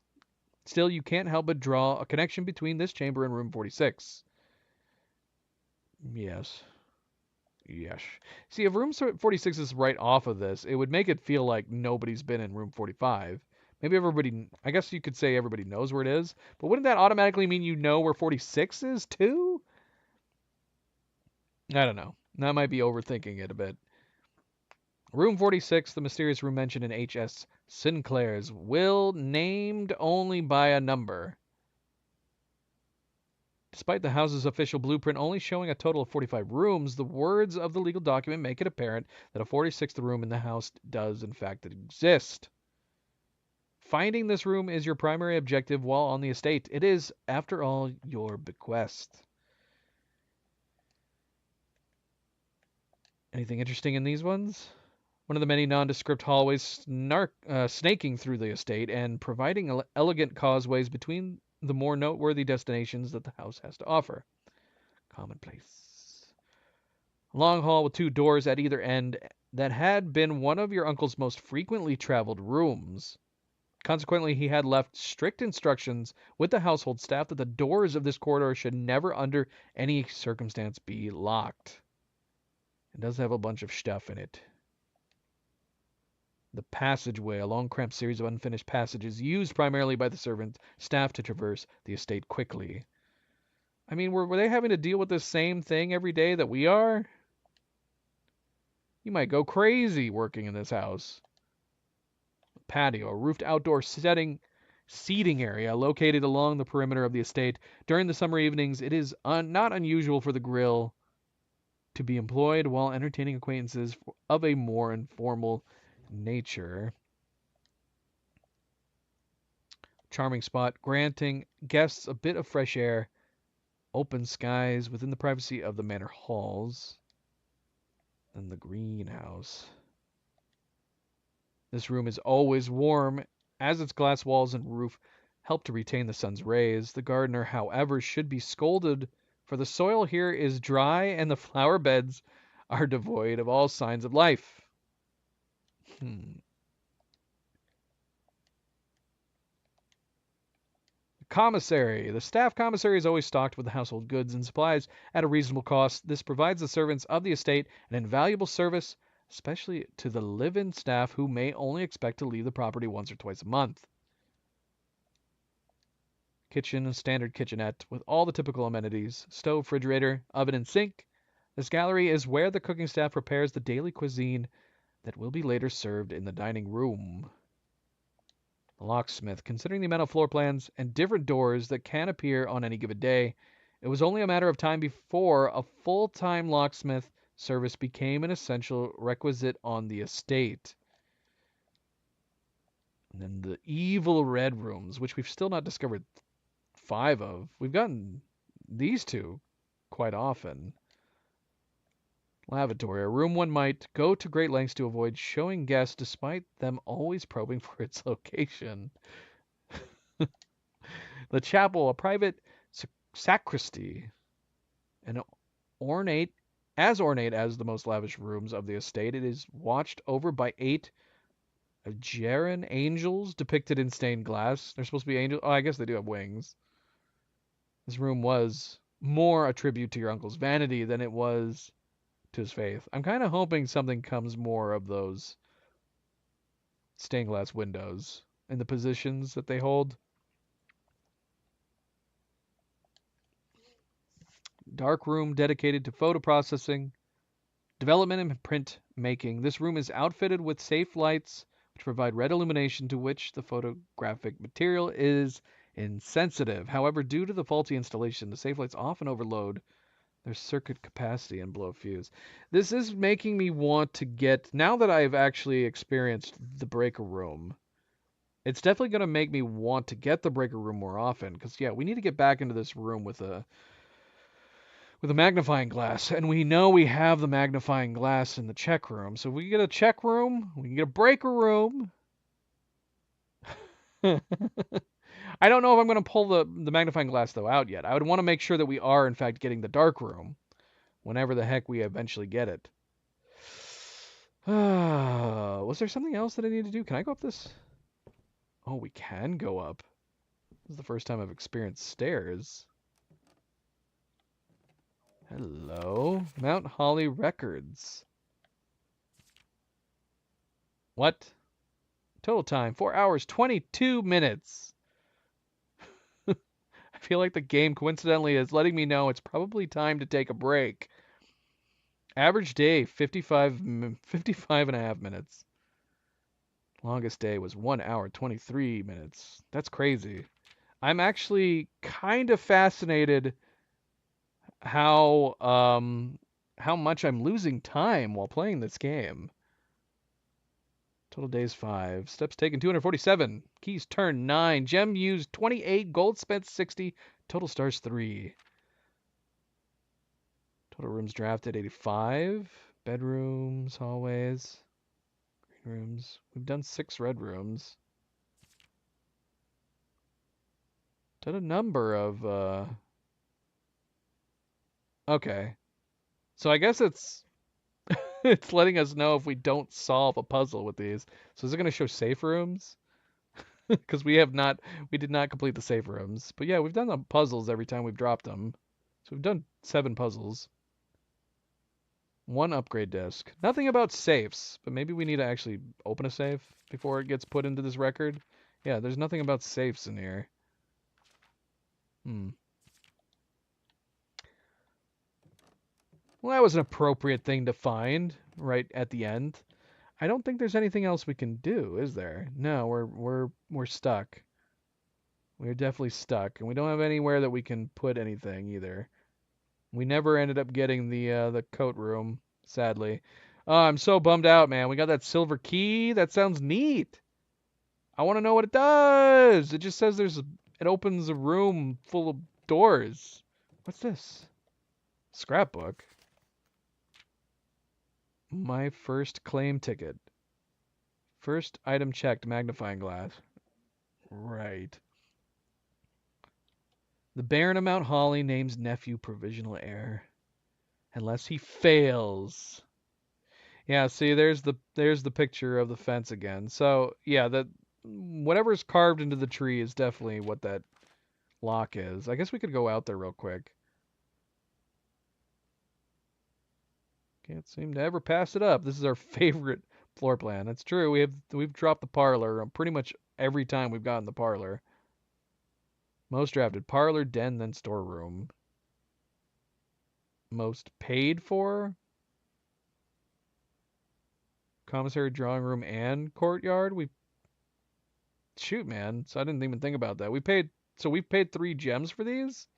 Still, you can't help but draw a connection between this chamber and room 46. Yes. See, if room 46 is right off of this, it would make it feel like nobody's been in room 45. Maybe everybody, I guess you could say everybody knows where it is, but wouldn't that automatically mean you know where 46 is too? I don't know. That might be overthinking it a bit. Room 46, the mysterious room mentioned in H.S. Sinclair's will, named only by a number. Despite the house's official blueprint only showing a total of 45 rooms, the words of the legal document make it apparent that a 46th room in the house does in fact exist. Finding this room is your primary objective while on the estate. It is, after all, your bequest. Anything interesting in these ones? One of the many nondescript hallways snaking through the estate and providing elegant causeways between the more noteworthy destinations that the house has to offer. Commonplace. A long hall with 2 doors at either end that had been one of your uncle's most frequently traveled rooms. Consequently, he had left strict instructions with the household staff that the doors of this corridor should never under any circumstance be locked. It does have a bunch of stuff in it. The passageway, a long cramped series of unfinished passages used primarily by the servant staff to traverse the estate quickly. I mean, were they having to deal with the same thing every day that we are? You might go crazy working in this house. Patio, a roofed outdoor seating area located along the perimeter of the estate. During the summer evenings, it is not unusual for the grill to be employed while entertaining acquaintances of a more informal nature. Charming spot, granting guests a bit of fresh air, open skies within the privacy of the manor halls. And the greenhouse. This room is always warm, as its glass walls and roof help to retain the sun's rays. The gardener, however, should be scolded, for the soil here is dry and the flower beds are devoid of all signs of life. Commissary. The staff commissary is always stocked with household goods and supplies at a reasonable cost. This provides the servants of the estate an invaluable service, especially to the live-in staff who may only expect to leave the property once or twice a month. Kitchen, a standard kitchenette with all the typical amenities, stove, refrigerator, oven, and sink. This gallery is where the cooking staff prepares the daily cuisine that will be later served in the dining room. The locksmith, considering the amount of floor plans and different doors that can appear on any given day, it was only a matter of time before a full-time locksmith service became an essential requisite on the estate. And then the evil red rooms, which we've still not discovered 5 of. We've gotten these 2 quite often. Lavatory, a room one might go to great lengths to avoid showing guests despite them always probing for its location. The chapel, a private sacristy, an ornate as the most lavish rooms of the estate. It is watched over by 8 Aegeran angels depicted in stained glass. They're supposed to be angels. Oh, I guess they do have wings. This room was more a tribute to your uncle's vanity than it was to his faith. I'm kind of hoping something comes more of those stained glass windows in the positions that they hold. Dark room dedicated to photo processing, development, and print making. This room is outfitted with safe lights which provide red illumination to which the photographic material is insensitive. However, due to the faulty installation, the safe lights often overload their circuit capacity and blow a fuse. This is making me want to get, now that I've actually experienced the breaker room, it's definitely going to make me want to get the breaker room more often, because yeah, we need to get back into this room with a magnifying glass, and we know we have the magnifying glass in the check room. So if we get a check room, we can get a breaker room. I don't know if I'm going to pull the magnifying glass, though, out yet. I would want to make sure that we are, in fact, getting the dark room whenever the heck we eventually get it. Was there something else that I need to do? Can I go up this? Oh, we can go up. This is the first time I've experienced stairs. Hello. Mount Holly Records. What? Total time, 4 hours, 22 minutes. I feel like the game coincidentally is letting me know it's probably time to take a break. Average day, 55 and a half minutes. Longest day was 1 hour, 23 minutes. That's crazy. I'm actually kind of fascinated how much I'm losing time while playing this game. Total days 5. Steps taken 247. Keys turned 9. Gem used 28. Gold spent 60. Total stars 3. Total rooms drafted 85. Bedrooms, hallways, green rooms. We've done 6 red rooms. Done a number of Okay. So I guess it's it's letting us know if we don't solve a puzzle with these. So is it going to show safe rooms? Because we did not complete the safe rooms. But yeah, we've done the puzzles every time we've dropped them. So we've done 7 puzzles. One upgrade disc. Nothing about safes, but maybe we need to actually open a safe before it gets put into this record. Yeah, there's nothing about safes in here. Well, that was an appropriate thing to find right at the end. I don't think there's anything else we can do, is there? No, we're stuck. We're definitely stuck, and we don't have anywhere that we can put anything either. We never ended up getting the coat room, sadly. Oh, I'm so bummed out, man. We got that silver key. That sounds neat. I want to know what it does. It just says it opens a room full of doors. What's this? Scrapbook. My first claim ticket. First item checked, magnifying glass. Right. The Baron of Mount Holly names nephew provisional heir. Unless he fails. Yeah, see, there's the picture of the fence again. So yeah, that whatever's carved into the tree is definitely what that lock is. I guess we could go out there real quick. Can't seem to ever pass it up. This is our favorite floor plan. That's true. We've dropped the parlor pretty much every time we've gotten the parlor. Most drafted parlor, den, then storeroom. Most paid for? Commissary, drawing room, and courtyard. Shoot, man. So I didn't even think about that. We've paid 3 gems for these?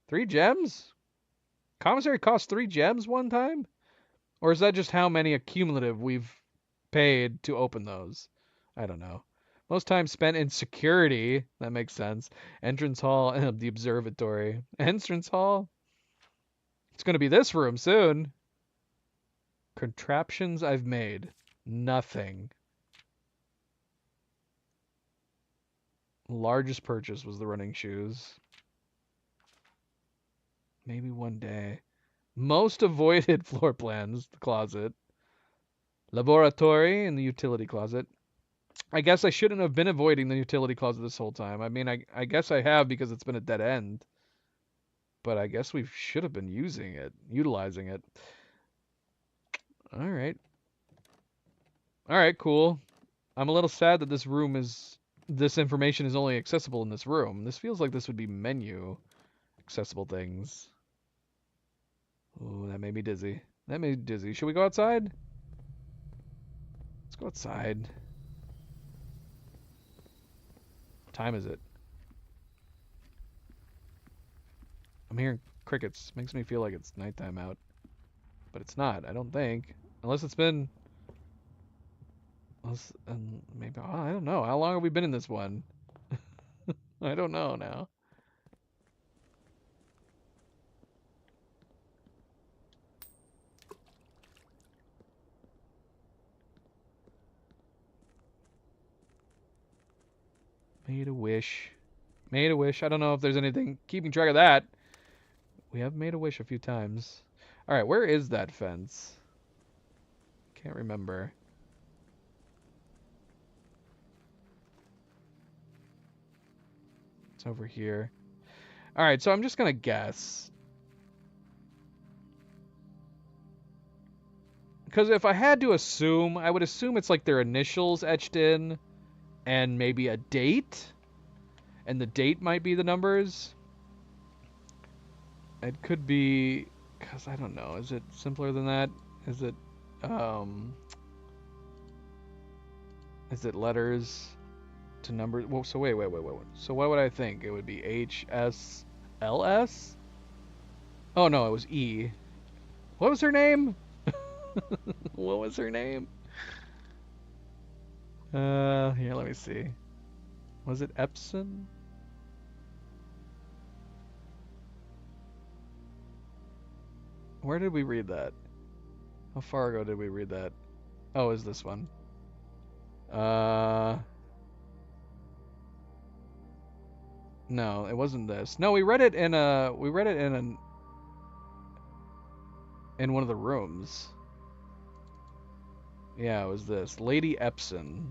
3 gems? Commissary cost 3 gems one time? Or is that just how many accumulative we've paid to open those? I don't know. Most time spent in security. That makes sense. Entrance hall and the observatory. Entrance hall? It's going to be this room soon. Contraptions I've made. Nothing. Largest purchase was the running shoes. Maybe one day. Most avoided floor plans, the closet. Laboratory and the utility closet. I guess I shouldn't have been avoiding the utility closet this whole time. I mean, I guess I have because it's been a dead end. But I guess we should have been utilizing it. All right. All right, cool. I'm a little sad that this information is only accessible in this room. This feels like this would be menu accessible things. Ooh, that made me dizzy. Should we go outside? Let's go outside. What time is it? I'm hearing crickets. Makes me feel like it's nighttime out. But it's not, I don't think. Unless it's been... maybe... Oh, I don't know. How long have we been in this one? I don't know now. Made a wish. Made a wish. I don't know if there's anything keeping track of that. We have made a wish a few times. Alright, where is that fence? Can't remember. It's over here. Alright, so I'm just gonna guess. Because if I had to assume, I would assume it's like their initials etched in. And maybe a date? And the date might be the numbers? It could be... Because I don't know. Is it simpler than that? Is it... Is it letters to numbers? Well, so wait. So what would I think? It would be HSLS? Oh no, it was E. What was her name? What was her name? Here, let me see. Was it Epson? Where did we read that? How far ago did we read that? Oh, is this one? No, it wasn't this. No, we read it in one of the rooms. Yeah, it was this. Lady Epson.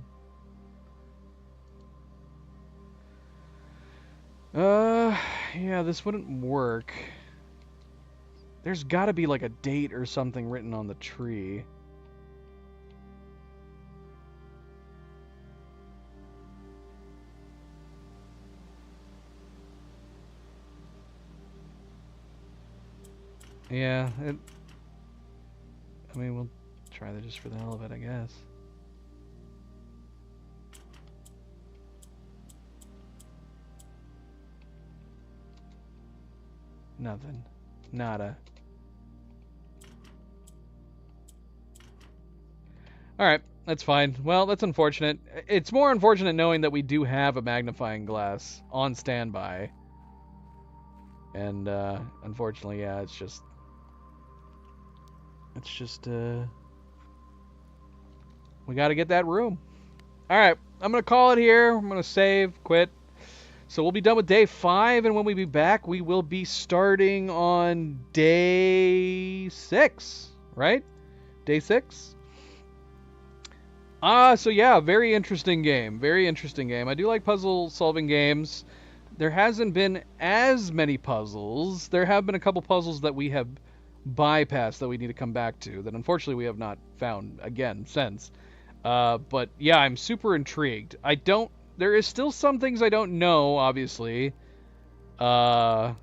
Yeah, this wouldn't work. There's got to be like a date or something written on the tree. Yeah, I mean, we'll try that just for the hell of it, I guess. Nothing. Nada. Alright, that's fine. Well, that's unfortunate. It's more unfortunate knowing that we do have a magnifying glass on standby. And, unfortunately, yeah, it's just... we gotta get that room. Alright, I'm gonna call it here. I'm gonna save, quit. So we'll be done with day 5, and when we be back, we will be starting on day 6, right? Day 6? So yeah, very interesting game. Very interesting game. I do like puzzle-solving games. There hasn't been as many puzzles. There have been a couple puzzles that we have bypassed that we need to come back to that unfortunately we have not found again since. But yeah, I'm super intrigued. There is still some things I don't know, obviously. Why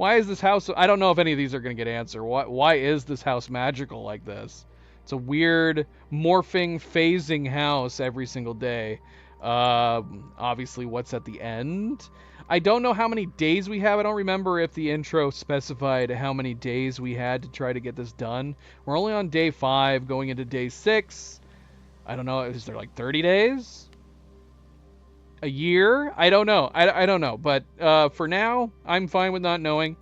is this house... I don't know if any of these are going to get answered. Why is this house magical like this? It's a weird, morphing, phasing house every single day. Obviously, what's at the end? I don't know how many days we have. I don't remember if the intro specified how many days we had to try to get this done. We're only on day 5, going into day 6. I don't know. Is there like 30 days? A year? I don't know. I don't know. But for now, I'm fine with not knowing.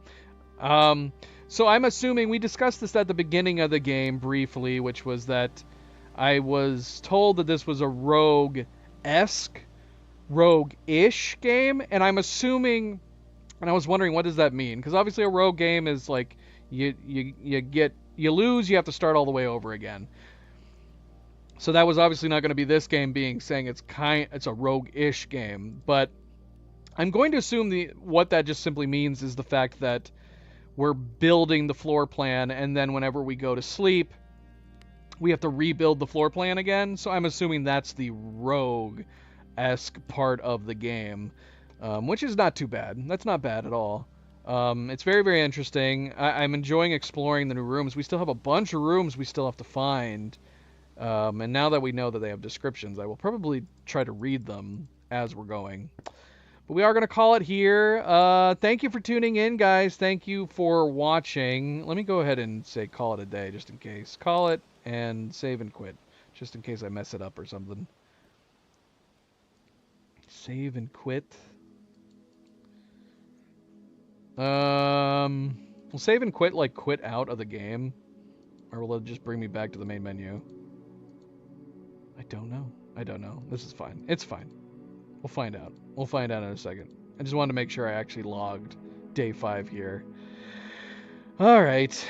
So I'm assuming we discussed this at the beginning of the game briefly, which was that I was told that this was a rogue-esque, rogue-ish game, and I'm assuming, and I was wondering what does that mean? Because obviously a rogue game is like you lose, you have to start all the way over again. So that was obviously not going to be this game saying it's a rogue-ish game, but I'm going to assume what that just simply means is the fact that we're building the floor plan, and then whenever we go to sleep, we have to rebuild the floor plan again. So I'm assuming that's the rogue-esque part of the game, which is not too bad. That's not bad at all. It's very, very interesting. I'm enjoying exploring the new rooms. We still have a bunch of rooms we still have to find. And now that we know that they have descriptions, I will probably try to read them as we're going. But we are going to call it here. Thank you for tuning in, guys. Thank you for watching. Let me go ahead and say call it a day, just in case. Call it and save and quit, just in case I mess it up or something. Save and quit. Will save and quit, like, quit out of the game? Or will it just bring me back to the main menu? I don't know. I don't know. This is fine. It's fine. We'll find out. We'll find out in a second. I just wanted to make sure I actually logged day 5 here. Alright.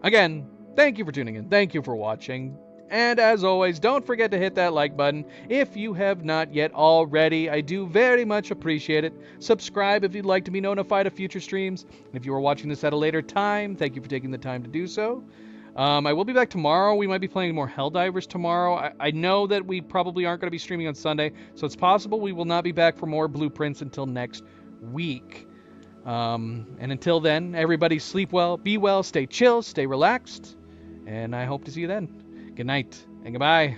Again, thank you for tuning in. Thank you for watching. And as always, don't forget to hit that like button if you have not yet already. I do very much appreciate it. Subscribe if you'd like to be notified of future streams. And if you are watching this at a later time, thank you for taking the time to do so. I will be back tomorrow. We might be playing more Helldivers tomorrow. I know that we probably aren't going to be streaming on Sunday, so it's possible we will not be back for more Blueprints until next week. And until then, everybody sleep well, be well, stay chill, stay relaxed, and I hope to see you then. Good night, and goodbye.